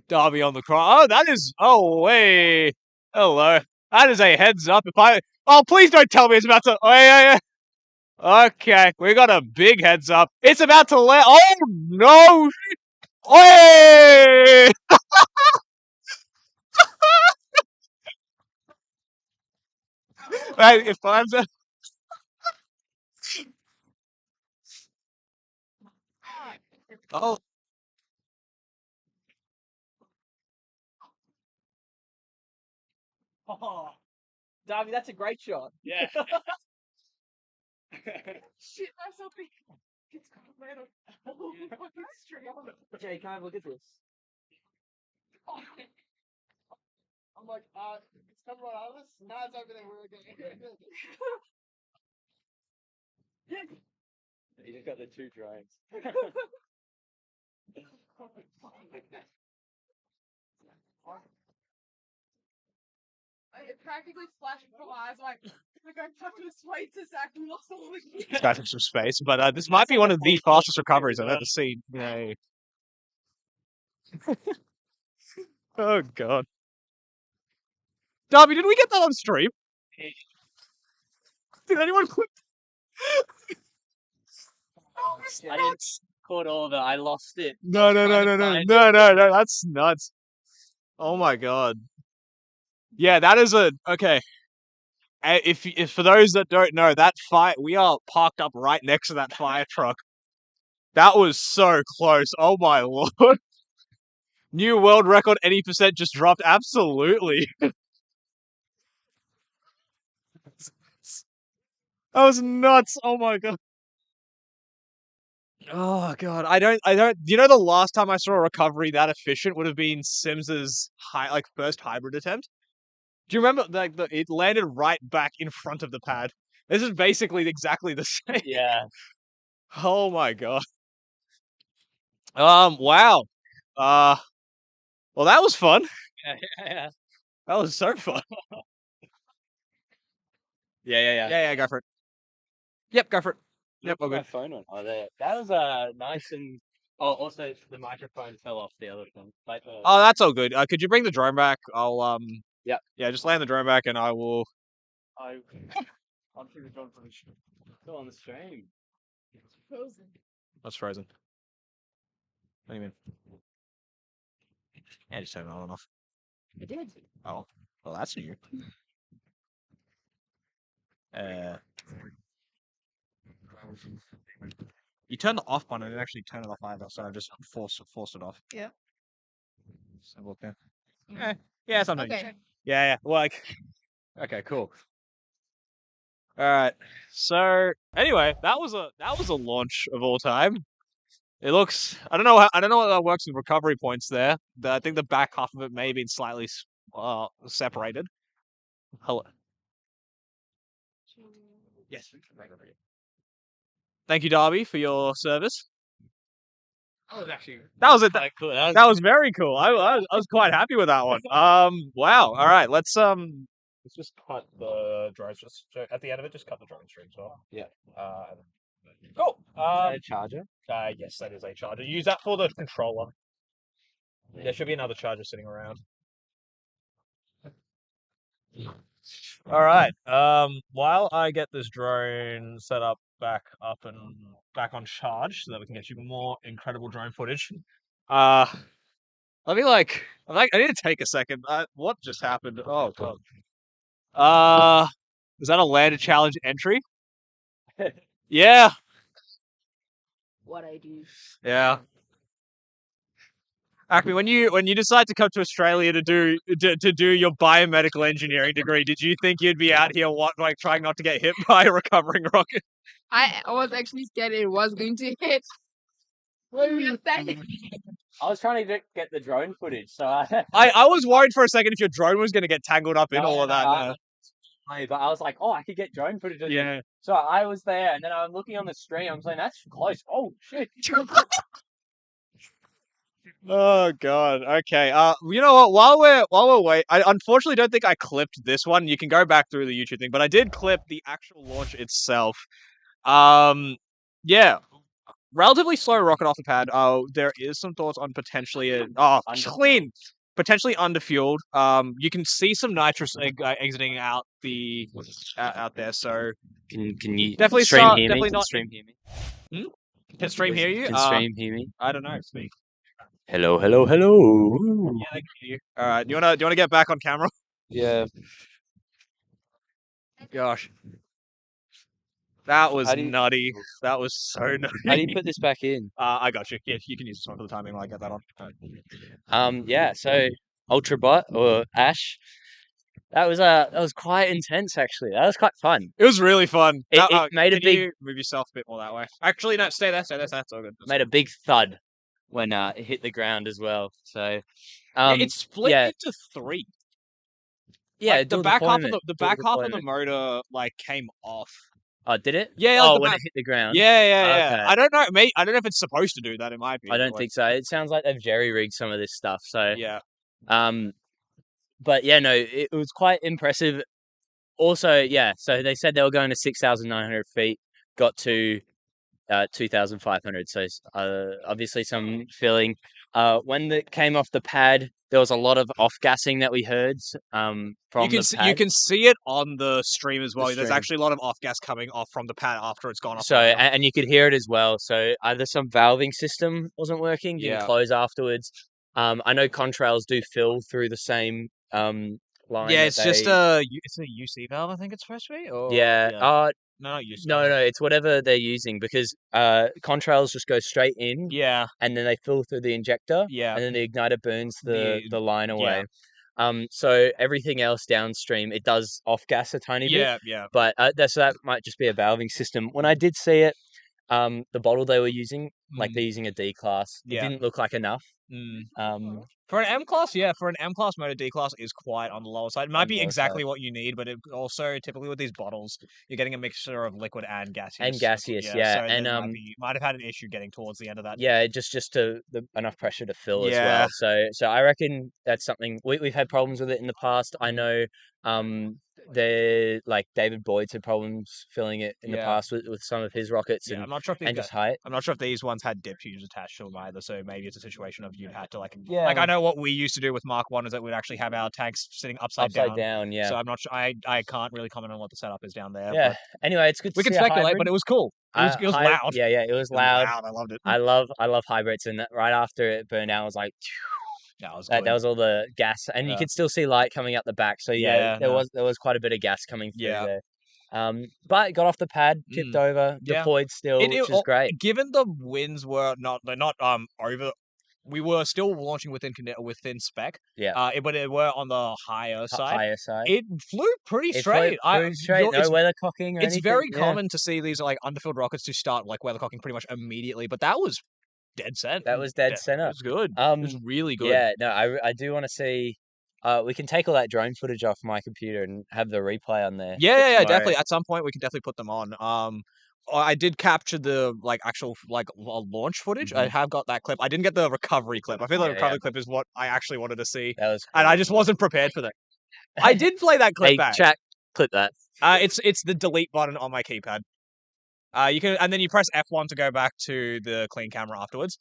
Darby on the cross. Oh, that is. Oh, wait. Hello. That is a heads up. If I. Oh, please don't tell me it's about to. Oh, yeah. Okay, we got a big heads up. It's about to land. Oh no! Hey! Hey, if I'm. Oh. Oh, Darby, that's a great shot. Yeah. Shit, that's so big. It's got a man fucking straight on it. Jay, can I have a look at this? I'm like, it's coming right out of us. Now it's over there. We're okay. You just got the two drones. It practically flashed before my eyes. Like I have to wait to Zach and lost all the gear. This guy took some space, but this might be one of the fastest recoveries I've ever seen. Yay. Oh god. Darby, did we get that on stream? Did anyone clip? I didn't caught all of it. I lost it. No. That's nuts. Oh my god. Yeah, that is a okay. If for those that don't know, that fire, we are parked up right next to that fire truck. That was so close. Oh my lord. New world record, any percent just dropped. Absolutely. That was nuts. Oh my god. Oh god. I don't you know the last time I saw a recovery that efficient would have been Sims's first hybrid attempt? Do you remember it landed right back in front of the pad? This is basically exactly the same. Yeah. Oh my god. Wow. Well, that was fun. Yeah. That was so fun. Yeah, go for it. Yep, go for it. Yep, all My good. phone on. Oh, there. That was nice and. Oh, also the microphone fell off the other one. Like, Oh, that's all good. Could you bring the drone back? I'll Yep. Yeah, just land the drone back and I will. I'll take the drone footage. Still on the stream. It's frozen. That's frozen. What do you mean? Yeah, just turn it on and off. I did. Oh, well, that's new. You turn the off button and it actually turn it off either, so I just forced it off. Yeah. So look there. Yeah, something. Okay. Yeah. Okay, cool. All right. So anyway, that was a launch of all time. It looks. I don't know how that works with recovery points there. I think the back half of it may have been slightly separated. Hello. Yes. Thank you, Darby, for your service. That was actually. That was it. Quite cool. That was very cool. I was quite happy with that one. Wow. All right. Let's just cut the drones. Just at the end of it, just cut the drone stream as well. Yeah. Cool. A charger. Yes, that is a charger. Use that for the controller. There should be another charger sitting around. All right. While I get this drone set up back on charge, so that we can get you more incredible drone footage. I need to take a second. What just happened? Oh god. Is that a landed challenge entry? Yeah. What I do. Yeah. Acme, when you decide to come to Australia to do your biomedical engineering degree, did you think you'd be out here trying not to get hit by a recovering rocket? I was actually scared it was going to hit. What were you saying? I was trying to get the drone footage, so I was worried for a second if your drone was going to get tangled up in all of that. But I was like, oh, I could get drone footage. Of this. Yeah. So I was there, and then I'm looking on the stream. I'm saying that's close. Oh shit. Oh god. Okay. You know what? While we're waiting, I unfortunately don't think I clipped this one. You can go back through the YouTube thing, but I did clip the actual launch itself. Yeah. Relatively slow rocket off the pad. There is some thoughts on potentially clean, potentially underfueled. You can see some nitrous exiting out the out there. So Can you definitely stream start. hear me? Definitely Can not. stream hear me? Can stream hear you? Can stream hear me? I don't know. Speak. Hello, hello, hello. Yeah, they can hear you. All right. Do you wanna get back on camera? Yeah. Gosh. That was How do you- nutty. That was so nutty. How do you put this back in? I got you. Yeah, you can use this one for the timing while I get that on. Yeah. So Ultrabot or Ash, that was quite intense actually. That was quite fun. It was really fun. It made a Can big you move yourself a bit more that way. Actually, no, stay there. That's all good. made a big thud when it hit the ground as well. So It split into three. Yeah, Like, the dual back half of deployment, the dual back half of the deployment. motor like came off. Oh, did it? Yeah, like Oh, the when back. it hit the ground. Yeah. Okay. I don't know. I don't know if it's supposed to do that. It might be. I don't think so. It sounds like they've jerry-rigged some of this stuff. So Yeah. But yeah, no, it was quite impressive. Also, yeah, so they said they were going to 6,900 feet, got to 2,500. So obviously some filling. When it came off the pad, there was a lot of off-gassing that we heard from the pad. You can see it on the stream as well. There's stream. actually a lot of off gas coming off from the pad after it's gone off. So and you could hear it as well. So either some valving system wasn't working, didn't close afterwards. I know contrails do fill through the same line. Yeah, it's just a UC valve. I think it's supposed to be. Or, yeah. No, not UC. No, it's whatever they're using because contrails just go straight in. Yeah. And then they fill through the injector. Yeah. And then the igniter burns the line away. Yeah. So everything else downstream, it does off gas a tiny bit. Yeah. But that might just be a valving system. When I did see it, the bottle they were using, like they're using a D class, it didn't look like enough. For an M class, for an M class motor, D class is quite on the lower side. It might be exactly what you need, but it also typically with these bottles, you're getting a mixture of liquid and gaseous. Yeah. So and might have had an issue getting towards the end of that. Yeah, just enough pressure to fill as well. So I reckon that's something we've had problems with it in the past. I know like David Boyd's had problems filling it in the past with some of his rockets. I'm not sure if just height. I'm not sure if these ones had dip tubes attached to them either. So maybe it's a situation of you'd had to like I know what we used to do with Mark 1 is that we'd actually have our tanks sitting upside down. Yeah. So I'm not sure. I can't really comment on what the setup is down there. Yeah. But Anyway, it's good. We can speculate, but it was cool. It was loud. Yeah, it was loud. I loved it. I love hybrids, and right after it burned out, I was like, that was all the gas, and you could still see light coming up the back. So there was quite a bit of gas coming through there. But it got off the pad, tipped over, deployed still, which is great. Given the winds were not over. We were still launching within spec. Yeah. But it were on the higher side. Side. It flew pretty straight. No weathercocking or anything. It's very common to see these like underfilled rockets to start like weathercocking pretty much immediately, but that was dead center. That was dead center. It was good. It was really good. Yeah. No, I do want to see. We can take all that drone footage off my computer and have the replay on there. Yeah, definitely. At some point, we can definitely put them on. I did capture the actual launch footage. I have got that clip. I didn't get the recovery clip. I feel like the recovery clip is what I actually wanted to see. That was cool. And I just wasn't prepared for that. I did play that clip back. Chat, clip that. It's the delete button on my keypad. You can, and then you press F1 to go back to the clean camera afterwards.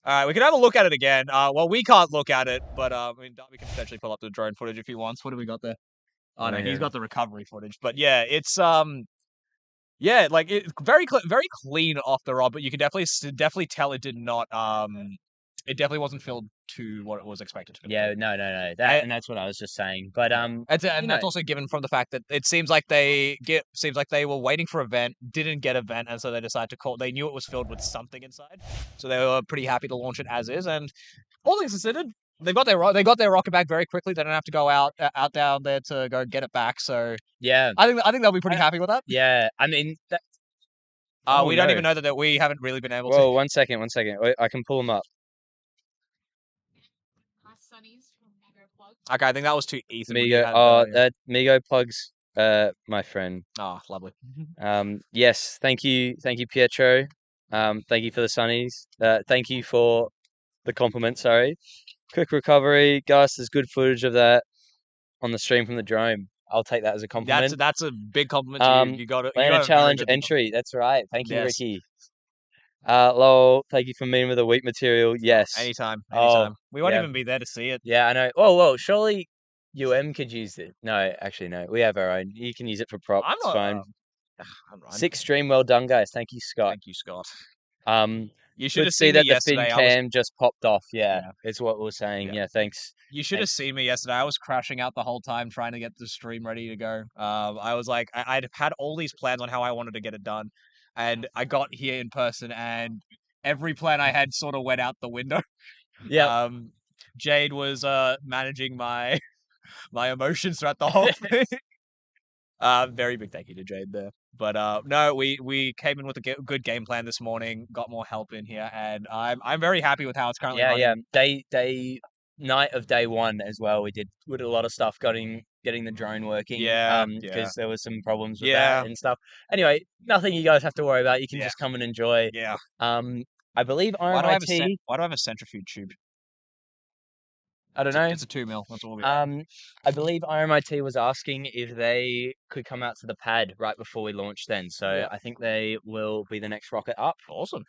We can have a look at it again. Well, we can't look at it, but we can potentially pull up the drone footage if he wants. What do we got there? Oh no, he's got the recovery footage. But yeah, it's it's very clean off the rod, but you can definitely tell it did not it definitely wasn't filled to what it was expected to be. Yeah, no. And that's what I was just saying. But that's also given from the fact that it seems like they were waiting for a vent, didn't get a vent, and so they decided to call. They knew it was filled with something inside, so they were pretty happy to launch it as is. And all things considered, they got their rocket back very quickly. They don't have to go out down there to go get it back. So yeah, I think they'll be pretty happy with that. Yeah, I mean, we don't even know that we haven't really been able to. Whoa, one second. I can pull them up. Okay, I think that was too easy. Migo, that Migo plugs my friend. Oh, lovely. Yes, thank you, Pietro. Thank you for the sunnies. Thank you for the compliment. Sorry. Quick recovery, Gus. There's good footage of that on the stream from the drone. I'll take that as a compliment. That's a big compliment to you. You got it. Land challenge entry. That's right. Thank you, Ricky. Lowell, thank you for meeting with the wheat material. Yes. Anytime. Oh, We won't yeah. even be there to see it. Yeah, I know. Whoa. Surely could use it. No, actually, no. We have our own. You can use it for props. I'm It's not. fine. I'm right. 6 stream. Well done, guys. Thank you, Scott. Thank you, Scott. You should have could see seen that me the yesterday. fin cam just popped off. Yeah, Yeah. it's what we're saying. Yeah, thanks. You should have seen me yesterday. I was crashing out the whole time trying to get the stream ready to go. I was like, I'd had all these plans on how I wanted to get it done, and I got here in person, and every plan I had sort of went out the window. Yeah. Jade was managing my my emotions throughout the whole thing. Very big thank you to Jade there. But no, we came in with a good game plan this morning. Got more help in here, and I'm very happy with how it's currently running. Yeah. Night of day 1 as well. We did a lot of stuff getting the drone working. Because there was some problems with that and stuff. Anyway, nothing you guys have to worry about. You can just come and enjoy. Yeah. I believe Why do I RMIT. have a centrifuge tube? I don't know. It's a 2 mil. That's all we I believe RMIT was asking if they could come out to the pad right before we launch then. So I think they will be the next rocket up. Awesome.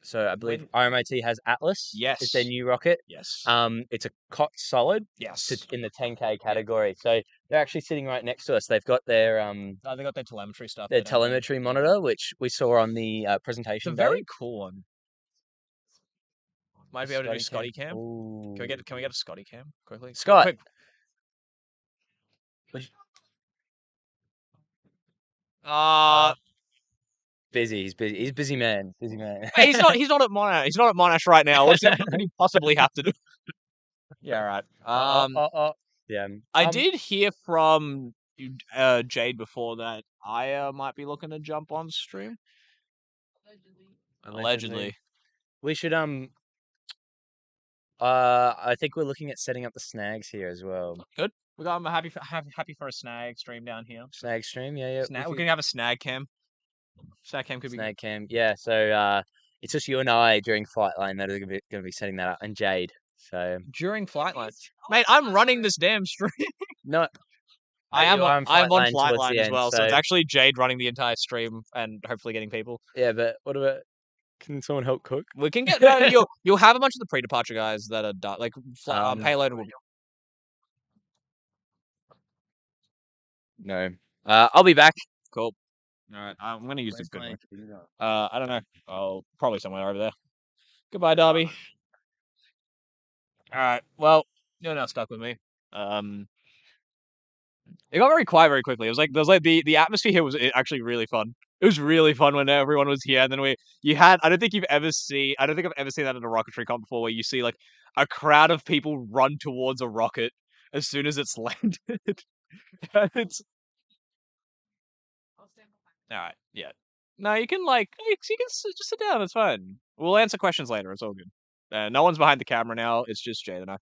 So I believe RMIT has Atlas. Yes. It's their new rocket. Yes. It's a COT solid. Yes. In the 10K category. So they're actually sitting right next to us. They've got their they got their telemetry stuff. Their telemetry monitor, which we saw on the presentation. It's a very cool one. Might be able to do Scotty cam. Ooh. Can we get a Scotty cam quickly? Scott. Busy. He's busy. He's busy man. Busy man. He's not at Monash. He's not at Monash right now. What could he possibly have to do? Yeah, right. Yeah. I did hear from Jade before that I might be looking to jump on stream. Allegedly. We should I think we're looking at setting up the snags here as well. Good. I'm happy for a snag stream down here. Snag stream, yeah. We're gonna have a snag cam. Snag cam could be snag cam. Yeah, so it's just you and I during Flightline that are gonna be setting that up, and Jade. So during Flightline, mate, I'm running this damn stream. No, I'm on Flightline as well, so it's actually Jade running the entire stream and hopefully getting people. Yeah, but what about? Can someone help cook? We can get you'll have a bunch of the pre-departure guys that are like payload will. No, I'll be back. Cool. All right, I'm gonna use the good one. I don't know. Oh, probably somewhere over there. Goodbye, Darby. All right. Well, you're now stuck with me. It got very quiet very quickly. It was like the atmosphere here was actually really fun. It was really fun when everyone was here, and then I don't think I've ever seen that in a rocketry comp before, where you see like a crowd of people run towards a rocket as soon as it's landed. It's all right. Yeah. No, you can just sit down. It's fine. We'll answer questions later. It's all good. No one's behind the camera now. It's just Jade and I.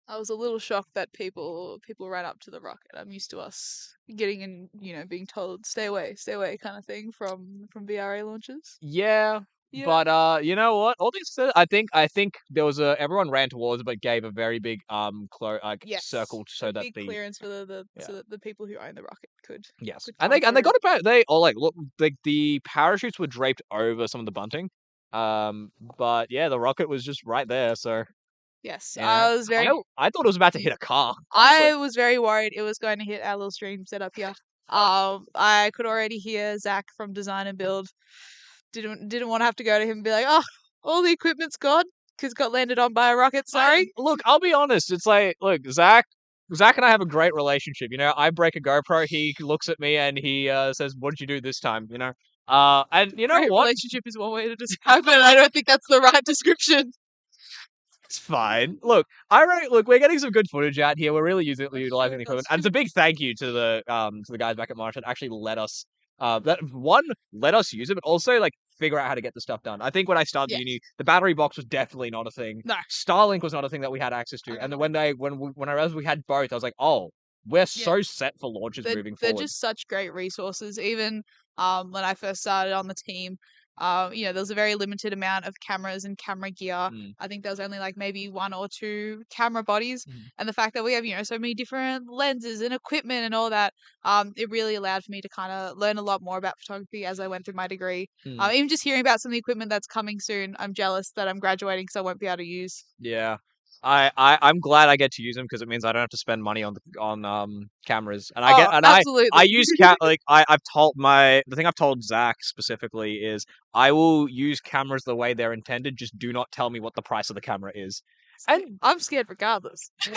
I was a little shocked that people ran up to the rocket. I'm used to us getting in, being told stay away kind of thing from VRA launches. Yeah. But you know what? All things said, I think there was everyone ran towards it, but gave a very big circle so that big clearance for so that the people who own the rocket could. Yes, and they got it back. They all look like the parachutes were draped over some of the bunting. But yeah, the rocket was just right there. So. Yes, yeah. I thought it was about to hit a car. I was very worried it was going to hit our little stream setup here. I could already hear Zach from Design and Build. Didn't want to have to go to him and be like, oh, all the equipment's gone because it got landed on by a rocket. Sorry. Look, I'll be honest. It's like, look, Zach and I have a great relationship. I break a GoPro. He looks at me and he says, "What did you do this time?" And you know great what? Relationship is one way to describe it. I don't think that's the right description. It's fine. Look, we're getting some good footage out here. We're really utilizing the equipment, and it's a big thank you to the guys back at Monash that actually let us let us use it, but also like figure out how to get the stuff done. I think when I started uni, the battery box was definitely not a thing. No, Starlink was not a thing that we had access to, and then when I realized we had both, I was like, oh, we're so set for launches moving They're forward. just such great resources. Even when I first started on the team, there was a very limited amount of cameras and camera gear. I think there was only like maybe 1 or 2 camera bodies, and the fact that we have so many different lenses and equipment and all that, it really allowed for me to kind of learn a lot more about photography as I went through my degree. Even just hearing about some of the equipment that's coming soon, I'm jealous that I'm graduating because I won't be able to use. Yeah. I'm glad I get to use them because it means I don't have to spend money on cameras, and absolutely. I use the thing I've told Zach specifically is I will use cameras the way they're intended. Just do not tell me what the price of the camera is. And I'm scared regardless. I'm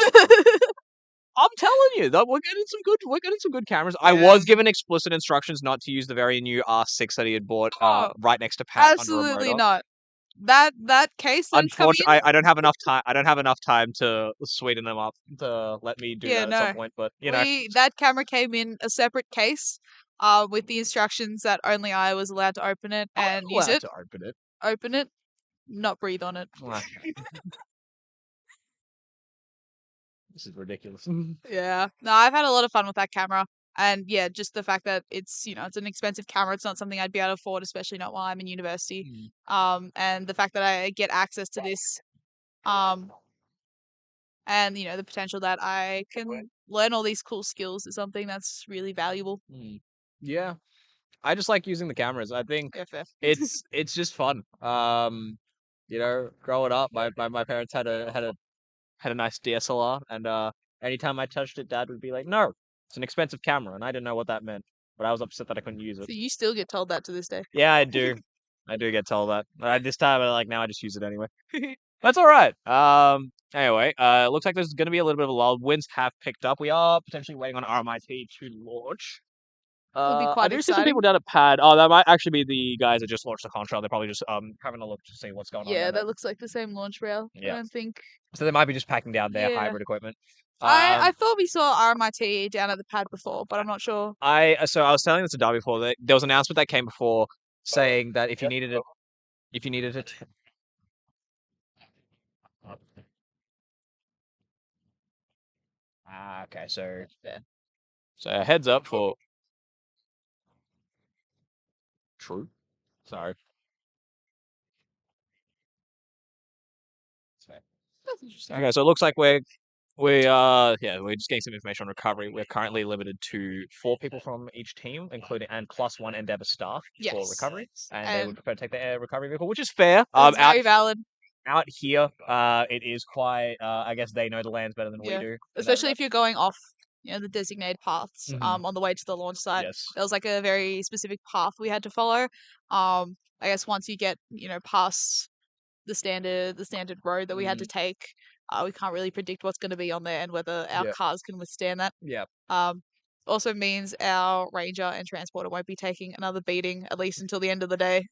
telling you that we're getting some good cameras. I Yeah. was given explicit instructions not to use the very new R6 that he had bought right next to Pat under a Absolutely motor. not. That case that's coming in. Unfortunately, I don't have enough time. I don't have enough time to sweeten them up to let me do that at some point. But that camera came in a separate case, with the instructions that only I was allowed to open it and use it. to open it. Open it, not breathe on it. This is ridiculous. Yeah. No, I've had a lot of fun with that camera. And yeah, just the fact that it's it's an expensive camera. It's not something I'd be able to afford, especially not while I'm in university. And the fact that I get access to this, and the potential that I can learn all these cool skills is something that's really valuable. Yeah, I just like using the cameras. I think it's just fun. Growing up, my parents had a nice DSLR, and anytime I touched it, Dad would be like, "No, it's an expensive camera," and I didn't know what that meant, but I was upset that I couldn't use it. So you still get told that to this day? Yeah, I do. I do get told that. This time, now I just use it anyway. That's all right. Anyway, it looks like there's going to be a little bit of a lull. Winds have picked up. We are potentially waiting on RMIT to launch. Would be quite I do see some exciting. people down at pad. Oh, that might actually be the guys that just launched the contract. They're probably just having a look to see what's going on. Yeah, down there. that looks like the same launch rail. Yeah. I don't think. So they might be just packing down their Yeah. hybrid equipment. I thought we saw RMIT down at the pad before, but I'm not sure. So I was telling this to Darby before. There was an announcement that came before saying that if you needed it. Okay, so heads up for True. Sorry. That's interesting. Okay, so it looks like we're just getting some information on recovery. We're currently limited to 4 people from each team, including and plus 1 Endeavour staff for recovery, and they would prefer to take the air recovery vehicle, which is fair. That's very valid. Out here, it is quite. I guess they know the lands better than we do. Especially if you're going off, the designated paths. On the way to the launch site. Yes. There was like a very specific path we had to follow. I guess once you get past the standard road that we had to take, we can't really predict what's going to be on there and whether our cars can withstand that. Yeah. Also means our ranger and transporter won't be taking another beating at least until the end of the day.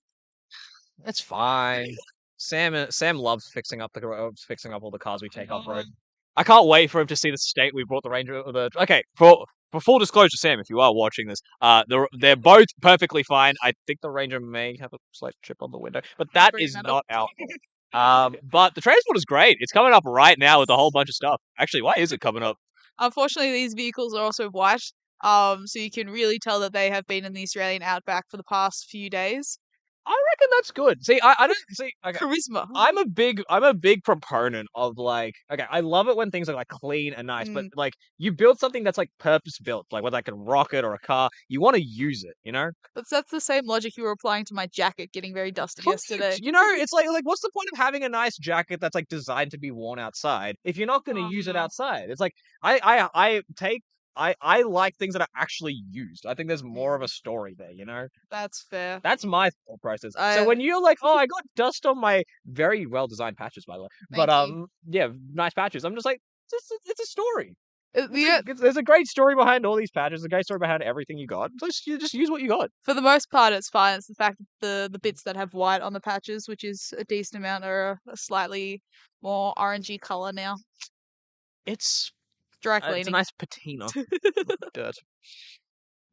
That's fine. Sam loves fixing up all the cars we take off road. I can't wait for him to see the state we brought the Ranger. Okay, for full disclosure, Sam, if you are watching this, they're both perfectly fine. I think the Ranger may have a slight chip on the window, but that is not our fault. But the transport is great. It's coming up right now with a whole bunch of stuff. Actually, why is it coming up? Unfortunately, these vehicles are also white, so you can really tell that they have been in the Australian outback for the past few days. I reckon that's good. See, I don't see charisma. I'm a big proponent of I love it when things are clean and nice, but you build something that's purpose built, whether like a rocket or a car, you want to use it, But that's the same logic you were applying to my jacket getting very dusty yesterday. It's like what's the point of having a nice jacket that's designed to be worn outside if you're not going to use it outside? It's like I like things that are actually used. I think there's more of a story there, That's fair. That's my thought process. So when you're like, oh, I got dust on my very well designed patches, by the way, nice patches. I'm just like, it's a story. There's a great story behind all these patches. A great story behind everything you got. You just use what you got. For the most part, it's fine. It's the fact that the bits that have white on the patches, which is a decent amount, are a slightly more orangey color now. It's dry cleaning. It's a nice patina. Dirt.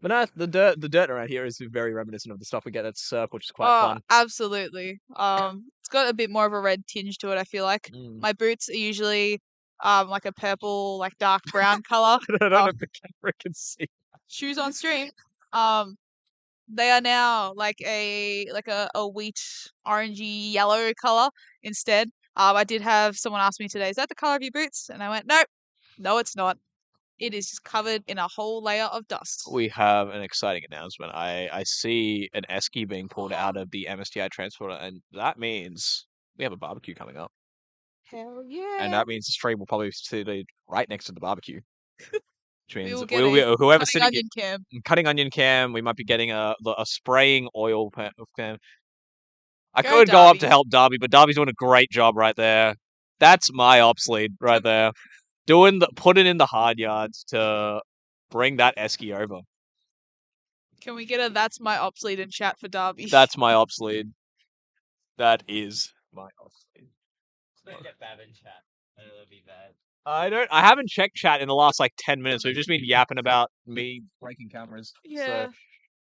But no, the dirt around here is very reminiscent of the stuff we get at Surf, which is quite fun. Absolutely. It's got a bit more of a red tinge to it, I feel like. My boots are usually like a purple, like dark brown color. I don't know if the camera can see. Shoes on stream. They are now like a wheat orangey yellow color instead. I did have someone ask me today, is that the color of your boots? And I went, nope, no, it's not. It is just covered in a whole layer of dust. We have an exciting announcement. I see an esky being pulled out of the MSTI transporter, and that means we have a barbecue coming up. Hell yeah! And that means the stream will probably be seated right next to the barbecue. Which We means will get we'll be a whoever's cutting sitting onion cam. cutting onion cam. We might be getting a spraying oil cam. I Go could go up to Darby. help Darby, but Darby's doing a great job right there. That's my ops lead right there. Putting in the hard yards to bring that esky over. Can we get a that's my ops lead in chat for Darby? That's my ops lead. That is my ops lead. Get bad in chat. It'll be bad. I haven't checked chat in the last like 10 minutes. We've just been yapping about me breaking cameras. Yeah. So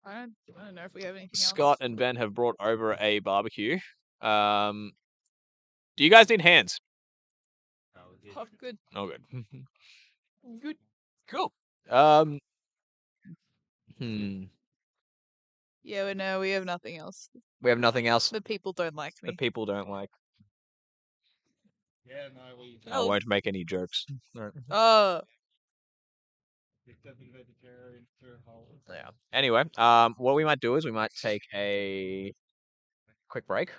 I don't know if we have anything else. Scott and Ben have brought over a barbecue. Do you guys need hands? Oh, good. Oh, good. Good. Cool. Yeah, but no, we have nothing else. We have nothing else. The people don't like The me. people don't like. Yeah, no, we. I won't make any jokes. Oh. Accepting vegetarian through whole. Yeah. Anyway, what we might do is we might take a quick break.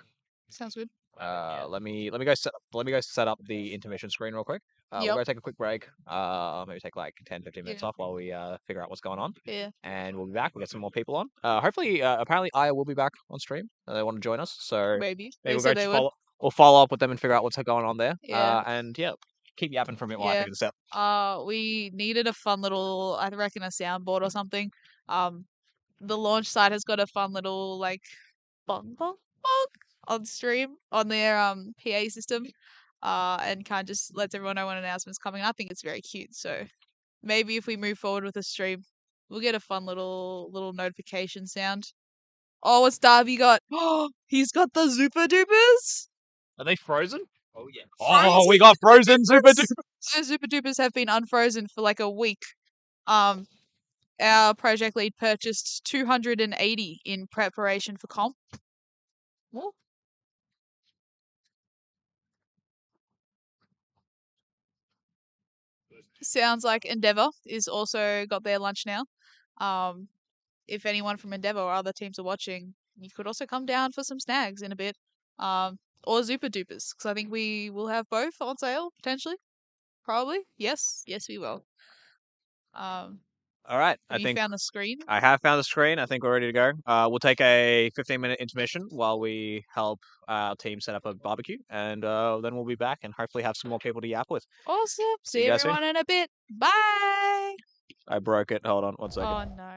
Sounds good. Let me go set up the intermission screen real quick. We'll Yep. go take a quick break. Maybe take like 10-15 minutes off while we figure out what's going on. Yeah. And we'll be back. We'll get some more people on. Hopefully, apparently Aya will be back on stream. They want to join us, so Maybe. maybe They said they would. we'll follow up with them and figure out what's going on there. Yeah. And yeah, keep yapping for a minute while I Yeah. figure this out. We needed a fun little, I reckon, a soundboard or something. The launch site has got a fun little like bong bong bong on stream on their PA system, and kind of just lets everyone know when an announcement's coming. I think it's very cute. So maybe if we move forward with the stream, we'll get a fun little notification sound. Oh, what's Darby got? Oh, he's got the Super Dupers. Are they frozen? Oh yeah. Oh, we got frozen Super Dupers. Those Super Dupers have been unfrozen for like a week. Our project lead purchased 280 in preparation for comp. Well, sounds like Endeavour is also got their lunch now. If anyone from Endeavour or other teams are watching, you could also come down for some snags in a bit. Or Super Dupers, because I think we will have both on sale potentially. Probably. Yes, we will. All right, Have you found the screen? I have found the screen. I think we're ready to go. We'll take a 15-minute intermission while we help our team set up a barbecue, and then we'll be back and hopefully have some more people to yap with. Awesome. See you guys soon. everyone in a bit. Bye. I broke it. Hold on 1 second. Oh no.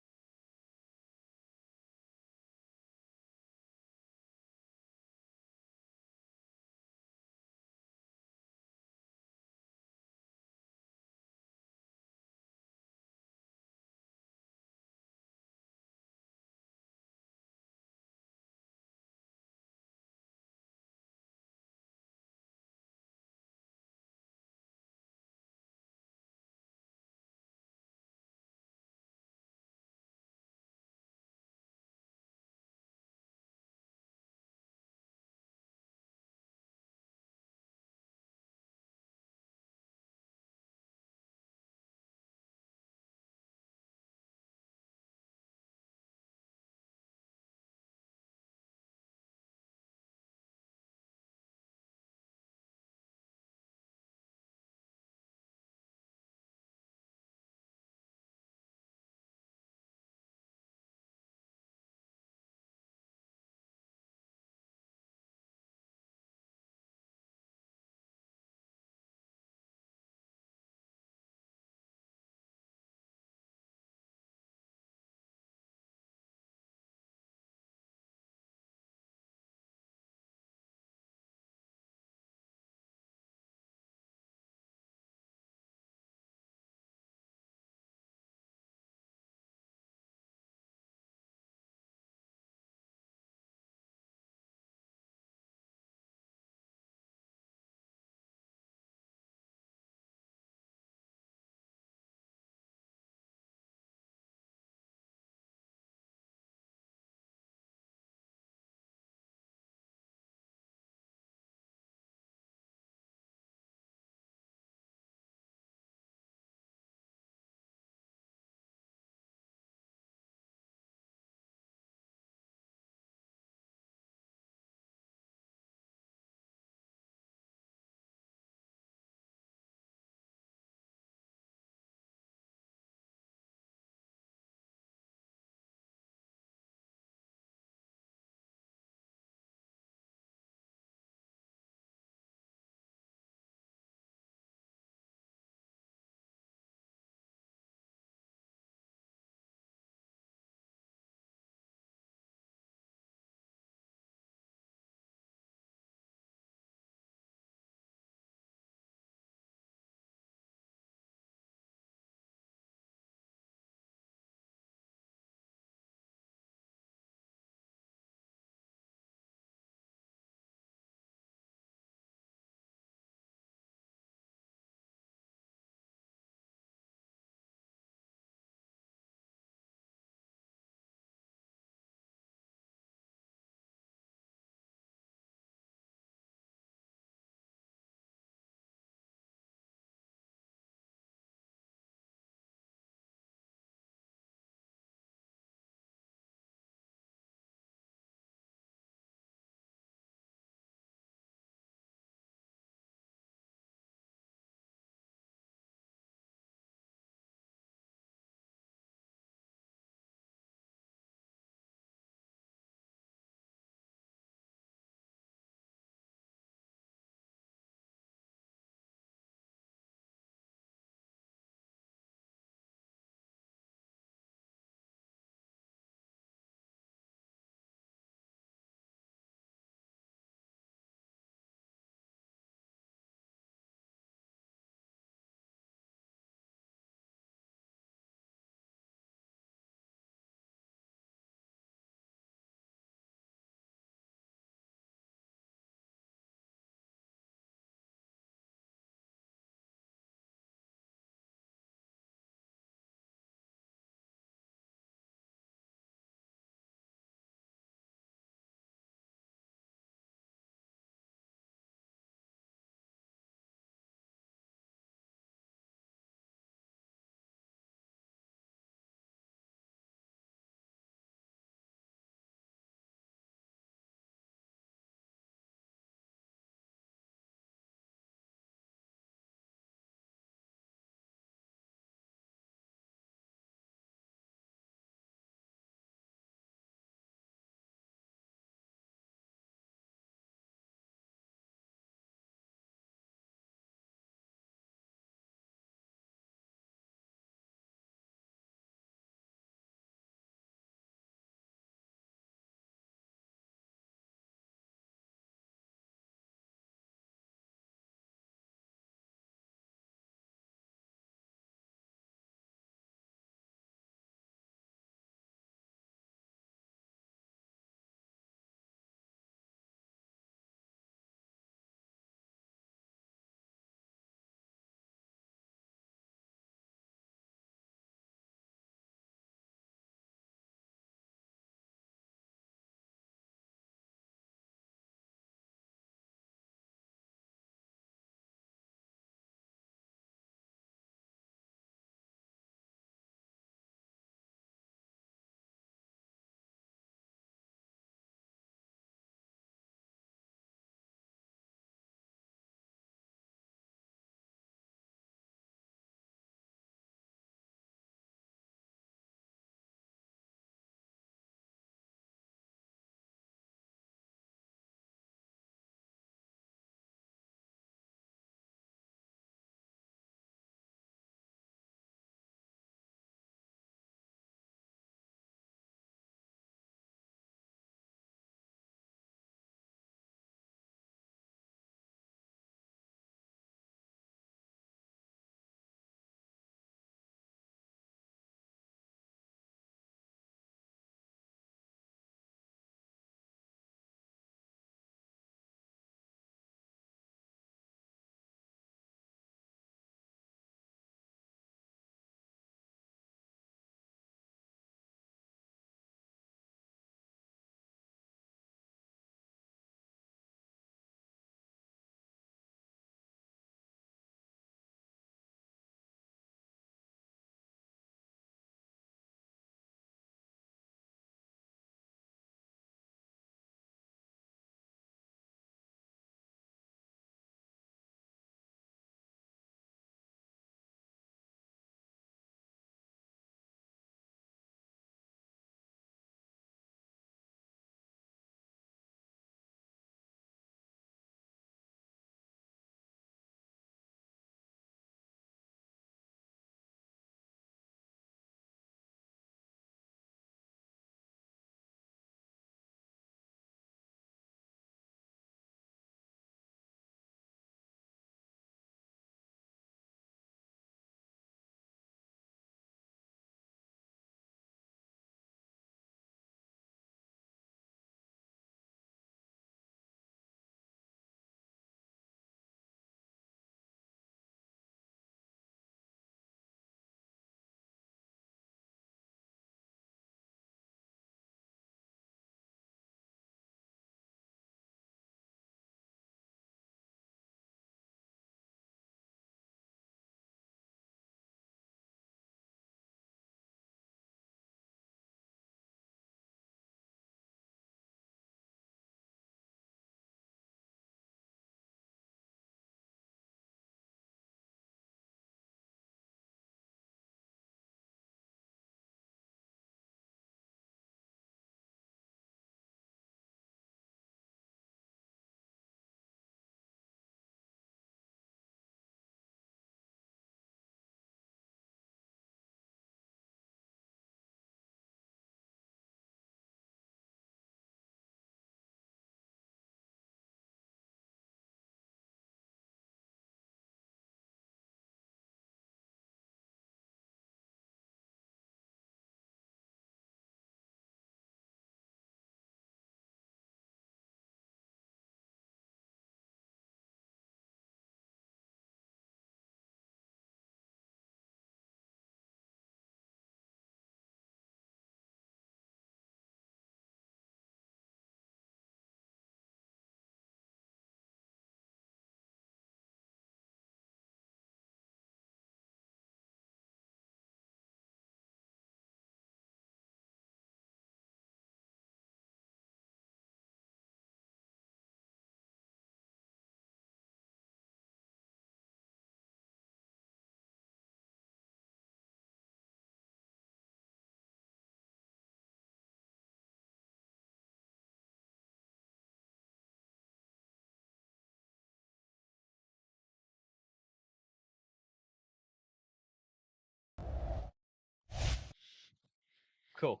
Cool.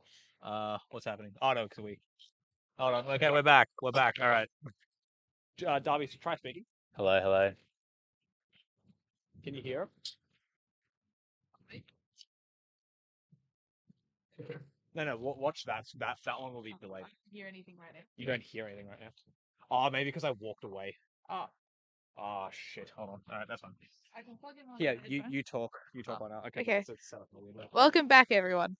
What's happening? Oh no, because we. Hold on. Okay, we're back. We're back. All right. Darby, try speaking. Hello, hello. Can you hear? No. Watch that. That one will be delayed. I can't hear anything right now. You don't hear anything right now. Oh, maybe because I walked away. Oh, Oh shit. Hold on. All right, that's fine. I can plug in my Yeah, headphone. you talk. You talk Oh, on now. okay. So it's set up a little bit. Welcome back, everyone.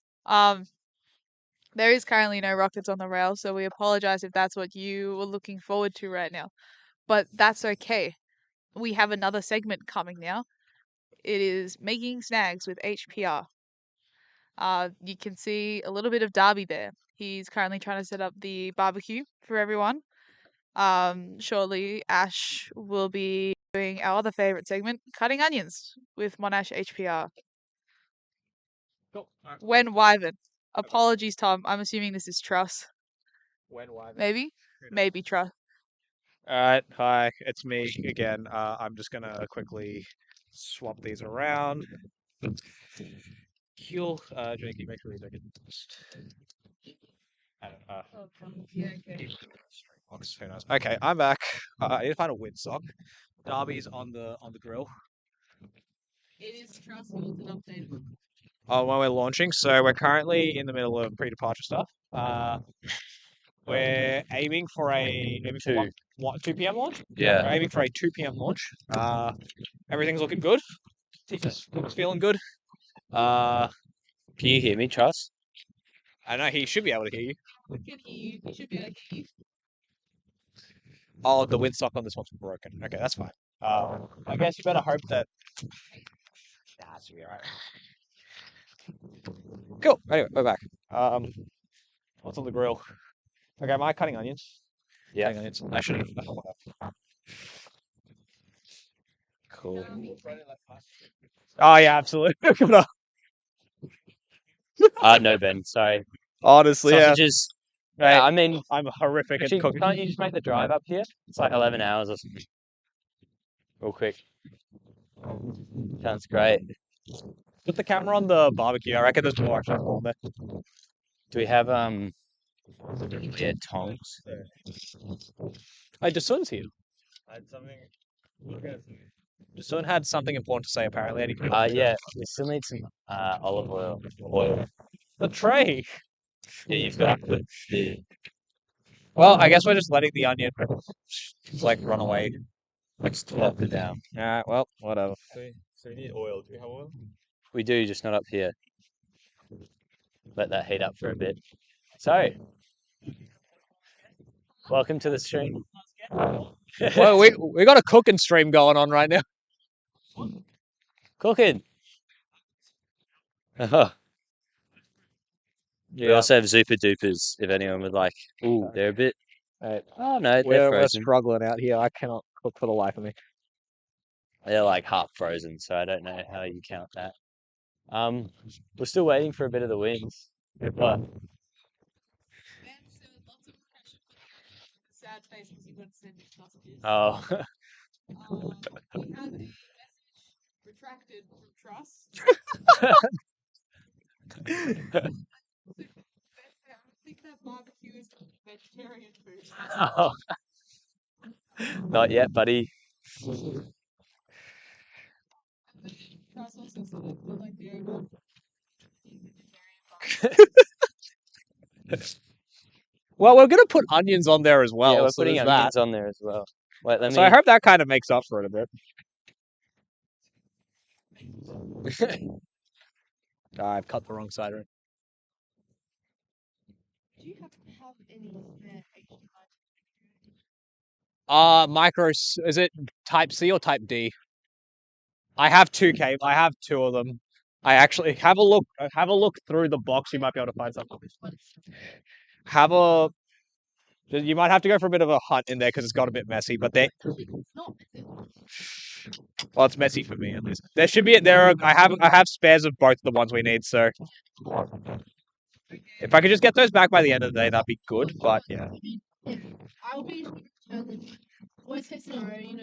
There is currently no rockets on the rail, so we apologize if that's what you were looking forward to right now. But that's okay. We have another segment coming now. It is making snags with HPR. You can see a little bit of Darby there. He's currently trying to set up the barbecue for everyone. Shortly, Ash will be doing our other favorite segment, cutting onions with Monash HPR. Cool. All right. When Wyvern. Apologies, Tom. I'm assuming this is Truss. When Wyvern. Maybe? Maybe Truss. All right. Hi, it's me again. I'm just gonna quickly swap these around. Cool. Jakey, make sure you don't get lost. Who knows? Okay, I'm back. I need to find a windsock. Darby's on the grill. It is Truss with an update. When we're launching, so we're currently in the middle of pre-departure stuff. We're aiming for a 2 p.m. launch. Yeah. We're aiming for a 2 p.m. launch. Everything's looking good. Tifa's feeling good. Can you hear me, Truss? I know he should be able to hear you. I can hear you. You should be able to hear you. Oh, the windsock on this one's broken. Okay, that's fine. I guess you better hope that. Nah, it should be alright. Cool. Anyway, we're back. What's on the grill? Okay, am I cutting onions? Yeah. Cutting onions. I should have. Cool. Oh yeah, absolutely. No, Ben. Sorry. Honestly, Sausages. yeah. I mean, I'm horrific actually, at cooking. can't you just make the drive up here? It's like 11 hours or something. Real quick. Sounds great. Put the camera on the barbecue. I reckon there's more actually on there. Do we have yeah, tongs? Hey, Jasun's here. Jasun had something important to say apparently. And he Yeah, we still need some olive oil. The tray. Yeah, you've got to put the. Well, I guess we're just letting the onion like run away. Let's plop it down. Alright, well, whatever. So we need oil. Do we have oil? We do, just not up here. Let that heat up for a bit. So, welcome to the stream. Well, we got a cooking stream going on right now. Cooking. We also have Zupa Dupas, if anyone would like. Ooh, they're a bit. Oh no, they're We're frozen. struggling out here. I cannot cook for the life of me. They're like half frozen, so I don't know how you count that. We're still waiting for a bit of the wings. What? Sad face because you've got to send me sausages. Oh. We have a message retracted from Truss. I think that barbecue is vegetarian food. Oh. Not yet, buddy. Truss also said it felt like they're vegetarian. Well, we're gonna put onions on there as well. Yeah, we're so putting there's onions on there as well. Wait, let me. So I hope that kind of makes up for it a bit. I've cut the wrong side of it. Do you have any Micros. Is it Type C or Type D? I have two cables. I have two of them. I actually have a look. Have a look through the box. You might be able to find something. You might have to go for a bit of a hunt in there because it's got a bit messy. But they. Well, it's messy for me at least. There should be. I have spares of both the ones we need. So if I could just get those back by the end of the day, that'd be good. But yeah. I'll be worst case scenario,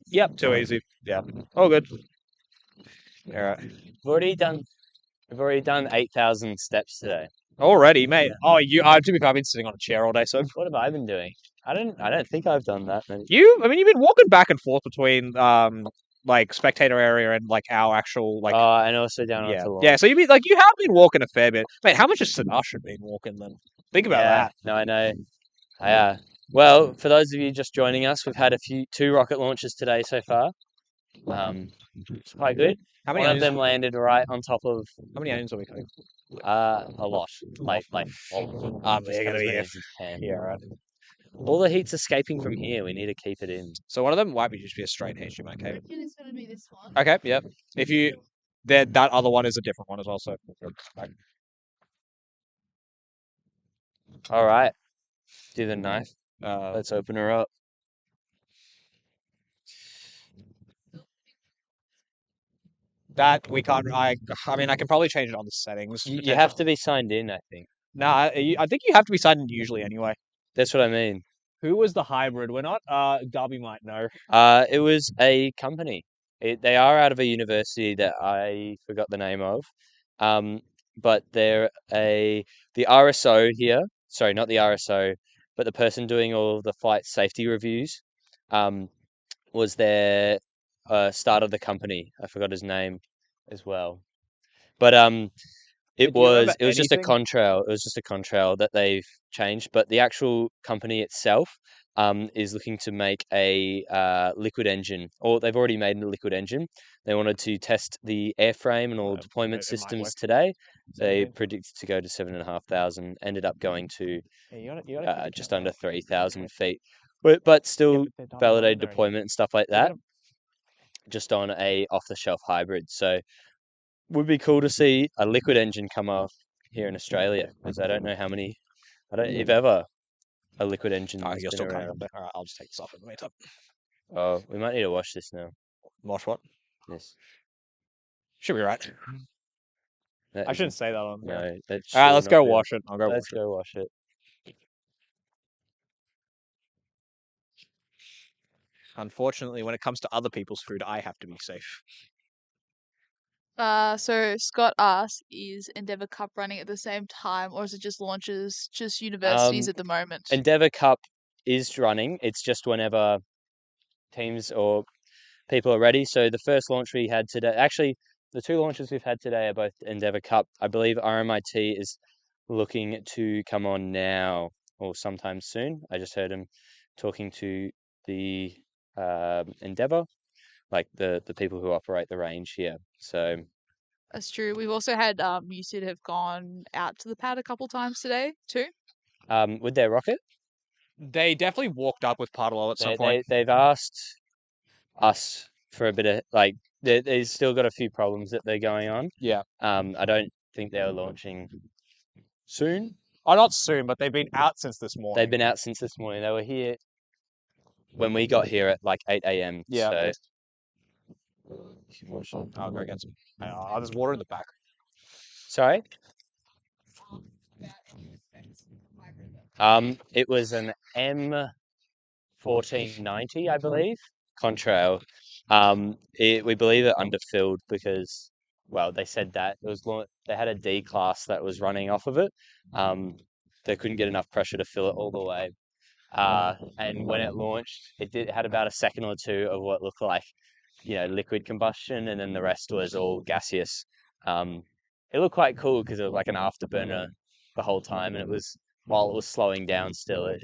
Yep, too easy. Yeah. All good. All right. We've already done 8,000 steps today. Already, mate. Oh, to be fair, I've been sitting on a chair all day, so What have I been doing? I don't think I've done that many. I mean, you've been walking back and forth between like spectator area and like our actual like. Oh, and also down yeah, onto launch. yeah. So you have been walking a fair bit, mate. How much has Sinasha been walking then? Think about that. No, I know. Well, for those of you just joining us, we've had 2 rocket launches today so far. It's quite good. How many One of onions? them landed right on top of. How many onions are we cutting? A lot. Like all of them. Just cut as many as you can. Yeah, right. All the heat's escaping from here. We need to keep it in. So one of them might just be a straight HDMI cable. It's gonna be this one. Okay, yep. If you, that other one is a different one as well. So. All right. Do the knife. Let's open her up. That we can't. I mean, I can probably change it on the settings. You have to be signed in, I think. No, I think you have to be signed in usually anyway. That's what I mean. Who was the hybrid? We're not. Darby might know. It was a company. They are out of a university that I forgot the name of. But they're the RSO here. Sorry, not the RSO, but the person doing all of the flight safety reviews. Was their start of the company. I forgot his name as well. But it was just a contrail. It was just a contrail that they've changed. But the actual company itself is looking to make a liquid engine, or they've already made a liquid engine. They wanted to test the airframe and all deployment systems today. They predicted to go to 7,500. Ended up going to just under 3,000 feet. But still validated deployment and stuff like that. Just on a off-the-shelf hybrid. So would be cool to see a liquid engine come off here in Australia, because I don't know how many. If ever a liquid engine. Oh, you're still coming up there. All right, I'll just take this off in the meantime. Oh, we might need to wash this now. Wash what? This. Should be right. I shouldn't say that on. No, that. All right, let's go wash it. I'll go. Let's go wash it. Unfortunately, when it comes to other people's food, I have to be safe. So Scott asks, is Endeavour Cup running at the same time, or is it just launches, just universities at the moment? Endeavour Cup is running. It's just whenever teams or people are ready. So the first launch we had today, actually, the 2 launches we've had today are both Endeavour Cup. I believe RMIT is looking to come on now or sometime soon. I just heard him talking to the Endeavour, like the people who operate the range here. So that's true. We've also had UCID have gone out to the pad a couple times today too. With their rocket, they definitely walked up with Parlo at some point. They've asked us for a bit of like. They've still got a few problems that they're going on. Yeah. I don't think they're launching soon. Oh, not soon, but they've been out since this morning. They've been out since this morning. They were here when we got here at like 8 a.m. Yeah. So. I'll go get some. There's water in the back. Sorry? It was an M1490, I believe, contrail. We believe it underfilled because, well, they said that it was they had a D class that was running off of it. They couldn't get enough pressure to fill it all the way. And when it launched, it had about a second or two of what looked like, liquid combustion, and then the rest was all gaseous. It looked quite cool because it was like an afterburner the whole time, and while it was slowing down still, it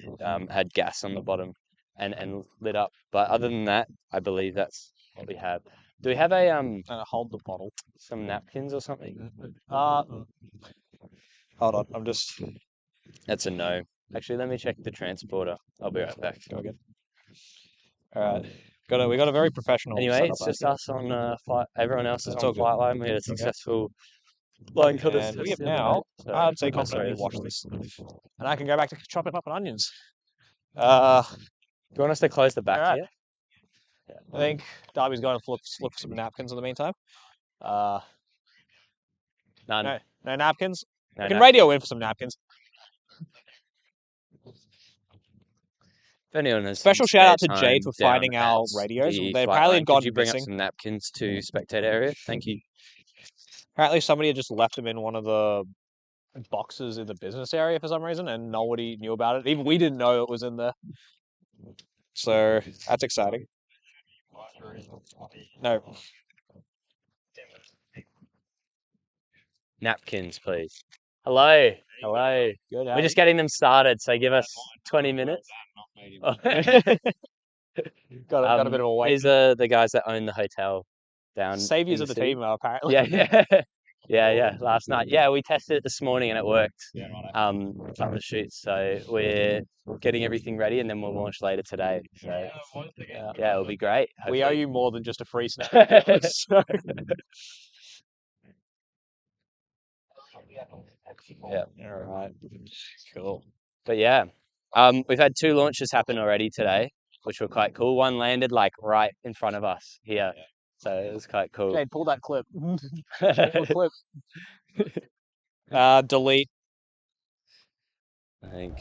had gas on the bottom and lit up. But other than that, I believe that's what we have. Do we have hold the bottle, some napkins or something? Hold on, I'm just. That's a no. Actually, let me check the transporter. I'll be right back. Go again. All right. We got a very professional. Anyway, it's just us on flight. Everyone else is on flight line. We had a successful line cut and we have now. I'd say confidently wash this, and I can go back to chopping up on onions. Do you want us to close the back here? Yeah. I think Darby's going to look for some napkins in the meantime. None. No napkins. No I can napkins. radio in for some napkins. If anyone has special shout out to Jade for finding our radios. They apparently had gone Could you bring missing. up some napkins to spectator area? Thank you. Apparently somebody had just left them in one of the boxes in the business area for some reason, and nobody knew about it. Even we didn't know it was in there. So that's exciting. No. Napkins, please. Hello. Hello. Good. We're just getting them started, so give us 20 minutes. got a bit of a wait. These are the guys that own the hotel down. Saviors in of the city. team, apparently. Yeah. Last night, we tested it this morning and it worked. From the shoots, so we're getting everything ready and then we'll launch later today. So it'll be great. We owe you more than just a free snap. So. Yeah. All right. Cool. But yeah, we've had 2 launches happen already today, which were quite cool. One landed like right in front of us here, so it was quite cool. Jade, pull that clip. Pull clip. Delete. I think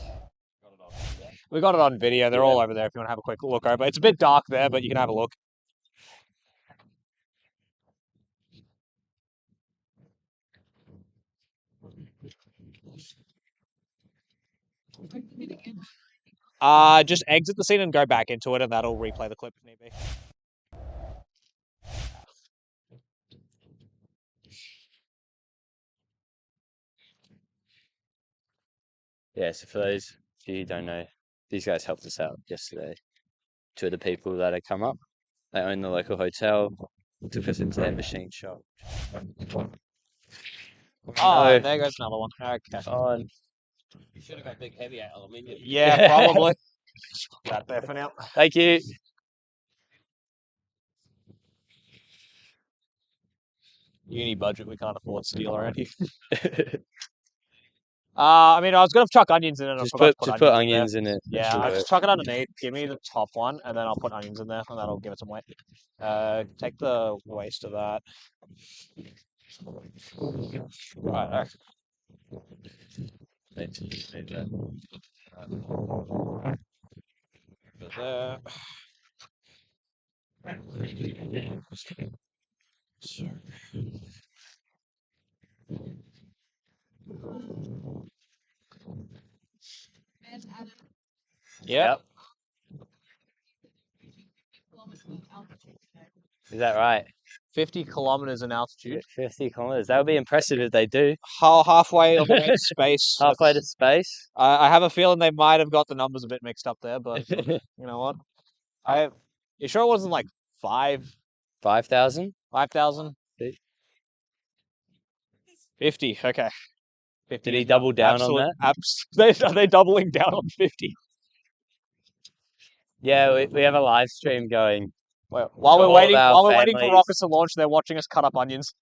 we got it on video. They're all over there if you want to have a quick look over. It's a bit dark there, but you can have a look. Just exit the scene and go back into it, and that'll replay the clip if need be. Yeah, so for those of you who don't know, these guys helped us out yesterday. 2 of the people that had come up, they own the local hotel, took us into their machine shop. Oh, there goes another one. Okay. On. You should have got big heavy aluminium. Yeah, probably. That there for now. Thank you. Uni budget, we can't afford steel around here. I mean, I was gonna chuck onions in it. Just put onions in it. Yeah, I'll just chuck it underneath. Give me the top one, and then I'll put onions in there, and that'll give it some weight. Take the waste of that. Right. There. Yep. Is that right? 50 kilometers in altitude. 50 kilometers. That would be impressive if they do. Halfway to space. Halfway to space. I have a feeling they might have got the numbers a bit mixed up there, but you know what? You sure it wasn't like 5,000? 5,000? 50. Okay. 50. Did he double down on that? Are they doubling down on 50? Yeah, we have a live stream going. While we're waiting for rockets to launch, they're watching us cut up onions.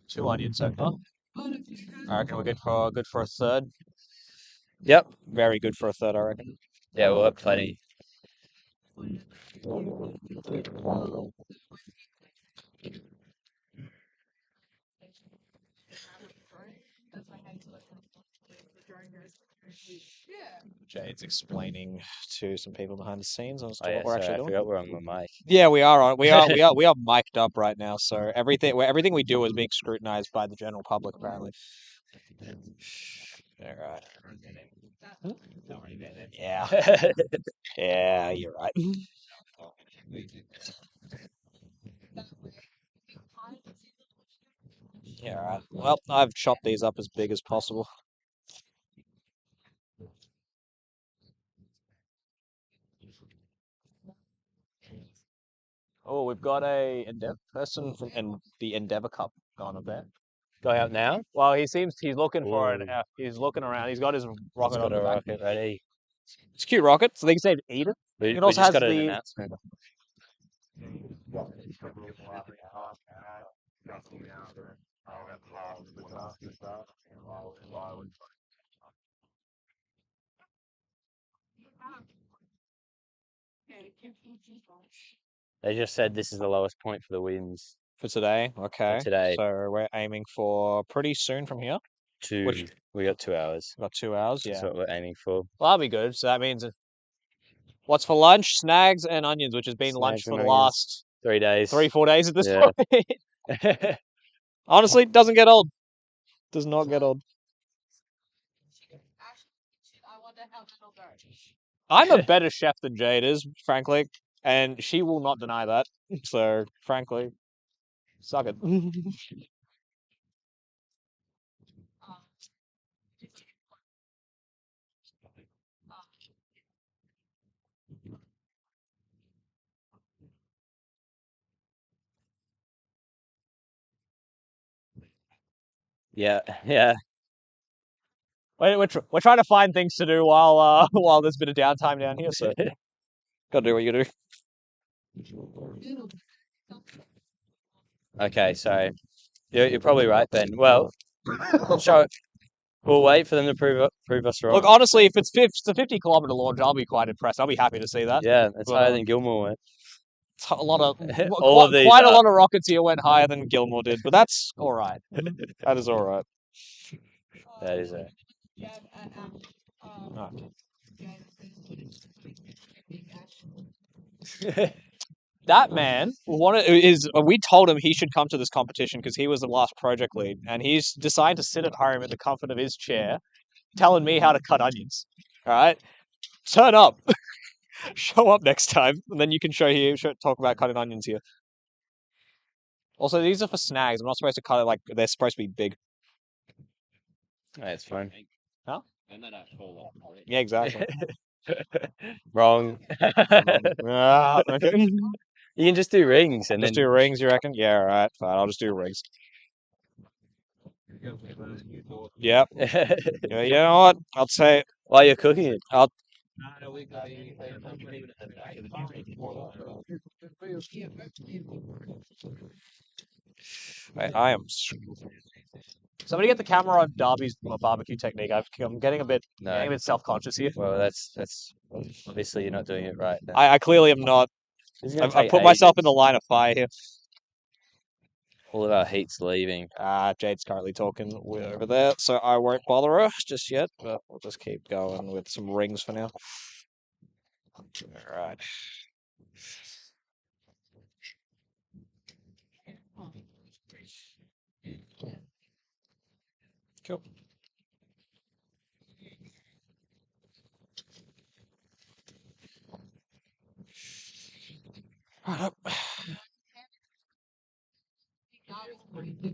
Two onions so far. I reckon we're good for a third. Yep. Very good for a third, I reckon. Yeah, we'll have plenty. Jade's explaining to some people behind the scenes as to Oh, yeah, what we're actually I doing. forgot we're on the mic. Yeah, we are on. We are mic'd up right now. So everything we do is being scrutinized by the general public, apparently. All right. Yeah. Yeah, you're right. Yeah, all right. Well, I've chopped these up as big as possible. Oh, we've got a person from the Endeavour Cup going up there. Going up now? Well, he's looking for an. Whoa. He's looking around. He's got his rocket He's on got the a back. rocket ready. It's a cute rocket, so they can say eat it. We It also just has got an the. announcement. They just said this is the lowest point for the winds For today, okay. today. So we're aiming for pretty soon from here. We got 2 hours. Got 2 hours, yeah. That's what we're aiming for. Well, that'll be good. So that means what's for lunch? Snags and onions, which has been lunch Snags for and the onions. last 3 days. 3-4 days at this Yeah. point. Honestly, doesn't get old. Does not get old. I'm a better chef than Jade is, frankly, and she will not deny that. So, frankly, suck it. Yeah, yeah. We're trying to find things to do while while there's a bit of downtime down here. So, gotta do what you do. Okay, so you're probably right, Ben. Well, we'll wait for them to prove us wrong. Look, honestly, if it's a 50-kilometer launch, I'll be quite impressed. I'll be happy to see that. Yeah, it's But, higher than Gilmore went. A lot of All of these quite a are. lot of rockets here went higher than Gilmore did, but that's all right. That is all right. That is it. That man we told him he should come to this competition because he was the last project lead, and he's decided to sit at home in the comfort of his chair, telling me how to cut onions. All right, turn up, show up next time, and then you can talk about cutting onions here. Also, these are for snags. I'm not supposed to cut it like they're supposed to be big. That's fine. Huh? And they don't fall off. Yeah, exactly. Wrong. Okay. You can just do rings and Just then do rings, you reckon? Yeah, all right, fine. I'll just do rings. Yep. Yeah, you know what? I'll say while you're cooking it. I am. Somebody get the camera on Darby's barbecue technique. I'm getting a bit self-conscious here. Well, that's obviously you're not doing it right. Then. I clearly am not. I've put myself in the line of fire here. All of our heat's leaving. Jade's currently talking over there, so I won't bother her just yet, but we'll just keep going with some rings for now. All right. Cool.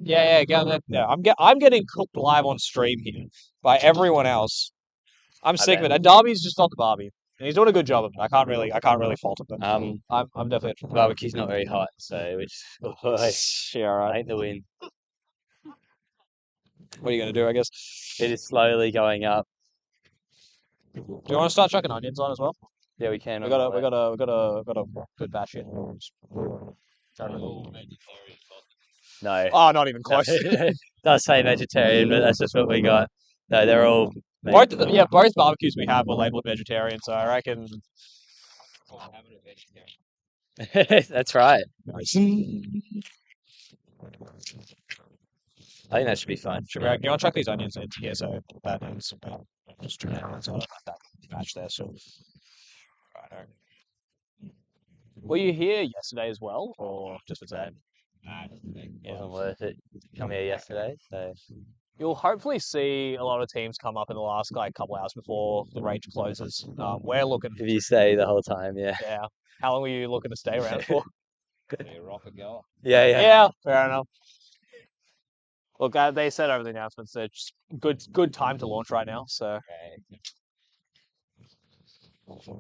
Yeah. I'm getting cooked live on stream here by everyone else. I'm sick of it. And Darby's just not the Barbie. And he's doing a good job of it. I can't really fault him. I'm definitely barbecue's not very hot, so which yeah, right. ain't the win. What are you gonna do? I guess it is slowly going up. Do you want to start chucking onions on as well? Yeah, we can. We got a good batch here. No. Oh, not even close. It does say vegetarian, but that's just what we got. No, they're all. Both barbecues we have were labeled vegetarian, so I reckon. That's right. I think that should be fine. Do you want to chuck these onions into here? So that is just that batch there. So, right. Were you here yesterday as well, or just for today? It wasn't worth it. Come here yesterday, so you'll hopefully see a lot of teams come up in the last couple hours before the range closes. We're looking. If you stay the whole time, yeah. Yeah. How long were you looking to stay around for? Yeah. Fair enough. Look, they said over the announcements that it's good time to launch right now. So. Okay,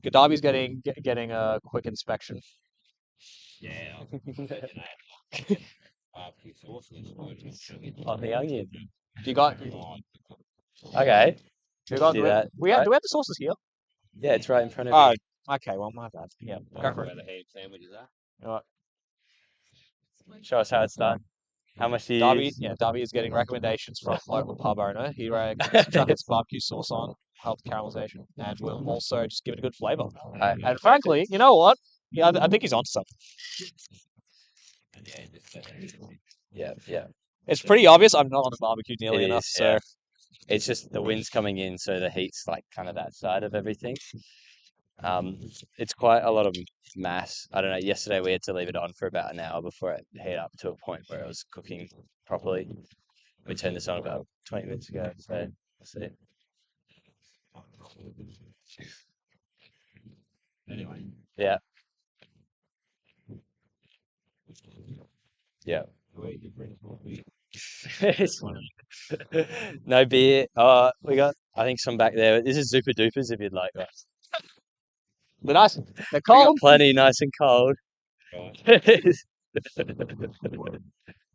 Gaddafi's getting a quick inspection. Yeah. Barbecue sauce and On the onion. You got Okay. you got Do that. do we have the sauces here? Yeah, it's right in front of Oh, you. okay. Well, my bad. Yeah, go for where it. the ham sandwiches are. Alright. Show us how it's done. How much do you Darby, use? yeah, Darby is getting recommendations from local pub owner. He reckons chuck his barbecue sauce on, help the caramelization, and will also just give it a good flavor. And frankly, you know what? Yeah, I think he's onto something. Yeah, yeah. It's pretty obvious I'm not on the barbecue nearly It enough, is, so yeah. It's just the wind's coming in, so the heat's like kind of that side of everything. It's quite a lot of mass. I don't know. Yesterday we had to leave it on for about an hour before it heated up to a point where it was cooking properly. We turned this on about 20 minutes ago, so we'll see. Anyway. Yeah. Yeah. No beer. We got, I think, some back there. This is Super Dupers if you'd like that. they're nice. They're We got cold. plenty, nice and cold.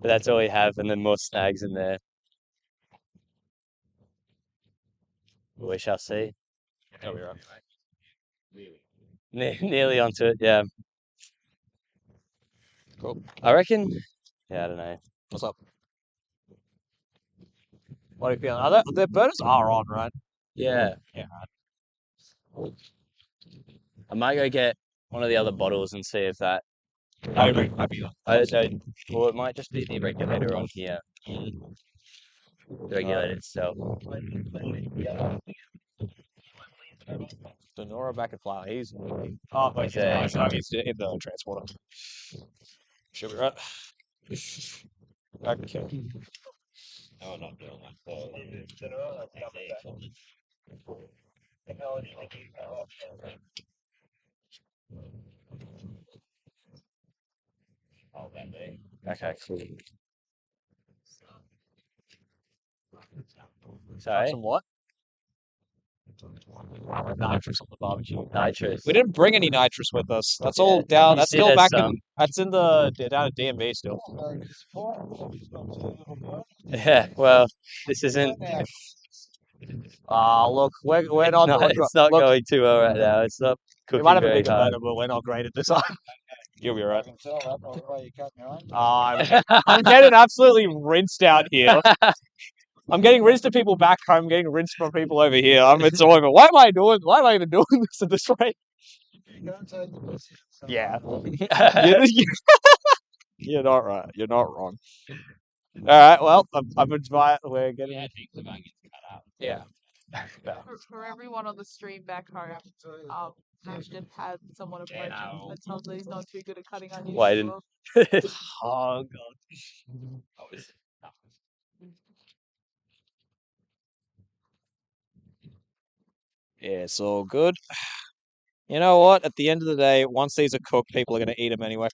But that's all we have, and then more snags in there. We shall see. Oh, we're right. Nearly onto it, yeah. Cool. I reckon. Yeah, I don't know. What's up? What are you feeling? The burners are on, right? Yeah. Yeah. I might go get one of the other bottles and see if that. I might be on. I don't. Well, it might just be the regulator on here. The regulator itself. Sonora back at fly. He's oh, but he's Okay. he's in the transporter. Should be right. Okay. No, not doing Okay, cool. Have Sorry? some what? Nitrous on the barbecue. Nitrous. We didn't bring any nitrous with us. That's Yeah, all down. you That's see still there's back in. some. That's in down at DMV still. Yeah, well, this isn't. Look, we're not. No, it's not look, going too well right now. It's not we cooking might have a very bigger hard. burner, but we're not great at this time. You'll be right. I'm getting absolutely rinsed out here. I'm getting rinsed to people back home. I'm getting rinsed from people over here. It's all over. Why am I even doing this at this rate? Yeah. You're not right. You're not wrong. All right. Well, I'm advised we're getting. Yeah. For everyone on the stream back home, Ashton had someone approach him and tell him that he's not too good at cutting onions. Why as didn't? well. Oh god. Yeah, it's all good. You know what? At the end of the day, once these are cooked, people are going to eat them anyway.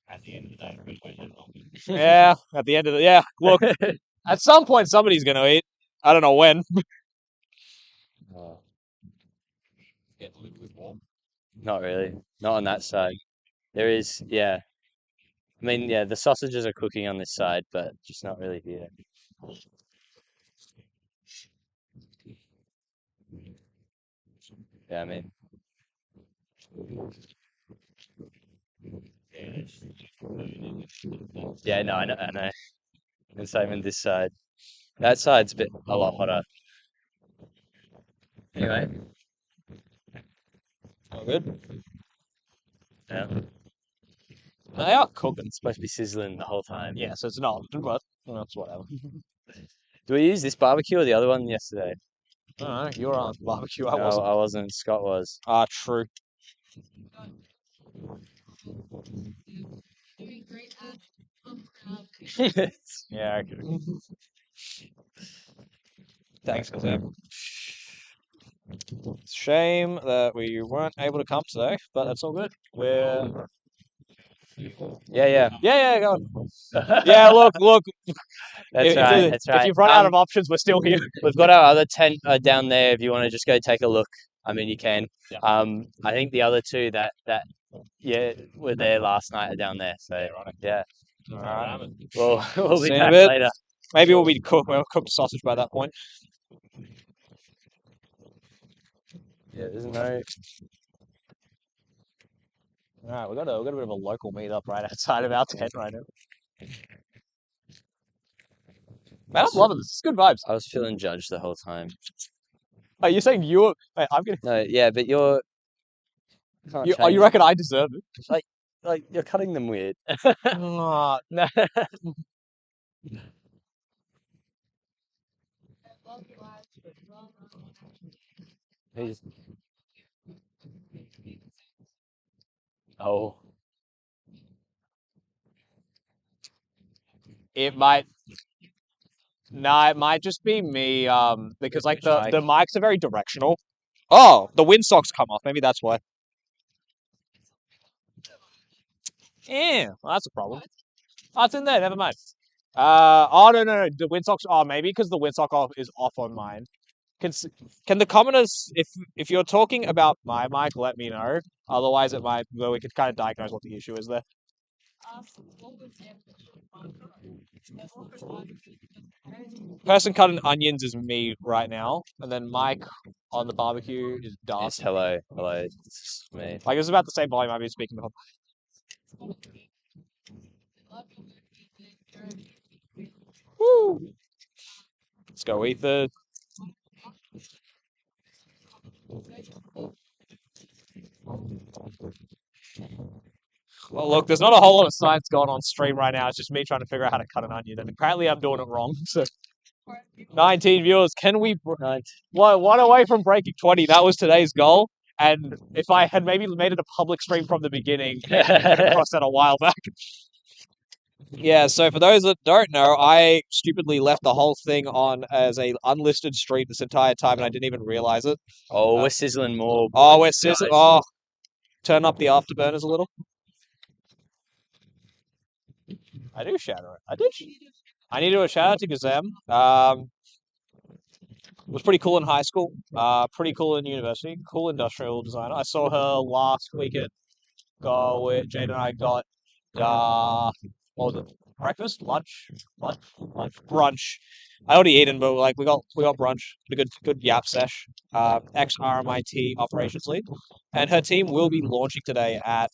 At the end of the day, Yeah, at the end of the look, at some point somebody's going to eat. I don't know when. get a little bit warm. Not really. Not on that side. There is, yeah. I mean, yeah, the sausages are cooking on this side, but just not really here. Yeah, I mean. Yeah, no, I know. And same on this side. That side's a lot hotter. Anyway. All good. Yeah. They are cooking. It's supposed to be sizzling the whole time. Yeah, so it's not, but that's whatever. Do we use this barbecue or the other one yesterday? I don't know. You were on barbecue. I No, wasn't. I wasn't. Scott was. Ah, true. Yeah, okay. Thanks, Kazam. Shame that we weren't able to come today, but that's all good. Yeah. Yeah, go on. Yeah, look. That's if, right. if, That's if right. you've run out of options, we're still here. We've got our other tent down there. If you want to just go take a look, I mean, you can. Yeah. I think the other two that were there last night are down there. So yeah. All right. Well, we'll be See you in a back bit. later. Maybe we'll cooked sausage by that point. Yeah, there's no. All right, we got a bit of a local meetup right outside of our tent right now. Man, I'm loving this. It's good vibes. I was feeling judged the whole time. Are you saying you were? Wait, I'm getting. No, yeah, but you're. You reckon I deserve it? Like you're cutting them weird. No. Oh. It might. Nah, it might just be me. Because like the mics are very directional. Oh, the windsocks come off. Maybe that's why. Yeah, well, that's a problem. Oh, it's in there. Never mind. Oh no. The windsocks. Oh, maybe because the windsock is off on mine. Can the commoners, if you're talking about my mic, let me know. Otherwise, it might. Well, we could kind of diagnose what the issue is there. Person cutting onions is me right now, and then Mike on the barbecue is Darth. Yes, hello. It's me. Like it's about the same volume I've been speaking of. Woo! Let's go, Ethan. Well, look, there's not a whole lot of science going on stream right now. It's just me trying to figure out how to cut an onion, and apparently I'm doing it wrong. So, 19 viewers. Can we? One away from breaking 20. That was today's goal. And if I had maybe made it a public stream from the beginning, I could have crossed that a while back. Yeah, so for those that don't know, I stupidly left the whole thing on as a unlisted stream this entire time, and I didn't even realize it. Oh, we're sizzling more. Oh, we're sizzling. Oh, turn up the afterburners a little. I do shout out. I did. I need to do a shout out to Gazem. Was pretty cool in high school. Pretty cool in university. Cool industrial designer. I saw her last weekend. Jade and I got what was it? Breakfast, lunch, brunch. I already eaten, but like we got brunch. A good yap sesh. Ex RMIT operations lead, and her team will be launching today at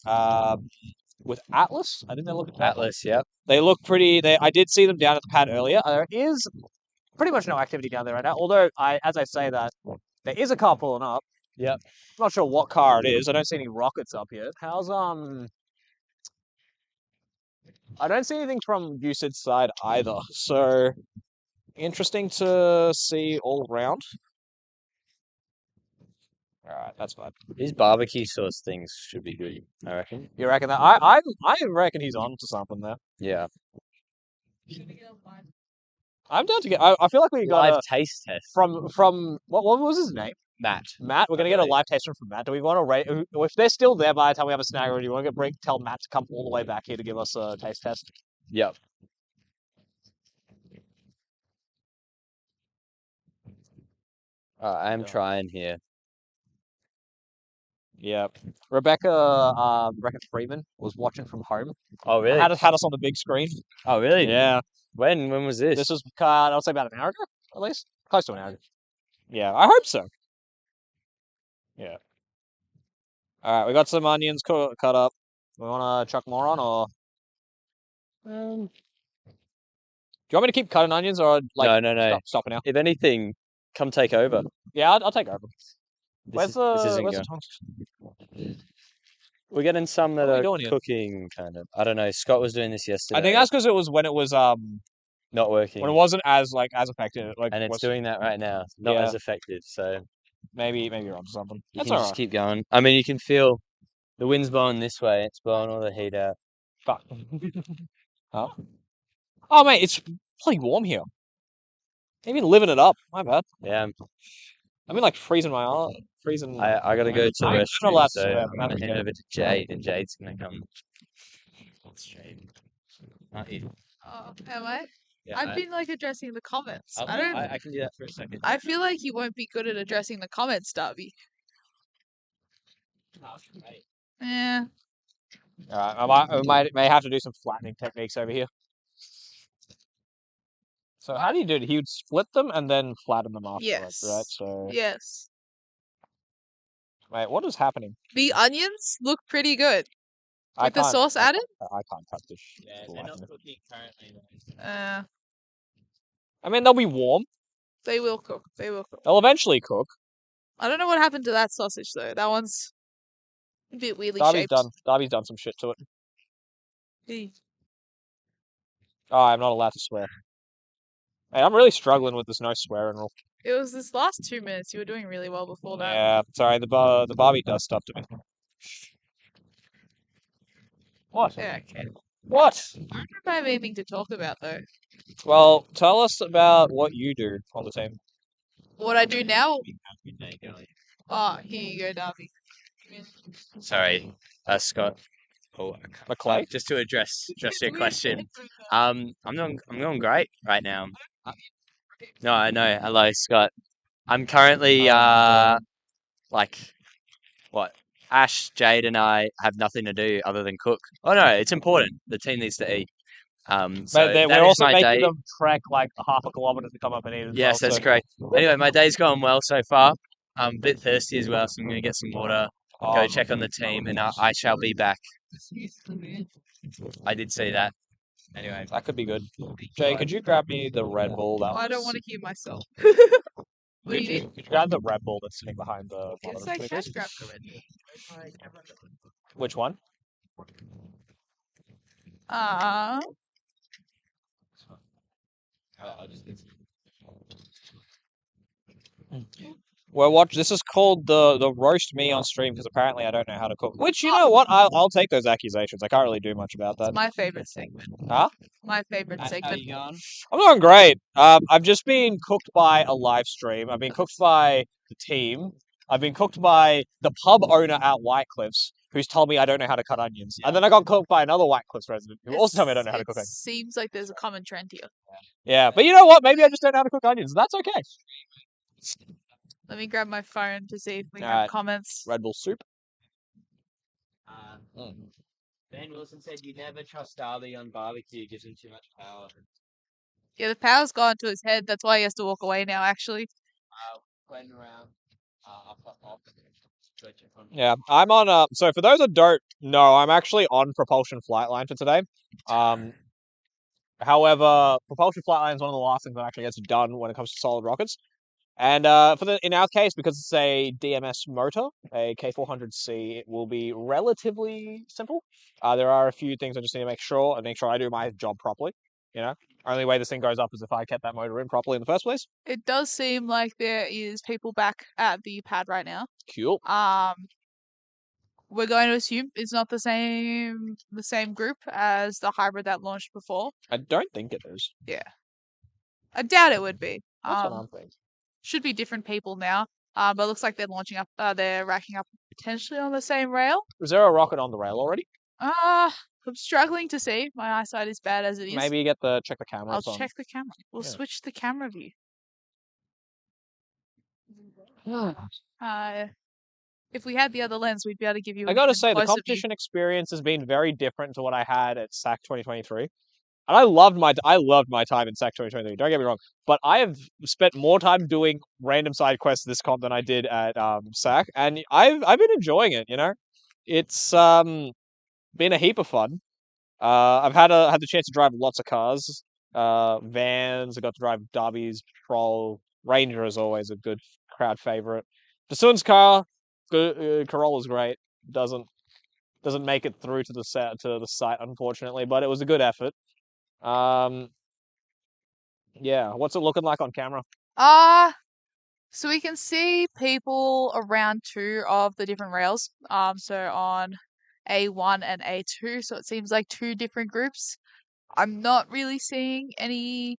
with Atlas. I think they're looking at Atlas. Yep. They look pretty. I did see them down at the pad earlier. There is pretty much no activity down there right now. Although as I say that, there is a car pulling up. Yep. I'm not sure what car it is. I don't see any rockets up yet. How's I don't see anything from UCID's side either. So interesting to see all round. All right, that's fine. These barbecue sauce things should be good, I reckon. You reckon that? I reckon he's on to something there. Yeah. I'm down to get. I feel like we got live taste test from what was his name? Matt. We're gonna get a live taste from Matt. Do we want to rate? If they're still there by the time we have a snag, or do you want to tell Matt to come all the way back here to give us a taste test? Yep. I'm trying here. Yeah, Rebecca Freeman was watching from home. Oh, really? Had us on the big screen. Oh, really? Yeah. When was this? This was, I'll say about an hour ago, at least. Close to an hour ago. Yeah, I hope so. Yeah. All right, we got some onions cut up. We want to chuck more on, or? Do you want me to keep cutting onions, or like no. Stop it now? If anything, come take over. Yeah, I'll take over. Where's the tongs? We're getting some that are cooking, kind of. I don't know. Scott was doing this yesterday. I think that's because it was when it was not working. When it wasn't as effective. And it's doing that right now. Not as effective. So maybe you're onto something. That's all right. Just keep going. I mean, you can feel the wind's blowing this way. It's blowing all the heat out. Fuck. Huh? Oh mate, it's bloody warm here. I've been living it up. My bad. Yeah. I've been like freezing my arm. I gotta go to the restroom, so I'm gonna hand over to Jade, and Jade's gonna come Stream. Aren't you? Oh, am I? Yeah, I've been like addressing the comments. I don't. I can do that for a second. I feel like you won't be good at addressing the comments, Darby. Yeah. Alright, I may have to do some flattening techniques over here. So how do you do it? He would split them and then flatten them afterwards, right? Yes. So, Yes. wait, what is happening? The onions look pretty good. I With the can't- sauce I added? I can't cut this. Yeah, for they're life not of me. cooking currently. I mean, they'll be warm. They will cook. They will cook. They'll eventually cook. I don't know what happened to that sausage though. That one's a bit weirdly Darby's shaped. done some shit to it. Eee. Oh, I'm not allowed to swear. Hey, I'm really struggling with this no swearing rule. It was this last 2 minutes. You were doing really well before that. Yeah, sorry, the Barbie does stuff to me. What? Yeah, okay. What? I don't know if I have anything to talk about though. Well, tell us about what you do on the team. What I do now? Oh, here you go, Darby. Sorry, Scott. Oh, McClay? just to address your question. I'm going great right now. No, I know. Hello, Scott. I'm currently like what? Ash, Jade, and I have nothing to do other than cook. Oh no, it's important. The team needs to eat. So But that we're is also my making day. them trek like half a kilometer to come up and eat as Yes, well. that's So great. Anyway, my day's going well so far. I'm a bit thirsty as well, so I'm going to get some water, go check on the team, and I shall be back. I did see that. Anyway, that could be good. Jay, could you grab me the Red Bull? That I don't was- want to hear myself. What do Could you need? you grab the Red Bull that's sitting behind the Yes, bottom I of the can please? grab the Red Bull. Which one? Well, watch. This is called the roast me on stream because apparently I don't know how to cook. Which, you know what? I'll take those accusations. I can't really do much about that. It's my favorite segment. Huh? My favorite segment. I'm doing great. I've just been cooked by a live stream. I've been cooked by the team. I've been cooked by the pub owner at White Cliffs, who's told me I don't know how to cut onions. And then I got cooked by another White Cliffs resident who also told me I don't know how to cook onions. Seems like there's a common trend here. Yeah, but you know what? Maybe I just don't know how to cook onions. That's okay. Let me grab my phone to see if we have Alright. comments. Red Bull soup. Ben Wilson said you never trust Darby on barbecue, gives him too much power. Yeah, the power's gone to his head. That's why he has to walk away now, actually. Playing around. Yeah, I'm on. So for those that don't know, I'm actually on Propulsion Flightline for today. However, Propulsion Flightline is one of the last things that actually gets done when it comes to solid rockets. And in our case, because it's a DMS motor, a K400C, it will be relatively simple. There are a few things I just need to make sure I do my job properly. You know, only way this thing goes up is if I kept that motor in properly in the first place. It does seem like there is people back at the pad right now. Cool. We're going to assume it's not the same group as the hybrid that launched before. I don't think it is. Yeah. I doubt it would be. That's what I'm thinking. Should be different people now. But it looks like they're launching up. They're racking up potentially on the same rail. Is there a rocket on the rail already? I'm struggling to see. My eyesight is bad as it is. Maybe you check the camera. I'll check the camera. We'll switch the camera view. If we had the other lens, we'd be able to give you. I gotta say, the closer view. competition experience has been very different to what I had at SAC 2023. And I loved my time in SAC 2023. Don't get me wrong, but I have spent more time doing random side quests this comp than I did at SAC, and I've been enjoying it. You know, it's been a heap of fun. I've had the chance to drive lots of cars, vans. I got to drive Darby's Patrol. Ranger is always a good crowd favorite. Dasun's car, Corolla's great. Doesn't make it through to the site unfortunately, but it was a good effort. Yeah, what's it looking like on camera? So we can see people around 2 of the different rails. So on A1 and A2, so it seems like 2 different groups. I'm not really seeing any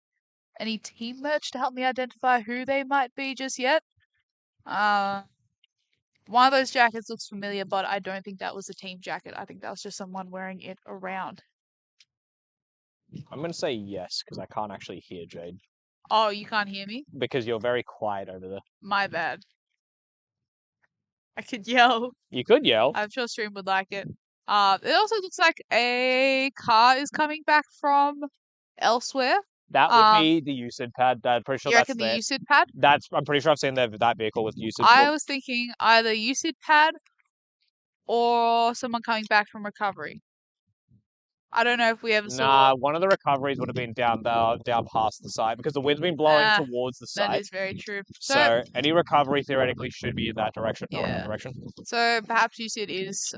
team merch to help me identify who they might be just yet. One of those jackets looks familiar, but I don't think that was a team jacket. I think that was just someone wearing it around. I'm going to say yes, because I can't actually hear Jade. Oh, you can't hear me? Because you're very quiet over there. My bad. I could yell. You could yell. I'm sure stream would like it. It also looks like a car is coming back from elsewhere. That would be the UCID pad. I'm pretty sure You that's reckon the there. UCID pad? I'm pretty sure I've seen that vehicle with UCID. I was thinking either UCID pad or someone coming back from recovery. I don't know if we ever saw. Nah, one of the recoveries would have been down past the site because the wind's been blowing towards the site. That is very true. So any recovery theoretically should be in that direction, not in that direction. So perhaps UCID is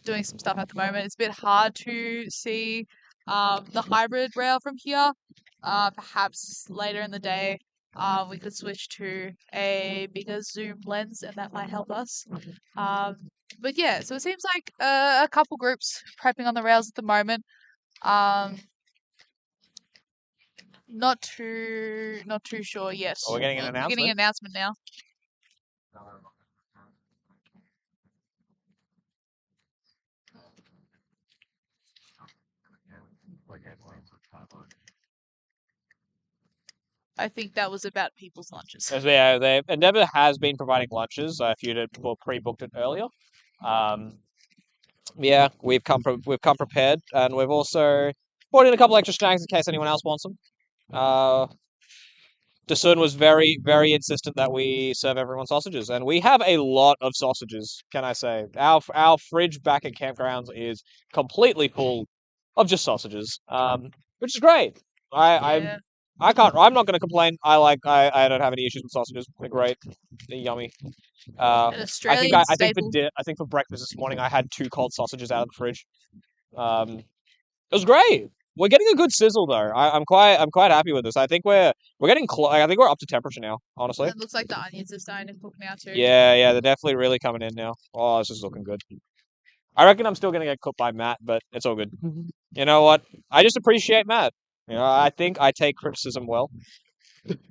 doing some stuff at the moment. It's a bit hard to see the hybrid rail from here. Perhaps later in the day, we could switch to a bigger zoom lens, and that might help us. But yeah, so it seems like a couple groups prepping on the rails at the moment. Not too sure yet. We're getting an announcement. We're getting an announcement now. I think that was about people's lunches. Yeah, Endeavour has been providing lunches. If you'd pre-booked it earlier, yeah, we've come prepared, and we've also brought in a couple extra snacks in case anyone else wants them. Dasun was very, very insistent that we serve everyone sausages, and we have a lot of sausages. Can I say our fridge back at campgrounds is completely full of just sausages, which is great. I'm not going to complain. I don't have any issues with sausages. They're great. They're yummy. I think for breakfast this morning I had 2 cold sausages out of the fridge. It was great. We're getting a good sizzle though. I'm quite happy with this. I think we're getting I think we're up to temperature now. Honestly. It looks like the onions are starting to cook now too. Yeah, they're definitely really coming in now. Oh, this is looking good. I reckon I'm still gonna get cooked by Matt, but it's all good. You know what? I just appreciate Matt. You know, I think I take criticism well.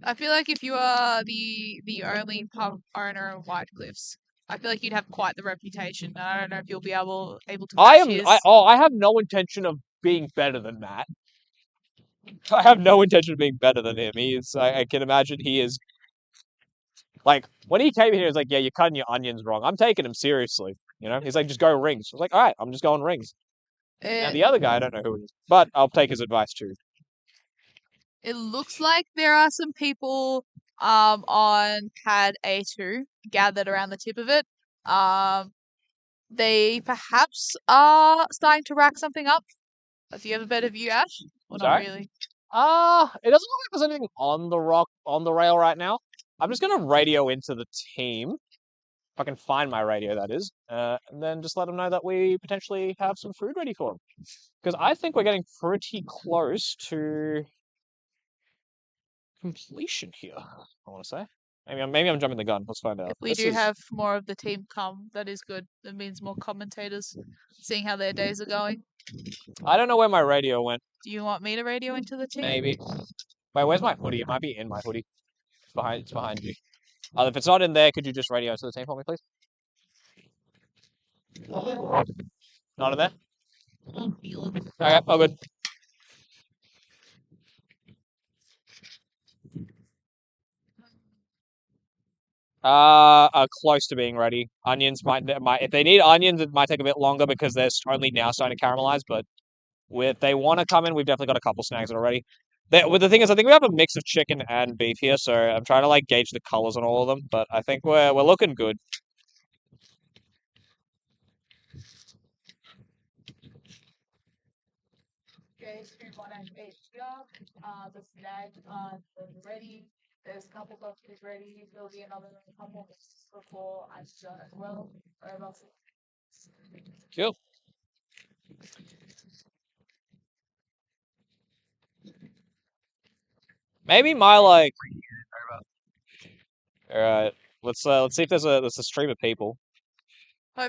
I feel like if you are the only pub owner of White Cliffs, I feel like you'd have quite the reputation. I don't know if you'll be able to match his. I have no intention of being better than Matt. I have no intention of being better than him. I can imagine he is. Like, when he came here, he was like, yeah, you're cutting your onions wrong. I'm taking him seriously. You know? He's like, just go rings. I was like, all right, I'm just going rings. Now, the other guy, I don't know who he is. But I'll take his advice too. It looks like there are some people on pad A2 gathered around the tip of it. They perhaps are starting to rack something up. Do you have a better view, Ash? Or not really? It doesn't look like there's anything on the rail right now. I'm just gonna radio into the team. If I can find my radio, that is. And then just let them know that we potentially have some food ready for them. Because I think we're getting pretty close to completion here, I want to say. Maybe I'm jumping the gun. Let's find out. If we have more of the team come, that is good. That means more commentators seeing how their days are going. I don't know where my radio went. Do you want me to radio into the team? Maybe. Wait, where's my hoodie? It might be in my hoodie. It's behind you. If it's not in there, could you just radio into the team for me, please? Not in there? Okay, all good. Close to being ready. Onions might if they need onions, it might take a bit longer because they're only now starting to caramelize. But if they want to come in, we've definitely got a couple snags already. The thing is, I think we have a mix of chicken and beef here, so I'm trying to like gauge the colors on all of them. But I think we're looking good. Monash HPR. The snags are ready. There's a couple of things ready. There'll be another couple before I start as well. Cool. Maybe my like. All right, let's see if there's a stream of people.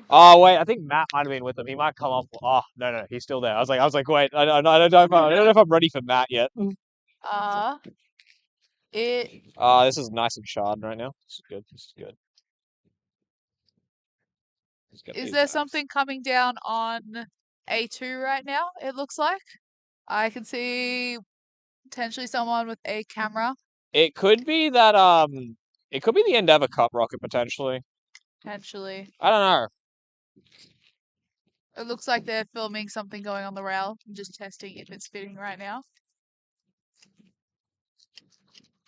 Oh wait, I think Matt might have been with them. He might come up. Oh no, he's still there. I was like, wait, I don't know if I'm ready for Matt yet. This is nice and charred right now. This is good. Is there something coming down on A2 right now? It looks like. I can see potentially someone with a camera. It could be that it could be the Endeavour Cup rocket potentially. Potentially. I don't know. It looks like they're filming something going on the rail. I'm just testing if it's fitting right now.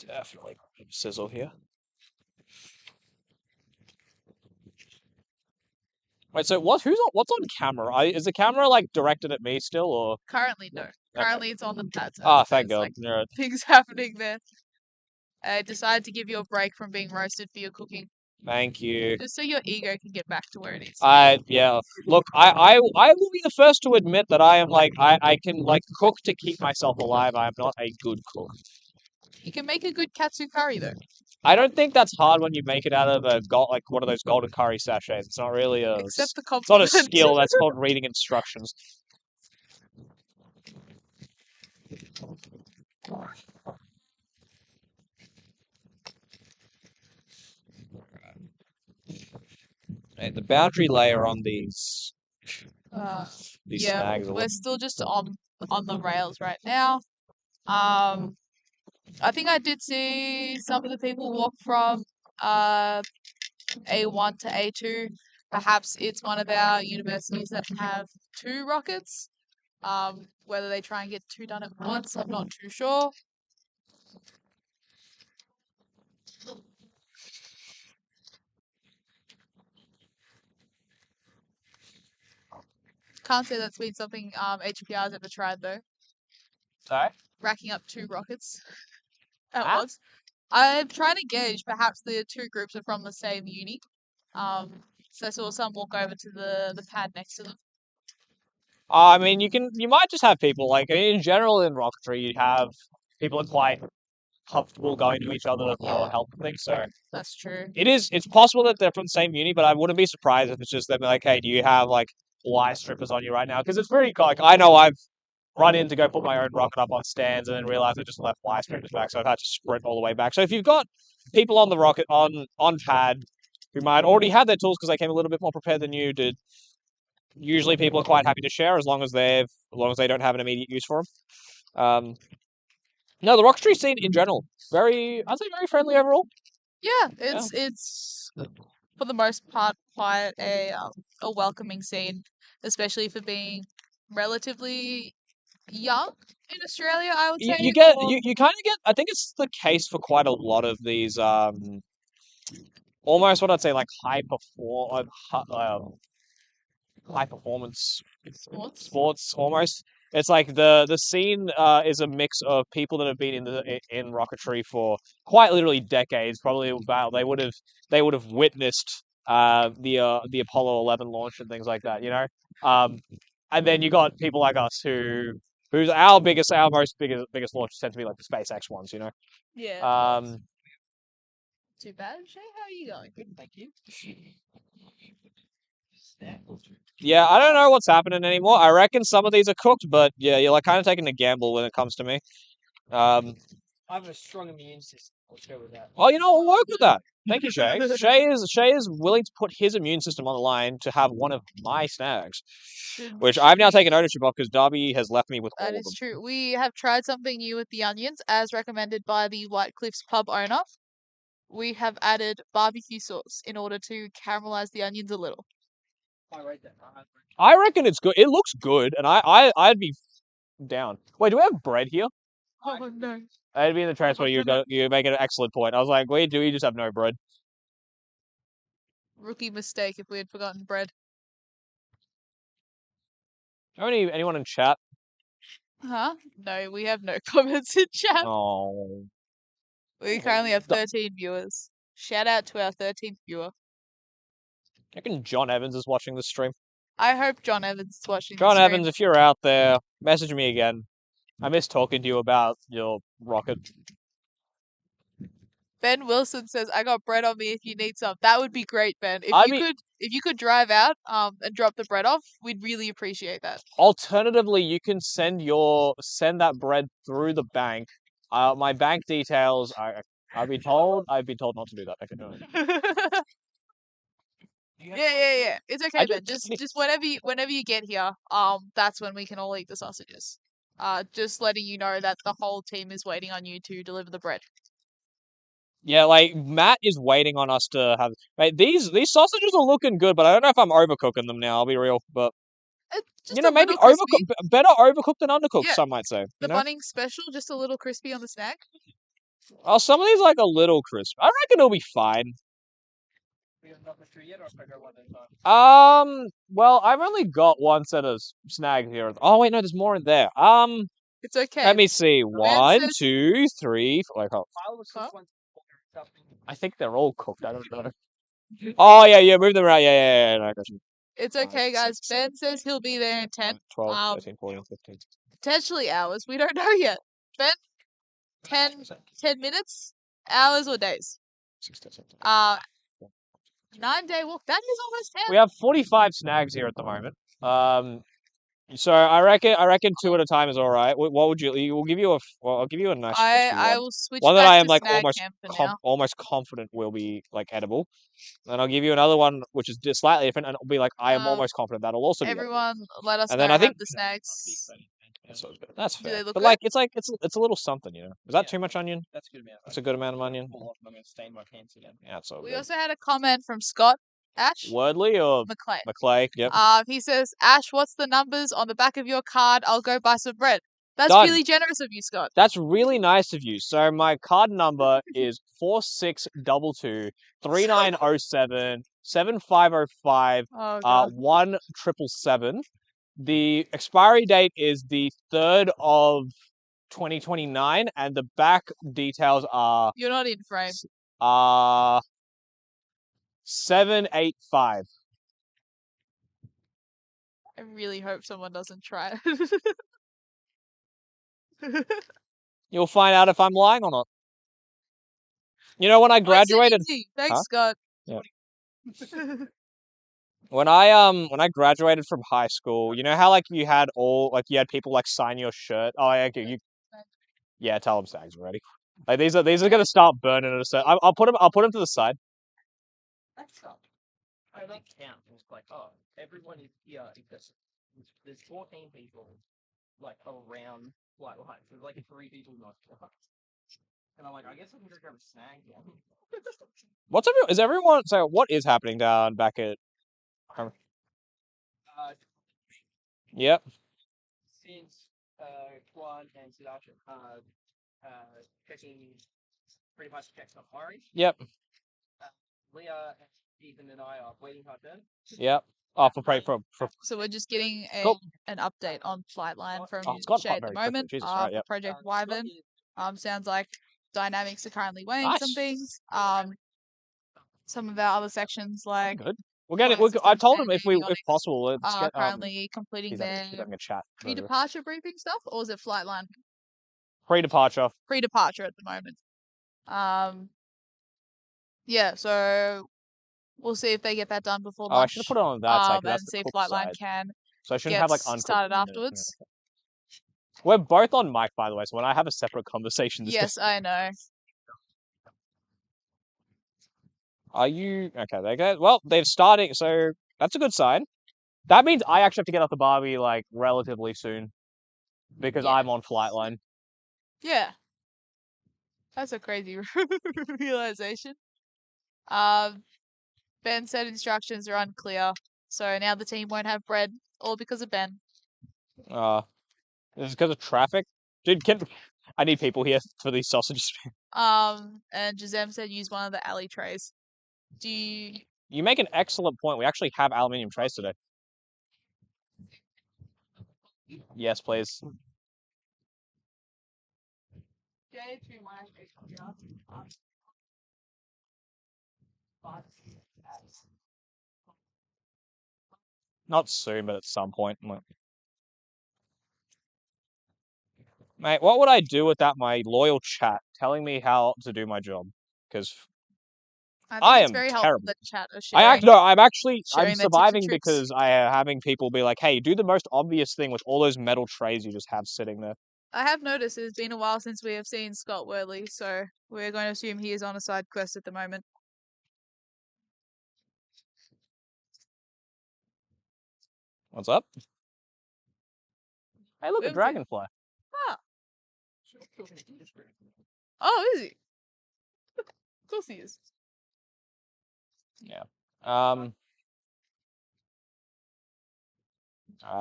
Definitely sizzle here. Wait, so what's on camera? Is the camera like directed at me still, or Currently, no. Currently, it's on the pad. So ah, thank there's, God. like, Yeah. things happening there. I decided to give you a break from being roasted for your cooking, Thank you. just so your ego can get back to where it is. Yeah. Look, I will be the first to admit that I am like I can like cook to keep myself alive. I am not a good cook. You can make a good katsu curry though. I don't think that's hard when you make it out of a like one of those golden curry sachets. It's not really a Accept the it's not a compliment. skill. That's called reading instructions. Right, the boundary layer on these Yeah, snags. we're still just on the rails right now. I think I did see some of the people walk from A1 to A2. Perhaps it's one of our universities that have 2 rockets. Whether they try and get 2 done at once, I'm not too sure. Can't say that's been something HPR's ever tried though. Sorry? Racking up 2 rockets at once. I'm trying to gauge perhaps the 2 groups are from the same uni. So I saw some walk over to the pad next to them. I mean, you might just have people like in general in rocketry, you have people are quite comfortable going to each other for help and things. So That's true. it's possible that they're from the same uni, but I wouldn't be surprised if it's just them like, hey, do you have like Y strippers on you right now? Because it's pretty like I know I've run in to go put my own rocket up on stands and then realized I just left Y strippers back, so I've had to sprint all the way back. So if you've got people on the rocket on pad who might already have their tools because they came a little bit more prepared than you did, usually people are quite happy to share as long as they don't have an immediate use for them. No, the rocketry scene in general, I'd say very friendly overall. Yeah, it's for the most part quite a welcoming scene, especially for being relatively young in Australia, I would say. You kind of get. I think it's the case for quite a lot of these. Almost what I'd say like high performance sports almost. It's like the scene is a mix of people that have been in rocketry for quite literally decades. Probably about they would have witnessed the Apollo 11 launch and things like that. You know, and then you got people like us who's our most biggest launches tend to be like the SpaceX ones. You know. Yeah. Too bad, Shay. How are you going? Good, thank you. Yeah, I don't know what's happening anymore. I reckon some of these are cooked, but yeah, you're like kind of taking a gamble when it comes to me. I have a strong immune system. Let's go with that. Oh, you know, we'll work with that. Thank you, Shay. Shay is willing to put his immune system on the line to have one of my snags, which I've now taken ownership of because Darby has left me with all That of is them. true. We have tried something new with the onions, as recommended by the White Cliffs pub owner. We have added barbecue sauce in order to caramelize the onions a little. I rate that. I reckon it's good. It looks good, and I'd be down. Wait, do we have bread here? Oh no. I'd be in the transport. You make an excellent point. I was like, wait, do we just have no bread? Rookie mistake if we had forgotten bread. Anyone in chat? Huh? No, we have no comments in chat. Oh. We currently have 13 viewers. Shout out to our 13th viewer. I reckon John Evans is watching this stream. I hope John Evans is watching John the stream. Evans, if you're out there, message me again. I miss talking to you about your rocket. Ben Wilson says, "I got bread on me if you need some." That would be great, Ben. If you could drive out and drop the bread off, we'd really appreciate that. Alternatively, you can send that bread through the bank. My bank details. I've been told not to do that. I can do it. Yeah. It's okay, Ben. Just whenever you get here, that's when we can all eat the sausages. Just letting you know that the whole team is waiting on you to deliver the bread. Yeah, like Matt is waiting on us to have. Mate, these sausages are looking good, but I don't know if I'm overcooking them now. I'll be real, but It's just you know, a maybe little crispy. better overcooked than undercooked. Yeah, Some might say. The You know, Bunnings special, just a little crispy on the snack. oh, some of these like a little crisp. I reckon it'll be fine. Well, I've only got one set of snags here. Oh wait, no, there's more in there. It's okay. Let me see. One, says- 2, 3, 4. Like, oh, Huh? I think they're all cooked. I don't know. Oh yeah, move them around. Yeah. No, I got you. It's okay, guys. Ben says he'll be there in 10. 12, 13, 14, 15. Potentially hours. We don't know yet. Ben, 10 minutes, hours, or days? 9-day walk. That is almost 10. We have 45 snags here at the moment. So I reckon 2 at a time is all right. What would you? We'll give you a. Well, I'll give you a nice. I will switch one back that I am to like snag camp for now. almost confident will be like edible. And I'll give you another one which is just slightly different, and it'll be like I am almost confident that'll also be edible. Everyone, let us And know then I think the snags. That's Do fair. they look But good? like it's a little something, you know. Is that too much onion? That's a good amount. That's a good amount of onion. I'm gonna stain my pants again. Yeah, it's all We good. also had a comment from Scott Ash Wordley or McLean. McClay? Yep. He says, Ash, what's the numbers on the back of your card? I'll go buy some bread. That's Done. really generous of you, Scott. That's really nice of you. So my card number is 4622 3907 7505 Oh, God. 1777. The expiry date is the 3rd of 2029, and the back details are You're not in frame. 785. I really hope someone doesn't try. You'll find out if I'm lying or not. You know, when I graduated, easy. Thanks, Huh? Scott. Yeah. When I graduated from high school, you know how like you had people like sign your shirt. Oh, yeah, okay, yeah, tell them snags already. Like these are gonna start burning at a certain. I'll put them to the side. That's up. I don't count. It's like, oh, everyone is here because there's 14 people like around like there's like 3 people not here. And I'm like, I guess I can just grab a snag one. Is everyone? So what is happening down back at? Yep. Since Quan and Siddhartha checking pretty much checks on hiring. Yep. Leah, Ethan, and I are waiting our turn. Yep. Oh, for. So we're just getting an update on Flightline from Scott Shay at the very quickly. moment. Jesus, right, yep. Project Wyvern. Sounds like Dynamics are currently weighing some things. Some of our other sections like good. We'll get it. I told him if possible, let's get currently completing their chat pre-departure briefing stuff, or is it Flightline? Pre-departure. Pre-departure at the moment. Yeah, so we'll see if they get that done before lunch. I should have put it on that side. And see if Flightline can. So I shouldn't have like started afterwards. We're both on mic, by the way, so when I have a separate conversation. Yes, I know. Are you okay? They go. Well, they've started, so that's a good sign. That means I actually have to get off the Barbie like relatively soon because I'm on Flightline. Yeah, that's a crazy realization. Ben said instructions are unclear, so now the team won't have bread, all because of Ben. This is because of traffic, dude. I need people here for these sausages. And Jazem said use one of the alley trays. You make an excellent point. We actually have aluminium trays today. Yes, please. Not soon, but at some point. Mate, what would I do without my loyal chat telling me how to do my job? Because I am terrible. I'm surviving because I am having people be like, "Hey, do the most obvious thing with all those metal trays you just have sitting there." I have noticed it's been a while since we have seen Scott Worley, so we're going to assume he is on a side quest at the moment. What's up? Hey, look, a dragonfly. Oh, is he? Of course he is. Yeah. I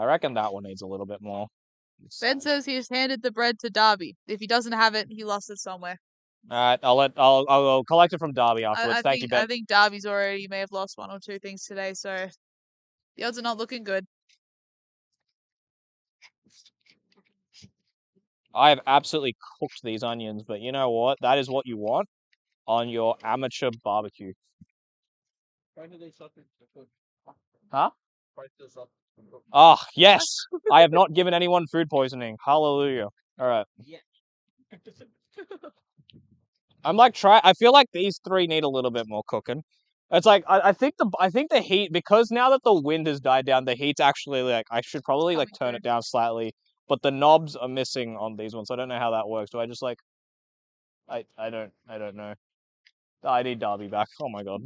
reckon that one needs a little bit more. Ben says he's handed the bread to Darby. If he doesn't have it, he lost it somewhere. All right, I'll collect it from Darby afterwards. Thank you, Ben. I think Darby's already may have lost 1 or 2 things today, so the odds are not looking good. I have absolutely cooked these onions, but you know what? That is what you want on your amateur barbecue. Huh? Oh, yes. I have not given anyone food poisoning. Hallelujah. All right. I'm like I feel like these 3 need a little bit more cooking. It's like I think the heat, because now that the wind has died down, the heat's actually like I should probably like turn it down slightly, but the knobs are missing on these ones. So I don't know how that works. Do I just like I don't know. I need Darby back. Oh my god.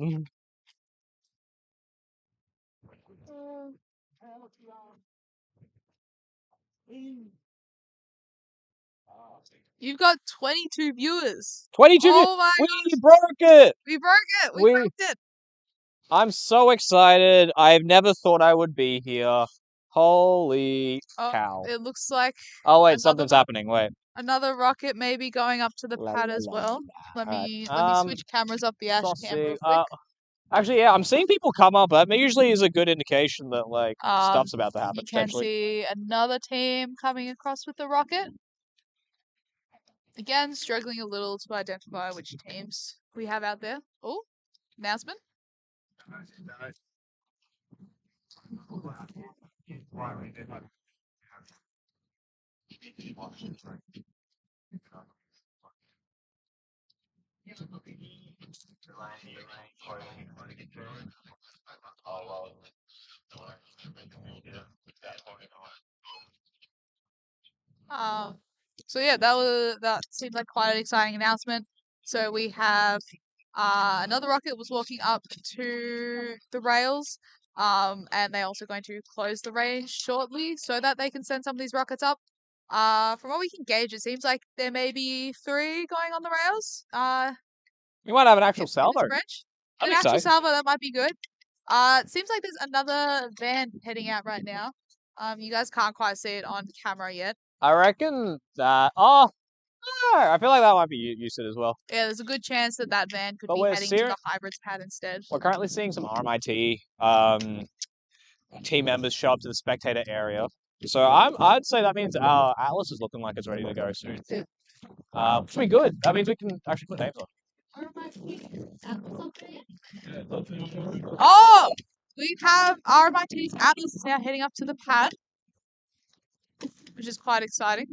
You've got 22 viewers. 22 Oh my we gosh. broke it. We broke it. We broke it. I'm so excited. I've never thought I would be here. Holy cow. It looks like Oh wait, something's happening. Wait. another rocket may be going up to the pad as well. Let me switch cameras up the Ash cam real quick. Actually, yeah, I'm seeing people come up. That usually is a good indication that like stuff's about to happen. You can see another team coming across with the rocket. Again, struggling a little to identify which teams we have out there. Oh, announcement. So yeah, that seemed like quite an exciting announcement. So we have another rocket was walking up to the rails, and they're also going to close the range shortly so that they can send some of these rockets up. From what we can gauge, it seems like there may be 3 going on the rails. We might have an actual salvo. An actual salvo, that might be good. It seems like there's another van heading out right now. You guys can't quite see it on camera yet. I reckon that. I feel like that might be Usid as well. Yeah, there's a good chance that van could be heading to the hybrids pad instead. We're currently seeing some RMIT team members show up to the spectator area. So I'd say that means our Atlas is looking like it's ready to go soon. Which will be good. That means we can actually put names on. Oh! We have RMIT's Atlas is now heading up to the pad, which is quite exciting.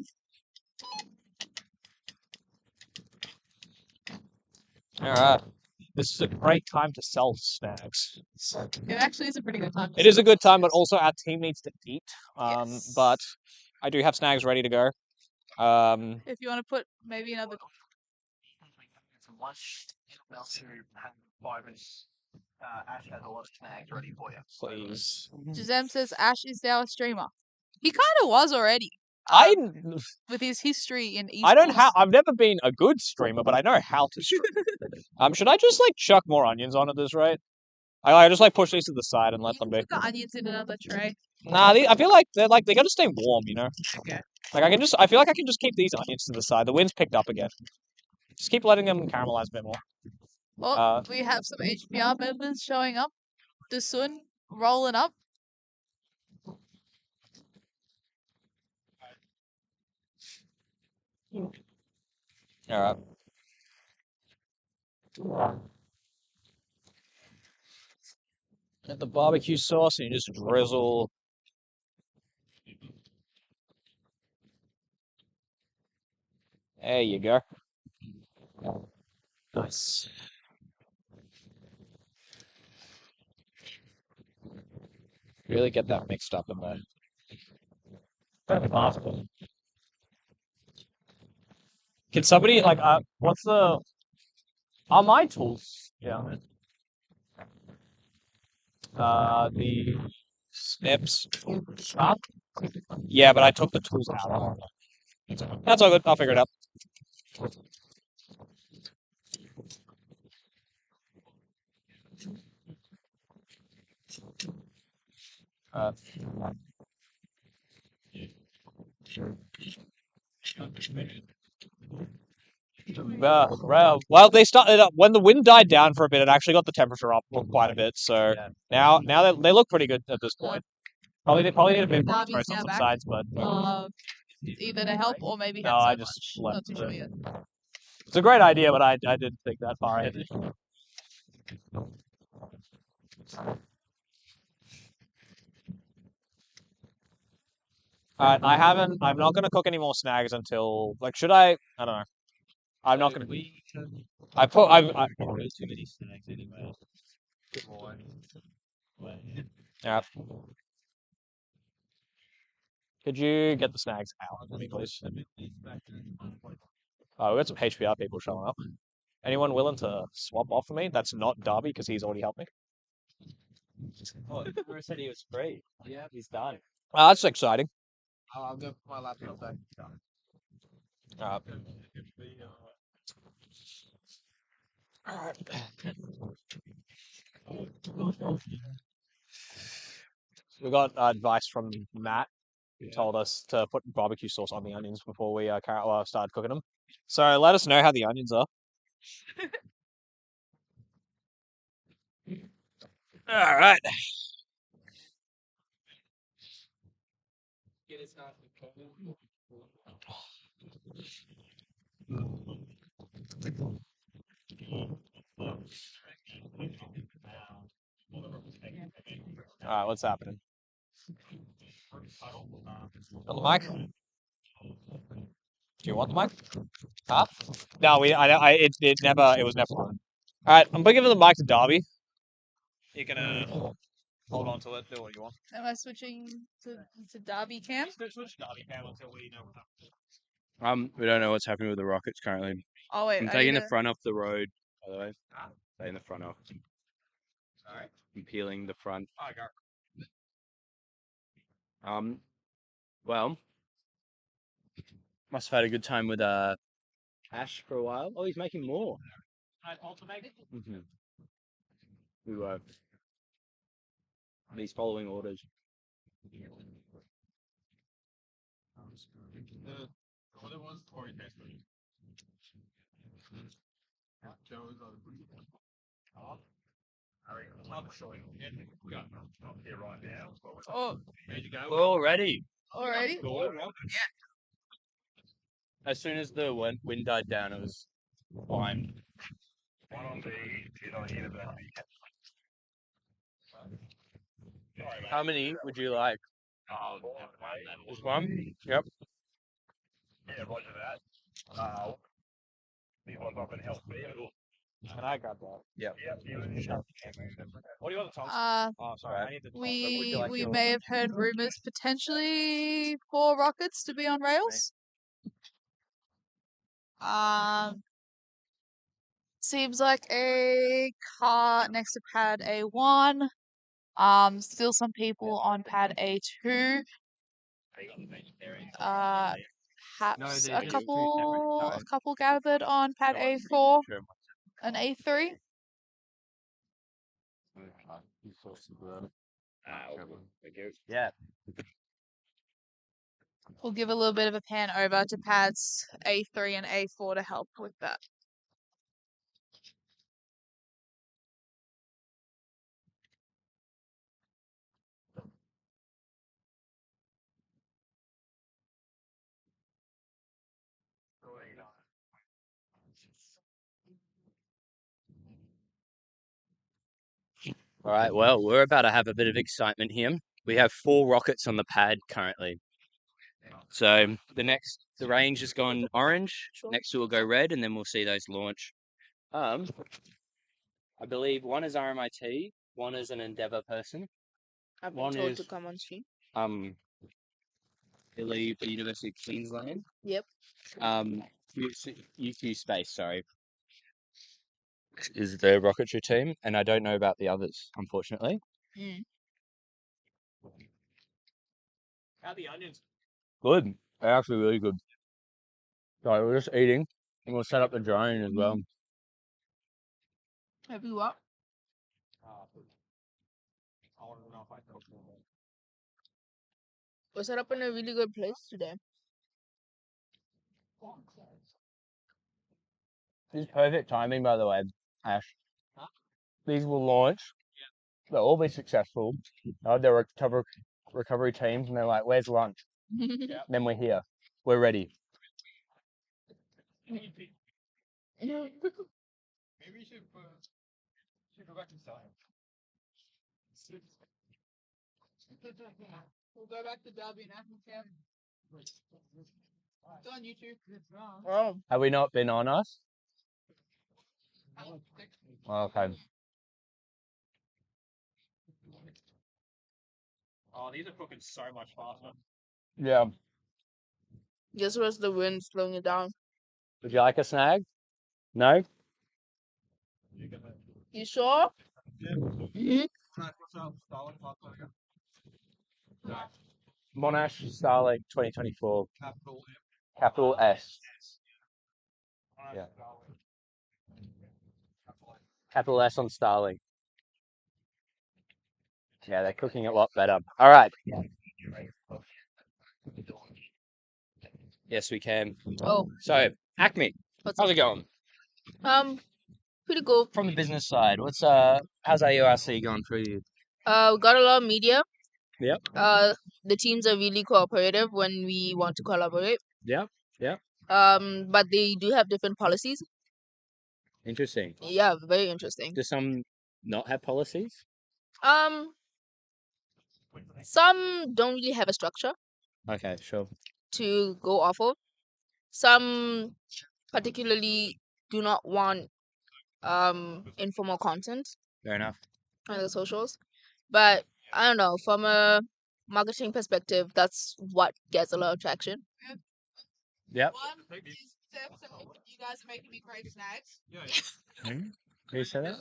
Alright. This is a great time to sell snags. It actually is a pretty good time. It is a good time, but also our team needs to eat. But I do have snags ready to go. If you want to put maybe another. Ash has a lot of snags ready for you. Please. Jazem says Ash is now a streamer. He kind of was already. With his history in esports. I've never been a good streamer, but I know how to stream. Should I just like chuck more onions on at this rate? I just like push these to the side and let them be. Put the onions in another tray. Nah, I feel like they gotta stay warm, you know. Okay. Like I feel like I can just keep these onions to the side. The wind's picked up again. Just keep letting them caramelize a bit more. Well, we have some HPR members showing up. The sun rolling up. Alright. Get the barbecue sauce and you just drizzle. There you go. Nice. Really get that mixed up in there. That's possible. Can somebody like what's the are my tools? Yeah. The snips up. Yeah, but I took the tools out. That's all good. I'll figure it out. Well, they started up when the wind died down for a bit. It actually got the temperature up quite a bit. So now they look pretty good at this point. Probably need a bit more Darby's toast on now some back. sides, but Either to help or maybe no, have I so just much. left. Not too sure yet. It's a great idea, but I didn't think that far ahead. Alright, I'm not gonna cook any more snags until should I? I don't know. I'm not gonna. I There's too many snags anyway. Yeah. Could you get the snags out for me, please? Oh, we got some HPR people showing up. Anyone willing to swap off for me? That's not Darby because he's already helped me. Oh, Bruce said he was free. Yeah, he's done. That's exciting. I'll go put my laptop back. We got advice from Matt, who told us to put barbecue sauce on the onions before we started cooking them. So let us know how the onions are. All right. All right, what's happening? On the mic? Do you want the mic? Huh? No, it was never on. All right, I'm giving the mic to Darby. You can hold on to it, do what you want. Am I switching to Darby cam? Switch Darby cam until we know what's We don't know what's happening with the rockets currently. Oh wait, I'm taking the front off the road, by the way. Taking the front off. Alright. I'm peeling the front. I got. Well, must have had a good time with Ash for a while. Oh, he's making more. Mm-hmm. We were. He's following orders. Oh, We're all ready. already? As soon as the wind died down, it was fine. How many would you like? Just one? Yep. Yeah, roger that. These ones up and help me. And I got that. Yep. What do you want the tongs? Oh, sorry. I need the we may have heard rumors potentially for rockets to be on rails. Seems like a car next to pad A1. Still some people on pad A2. Perhaps a couple gathered on pad A4 and A3. Yeah. We'll give a little bit of a pan over to pads A3 and A4 to help with that. All right. Well, we're about to have a bit of excitement here. We have 4 rockets on the pad currently. So the range has gone orange. Next two will go red, and then we'll see those launch. I believe one is RMIT, one is an Endeavour person. I've been told to come on stream. Billy for University of Queensland. Yep. UQ Space, sorry, is the rocketry team, and I don't know about the others, unfortunately. How are the onions? Good. They're actually really good. Sorry, we're just eating. And we'll set up the drone as well. Have you what? We're set up in a really good place today. This is perfect timing, by the way, Ash. These will launch. They'll all be successful. They're recovery teams, and they're like, "Where's lunch?" Then we're here. We're ready. Maybe we should go back to science. We'll go back to Derby and Apple Camp. It's on YouTube. Oh. Have we not been on us? Okay. Oh, these are cooking so much faster. Yeah. Just was the wind slowing it down. Would you like a snag? No? You sure? Monash Starlink 2024. Capital S. Yeah. Capital S on Starlink. Yeah, they're cooking it a lot better. All right. Yes, we can. Oh. So, Acme, What's how's up? it going? Pretty cool. From the business side, how's AURC going for you? We got a lot of media. Yep. The teams are really cooperative when we want to collaborate. Yep. Yep. But they do have different policies. Interesting. Yeah, very interesting. Do some not have policies? Some don't really have a structure Okay, sure. to go off of. Some particularly do not want informal content Fair enough. on the socials. But I don't know, from a marketing perspective, that's what gets a lot of traction. Yep. One is you guys are making me crave snacks. Can you say that?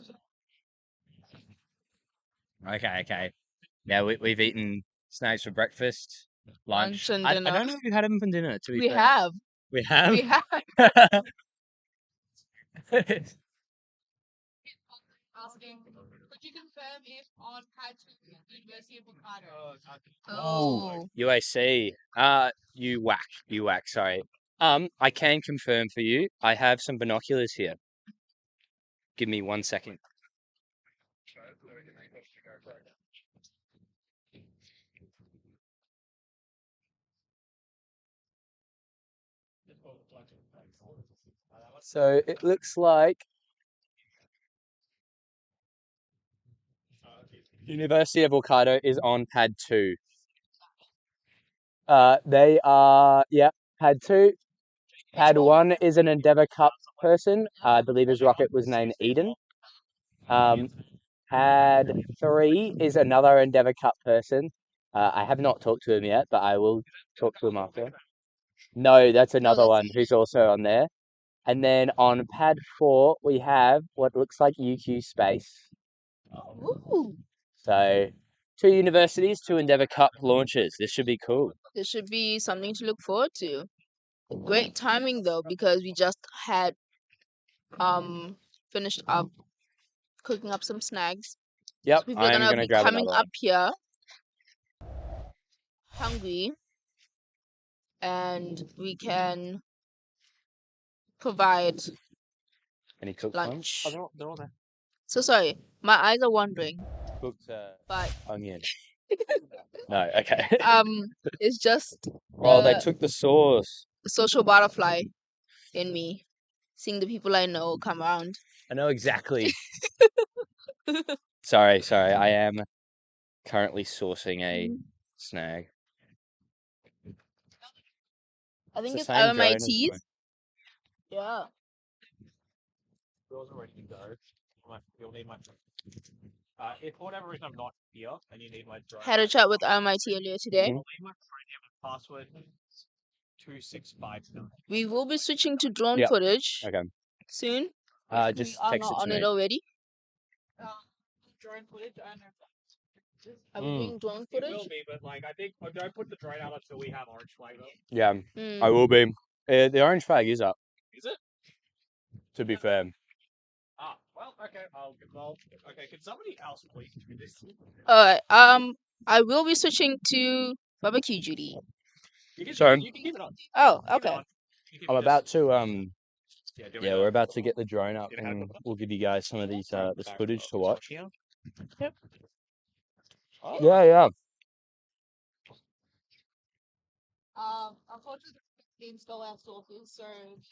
Okay. Yeah, we've eaten snacks for breakfast, lunch. And I dinner. don't know if we've had them for dinner, to be We fair. have. We have? We have. Asking, could you confirm if on pad 2 University of Hokkaido? Oh. UAC. UWAC, sorry. I can confirm for you. I have some binoculars here. Give me 1 second. So it looks like University of Hokkaido is on pad 2. They are, pad 2. Pad 1 is an Endeavour Cup person. I believe his rocket was named Eden. Pad 3 is another Endeavour Cup person. I have not talked to him yet, but I will talk to him after. No, that's another one who's also on there. And then on pad 4, we have what looks like UQ Space. Ooh. So, 2 universities, 2 Endeavour Cup launches. This should be cool. This should be something to look forward to. Great timing though, because we just had finished up cooking up some snags. Yep, So I am gonna going to be grab coming another up here hungry, and we can provide Any cooked lunch. ones? Oh, they're all there. So sorry, my eyes are wandering. Cooked But onion. No, okay. It's just Oh, they took the sauce. social butterfly in me, seeing the people I know come around. I know exactly. Sorry. I am currently sourcing a snag. I think the it's same drone as RMITs. mine. Yeah. Yours are ready to go. You'll need my. If for whatever reason I'm not here and you need my drone, Had a chat with RMIT earlier today. I'll leave my drone here with password 2659. We will be switching to drone Yep. footage Okay. soon. Just we are text not it to on me. it already. Drone footage, I don't know. Are we doing drone It footage? will be, but like I think don't put the drone out until we have orange flag up. Yeah, I will be. The orange flag is up. Is it? To be fair. Ah, well, okay, okay, can somebody else please do this? Alright, I will be switching to barbecue duty. So You can keep it on. Oh, Keep it okay. on. You can I'm just- about to Yeah, do yeah, we're about to get the drone up, You know how to and put we'll give you guys some of these this footage to watch. Yep. Yeah, yeah. Unfortunately, we install our sauces, so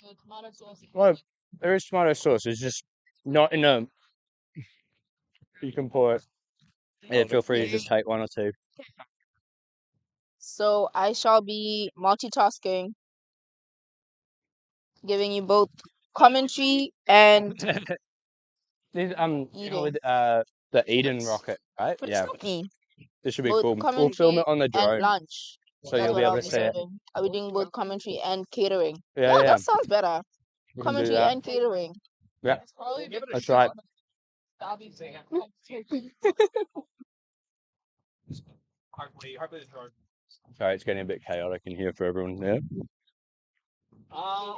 the tomato sauce. Well, there is tomato sauce. It's just not in a. You can pour it. Yeah, feel free to just take one or two. So I shall be multitasking, giving you both commentary and These eating. with the Eden rocket, right? But Yeah, stop me. this should be Both cool. We'll film commentary it on the and drone, lunch. so That's you'll what be able I'll to be see it. serving. I'll be doing both commentary and catering. Yeah, yeah. That sounds better. We can do Commentary that. and catering. Yeah, Probably that's right. Hopefully the drone. Sorry, it's getting a bit chaotic in here for everyone. Yeah.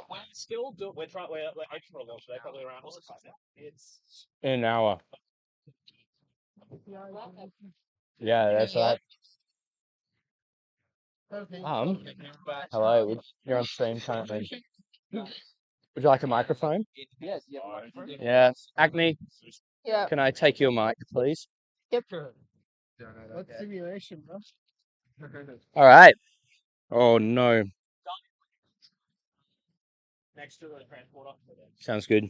We're still doing. We're aiming for a launch today, probably around what's the time now? It's In an hour. Yeah, that's right. Hello, you're on stream currently. Would you like a microphone? yes, yeah. Yeah. Acme, Yeah. can I take your mic, please? Yep. What simulation, bro? All right. Oh no. Next to the transporter. Sounds good.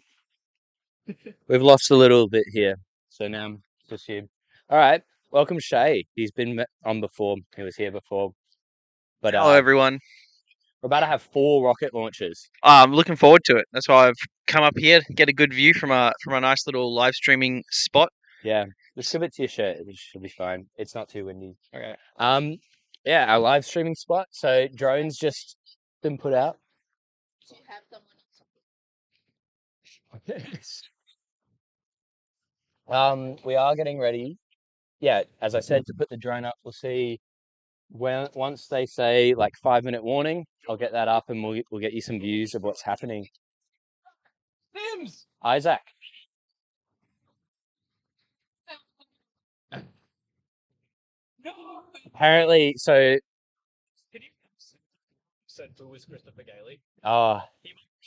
We've lost a little bit here, so now I'm just here. All right. Welcome, Shay. He's been on before. He was here before. But Hello, everyone. we're about to have 4 rocket launches. I'm looking forward to it. That's why I've come up here to get a good view from a nice little live streaming spot. Yeah. Just give it to your shirt. It should be fine. It's not too windy. Okay. Yeah, our live streaming spot. So drones just been put out. We are getting ready. Yeah, as I said, to put the drone up. We'll see once they say like 5-minute warning. I'll get that up, and we'll get you some views of what's happening. Sims! Isaac. Apparently, so. Can you said who was Christopher Gailey? Oh,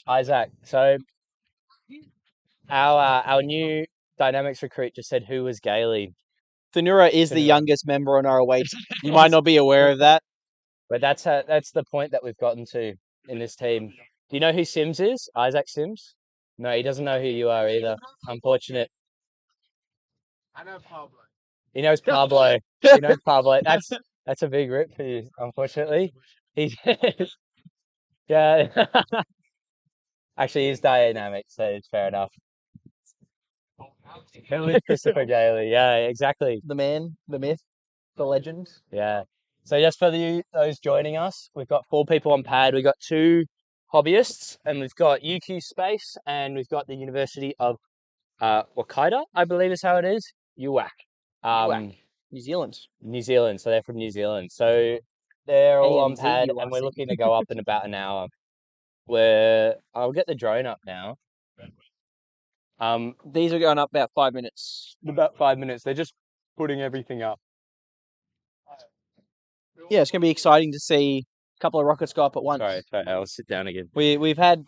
Isaac. So our new dynamics recruit just said who was Gailey. Thanura is the Thanura. youngest member on our away team. You might not be aware of that. But that's the point that we've gotten to in this team. Do you know who Sims is? Isaac Sims? No, he doesn't know who you are either. Unfortunate. I know Pablo. He knows Pablo. He knows Pablo. That's a big rip for you, unfortunately. He yeah. Actually, he's dynamic, so it's fair enough. Who is Christopher Gailey? Yeah, exactly. The man, the myth, the legend. Yeah. So just for those joining us, we've got 4 people on pad. We've got 2 hobbyists, and we've got UQ Space, and we've got the University of Hokkaido, I believe is how it is. UWAC. New Zealand. New Zealand. So they're from New Zealand. So they're all on ANZ pad, and we're looking to go up in about an hour. I'll get the drone up now. These are going up about 5 minutes. About 5 minutes. They're just putting everything up. Yeah, it's going to be exciting to see a couple of rockets go up at once. Sorry, I'll sit down again. We've had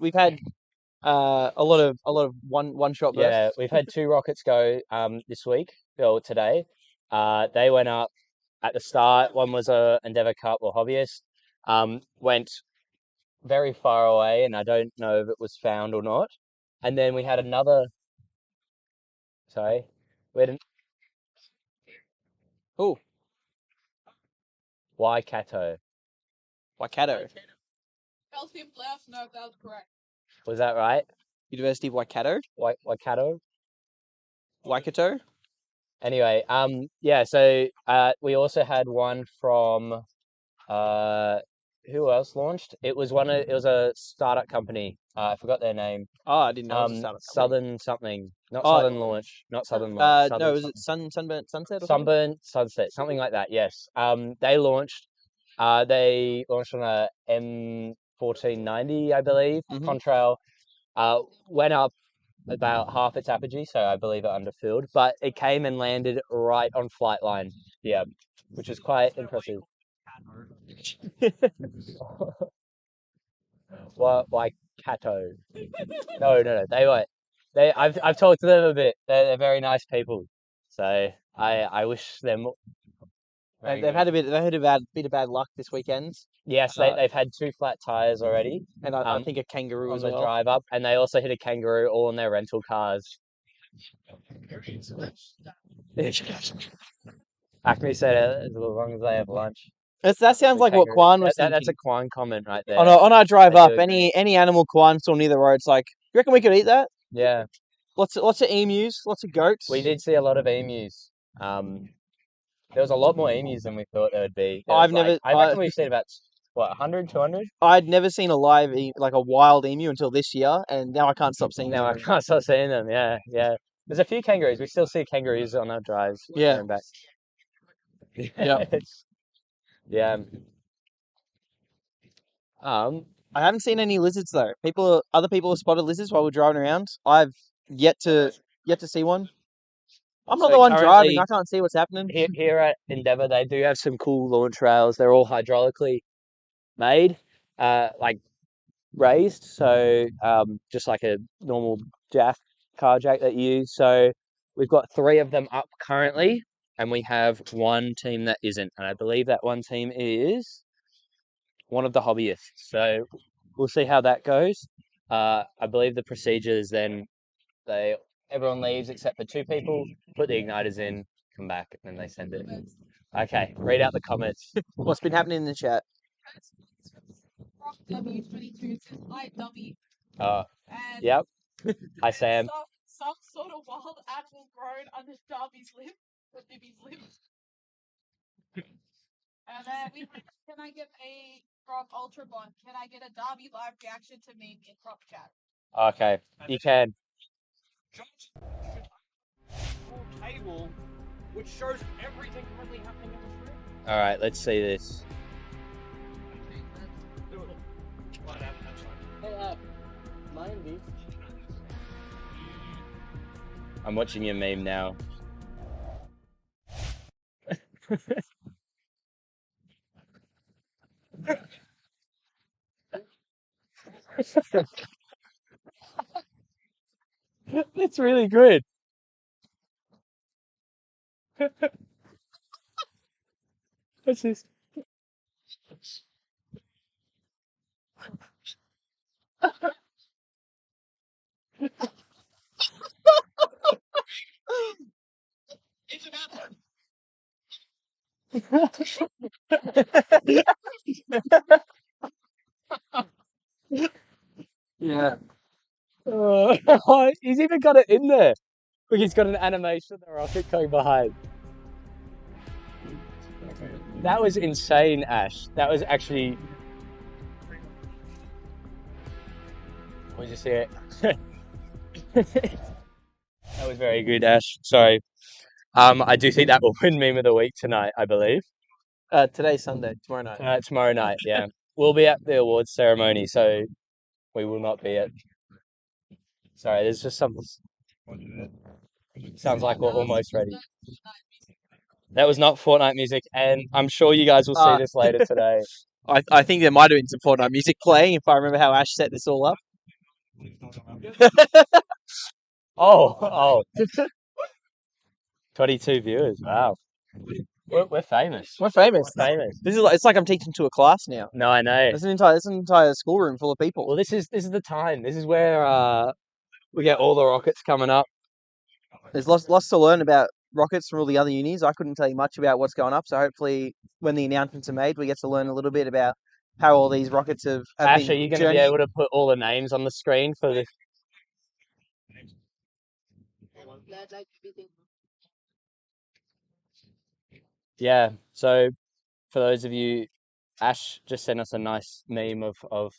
a lot of one shot bursts. Yeah, we've had 2 rockets go this week or today. They went up at the start. One was a Endeavour Cup or hobbyist. Went very far away, and I don't know if it was found or not. And then we had another. Sorry, we had an. Oh, Waikato. Waikato. Kelsey left. No, that was correct. Was that right? University of Waikato. Waikato. Waikato. Anyway, yeah. So we also had one from who else launched? It was a startup company. I forgot their name. Oh, I didn't know it was a startup company. Southern something. Not Southern Launch. Not Southern Launch. Southern no, was it Sunburnt Sunset or Sunburnt Sunset, something like that. Yes. They launched. They launched on a M1490, I believe, Contrail. Went up about half its apogee, so I believe it underfilled. But it came and landed right on flight line. Yeah, which is quite impressive. What, like Cato? No. I've talked to them a bit. They're very nice people. So I wish them. They've had a bit of bad luck this weekend. Yes, they've had 2 flat tires already, and I think a kangaroo on as the well. drive up, and they also hit a kangaroo all in their rental cars. Acme said as long as they have lunch. That sounds like what Kwan was thinking. That's a Kwan comment right there. On our drive They up, do any animal Kwan saw near the road, it's like, you reckon we could eat that? Yeah. Lots of emus, lots of goats. We did see a lot of emus. There was a lot more emus than we thought there would be. I reckon we've seen about, what, 100, 200? I'd never seen a like a wild emu until this year, and now I can't stop seeing them. Now I can't stop seeing them, yeah. There's a few kangaroos. We still see kangaroos on our drives. Yeah. Going back. Yeah. Yeah. I haven't seen any lizards though. Other people have spotted lizards while we're driving around. I've yet to see one. I'm not the one driving. I can't see what's happening. Here at Endeavour, they do have some cool launch rails. They're all hydraulically made, like raised. So just like a normal car jack that you use. So we've got 3 of them up currently, and we have one team that isn't. And I believe that one team is one of the hobbyists. So we'll see how that goes. I believe the procedure is then everyone leaves except for 2 people, put the igniters in, come back, and then they send it. Okay, read out the comments. What's been happening in the chat? W22 says, "Hi, dummy." Yep. Hi, Sam. Some sort of wild apple grown under Darby's lip, or Dibby's lip. And then can I get from Ultra Bond? Can I get a Darby live reaction to me in prop chat? Okay, you can. Table, which shows everything currently happening in the stream. All right, let's see this. Hey, Lion I'm watching your meme now. That's really good. What's this? Yeah. Oh, he's even got it in there. Look, he's got an animation of the rocket going behind. That was insane, Ash. That was actually... Did you see it? That was very good, Ash. Sorry. I do think that will win Meme of the Week tonight, I believe. Today's Sunday. Tomorrow night. Tomorrow night, yeah. We'll be at the awards ceremony, so we will not be at... Sorry, there's just some... Sounds like we're almost ready. That was not Fortnite music, and I'm sure you guys will see this later today. I think there might have been some Fortnite music playing if I remember how Ash set this all up. Oh. 22 viewers, wow. We're famous. We're famous. We're famous. This is it's like I'm teaching to a class now. No, I know. There's an entire schoolroom full of people. Well, this is the time. This is where we get all the rockets coming up. There's lots to learn about rockets from all the other unis. I couldn't tell you much about what's going up, so hopefully when the announcements are made, we get to learn a little bit about how all these rockets have Ash, been are you going to be able to put all the names on the screen for this? Yeah, so for those of you, Ash just sent us a nice meme of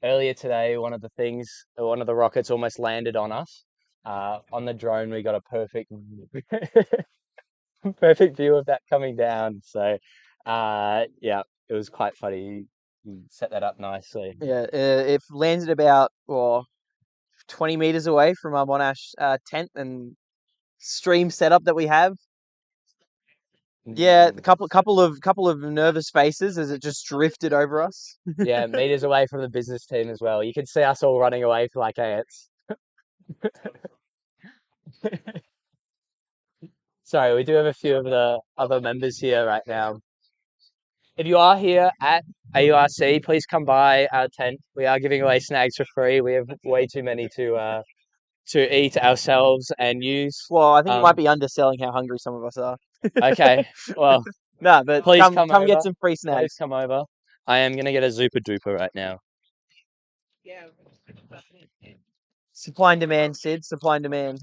earlier today, one of the rockets almost landed on us. On the drone, we got a perfect view of that coming down. So, yeah, it was quite funny. You set that up nicely. Yeah, it landed about 20 meters away from our Monash tent and stream setup that we have. Yeah, a couple of nervous faces as it just drifted over us. Yeah, meters away from the business team as well. You can see us all running away like ants. Sorry, we do have a few of the other members here right now. If you are here at AURC, please come by our tent. We are giving away snacks for free. We have way too many to eat ourselves and use. Well, I think you might be underselling how hungry some of us are. Okay, well, no, but please come over. get some free snacks. Please come over. I am gonna get a Zupa Duper right now. Yeah. Supply and demand, Sid. Supply and demand.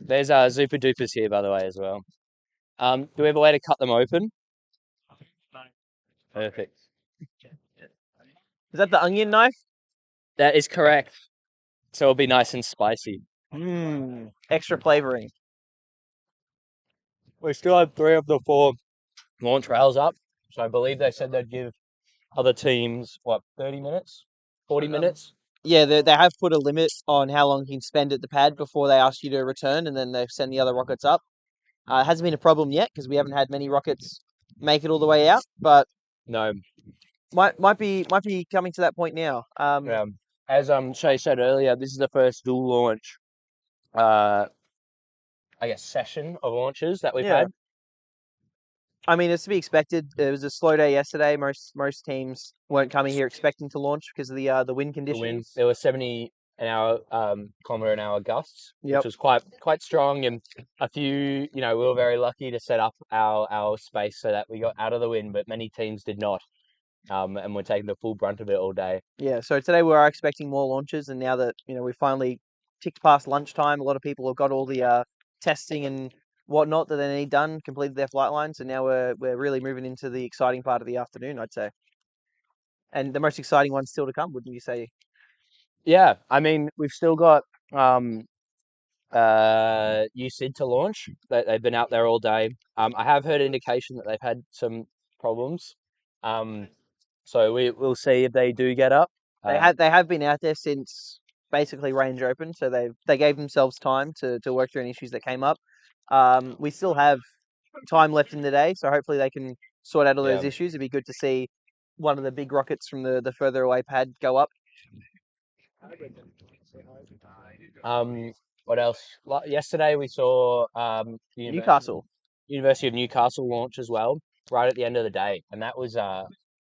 There's Zupa Dupers here, by the way, as well. Do we have a way to cut them open? Perfect. Is that the onion knife? That is correct. So it'll be nice and spicy. Extra flavoring. We still have 3 of the 4 launch rails up. So I believe they said they'd give other teams, 30 minutes? 40 minutes? Yeah, they have put a limit on how long you can spend at the pad before they ask you to return, and then they send the other rockets up. It hasn't been a problem yet because we haven't had many rockets make it all the way out, but no, might be coming to that point now. Yeah. As Shay said earlier, this is the first dual launch, I guess, session of launches that we've had. I mean, it's to be expected. It was a slow day yesterday. Most teams weren't coming here expecting to launch because of the wind conditions. The wind. There were 70 kilometre an hour gusts, Yep. which was quite strong, and a few. We were very lucky to set up our space so that we got out of the wind, but many teams did not. And we're taking the full brunt of it all day. Yeah. So today we are expecting more launches, and now that we finally ticked past lunchtime, a lot of people have got all the testing and whatnot that they need done, completed their flight lines, and now we're really moving into the exciting part of the afternoon, I'd say. And the most exciting one's still to come, wouldn't you say? Yeah, I mean, we've still got UCID to launch. They've been out there all day. I have heard indication that they've had some problems. So we'll see if they do get up. They have been out there since basically range open, so they gave themselves time to work through any issues that came up. We still have time left in the day, so hopefully they can sort out all those issues. It'd be good to see one of the big rockets from the further away pad go up. What else? Yesterday we saw Newcastle. University of Newcastle launch as well, right at the end of the day, and that was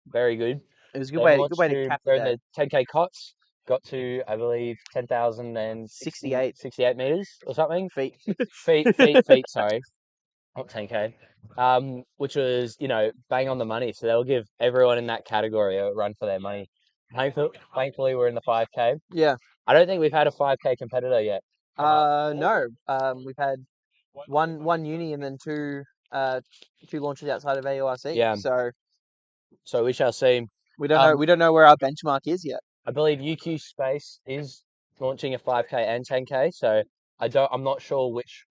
very good. It was a good way to cap the day. The 10K cots got to, I believe, 10,068 meters or something. Feet. Feet. Sorry, not 10K. Which was bang on the money. So they'll give everyone in that category a run for their money. Thankfully, we're in the 5K. Yeah. I don't think we've had a 5K competitor yet. No. We've had one uni and then two launches outside of AURC. Yeah. So we shall see. We don't know where our benchmark is yet. I believe UQ Space is launching a 5K and 10K. So I'm not sure which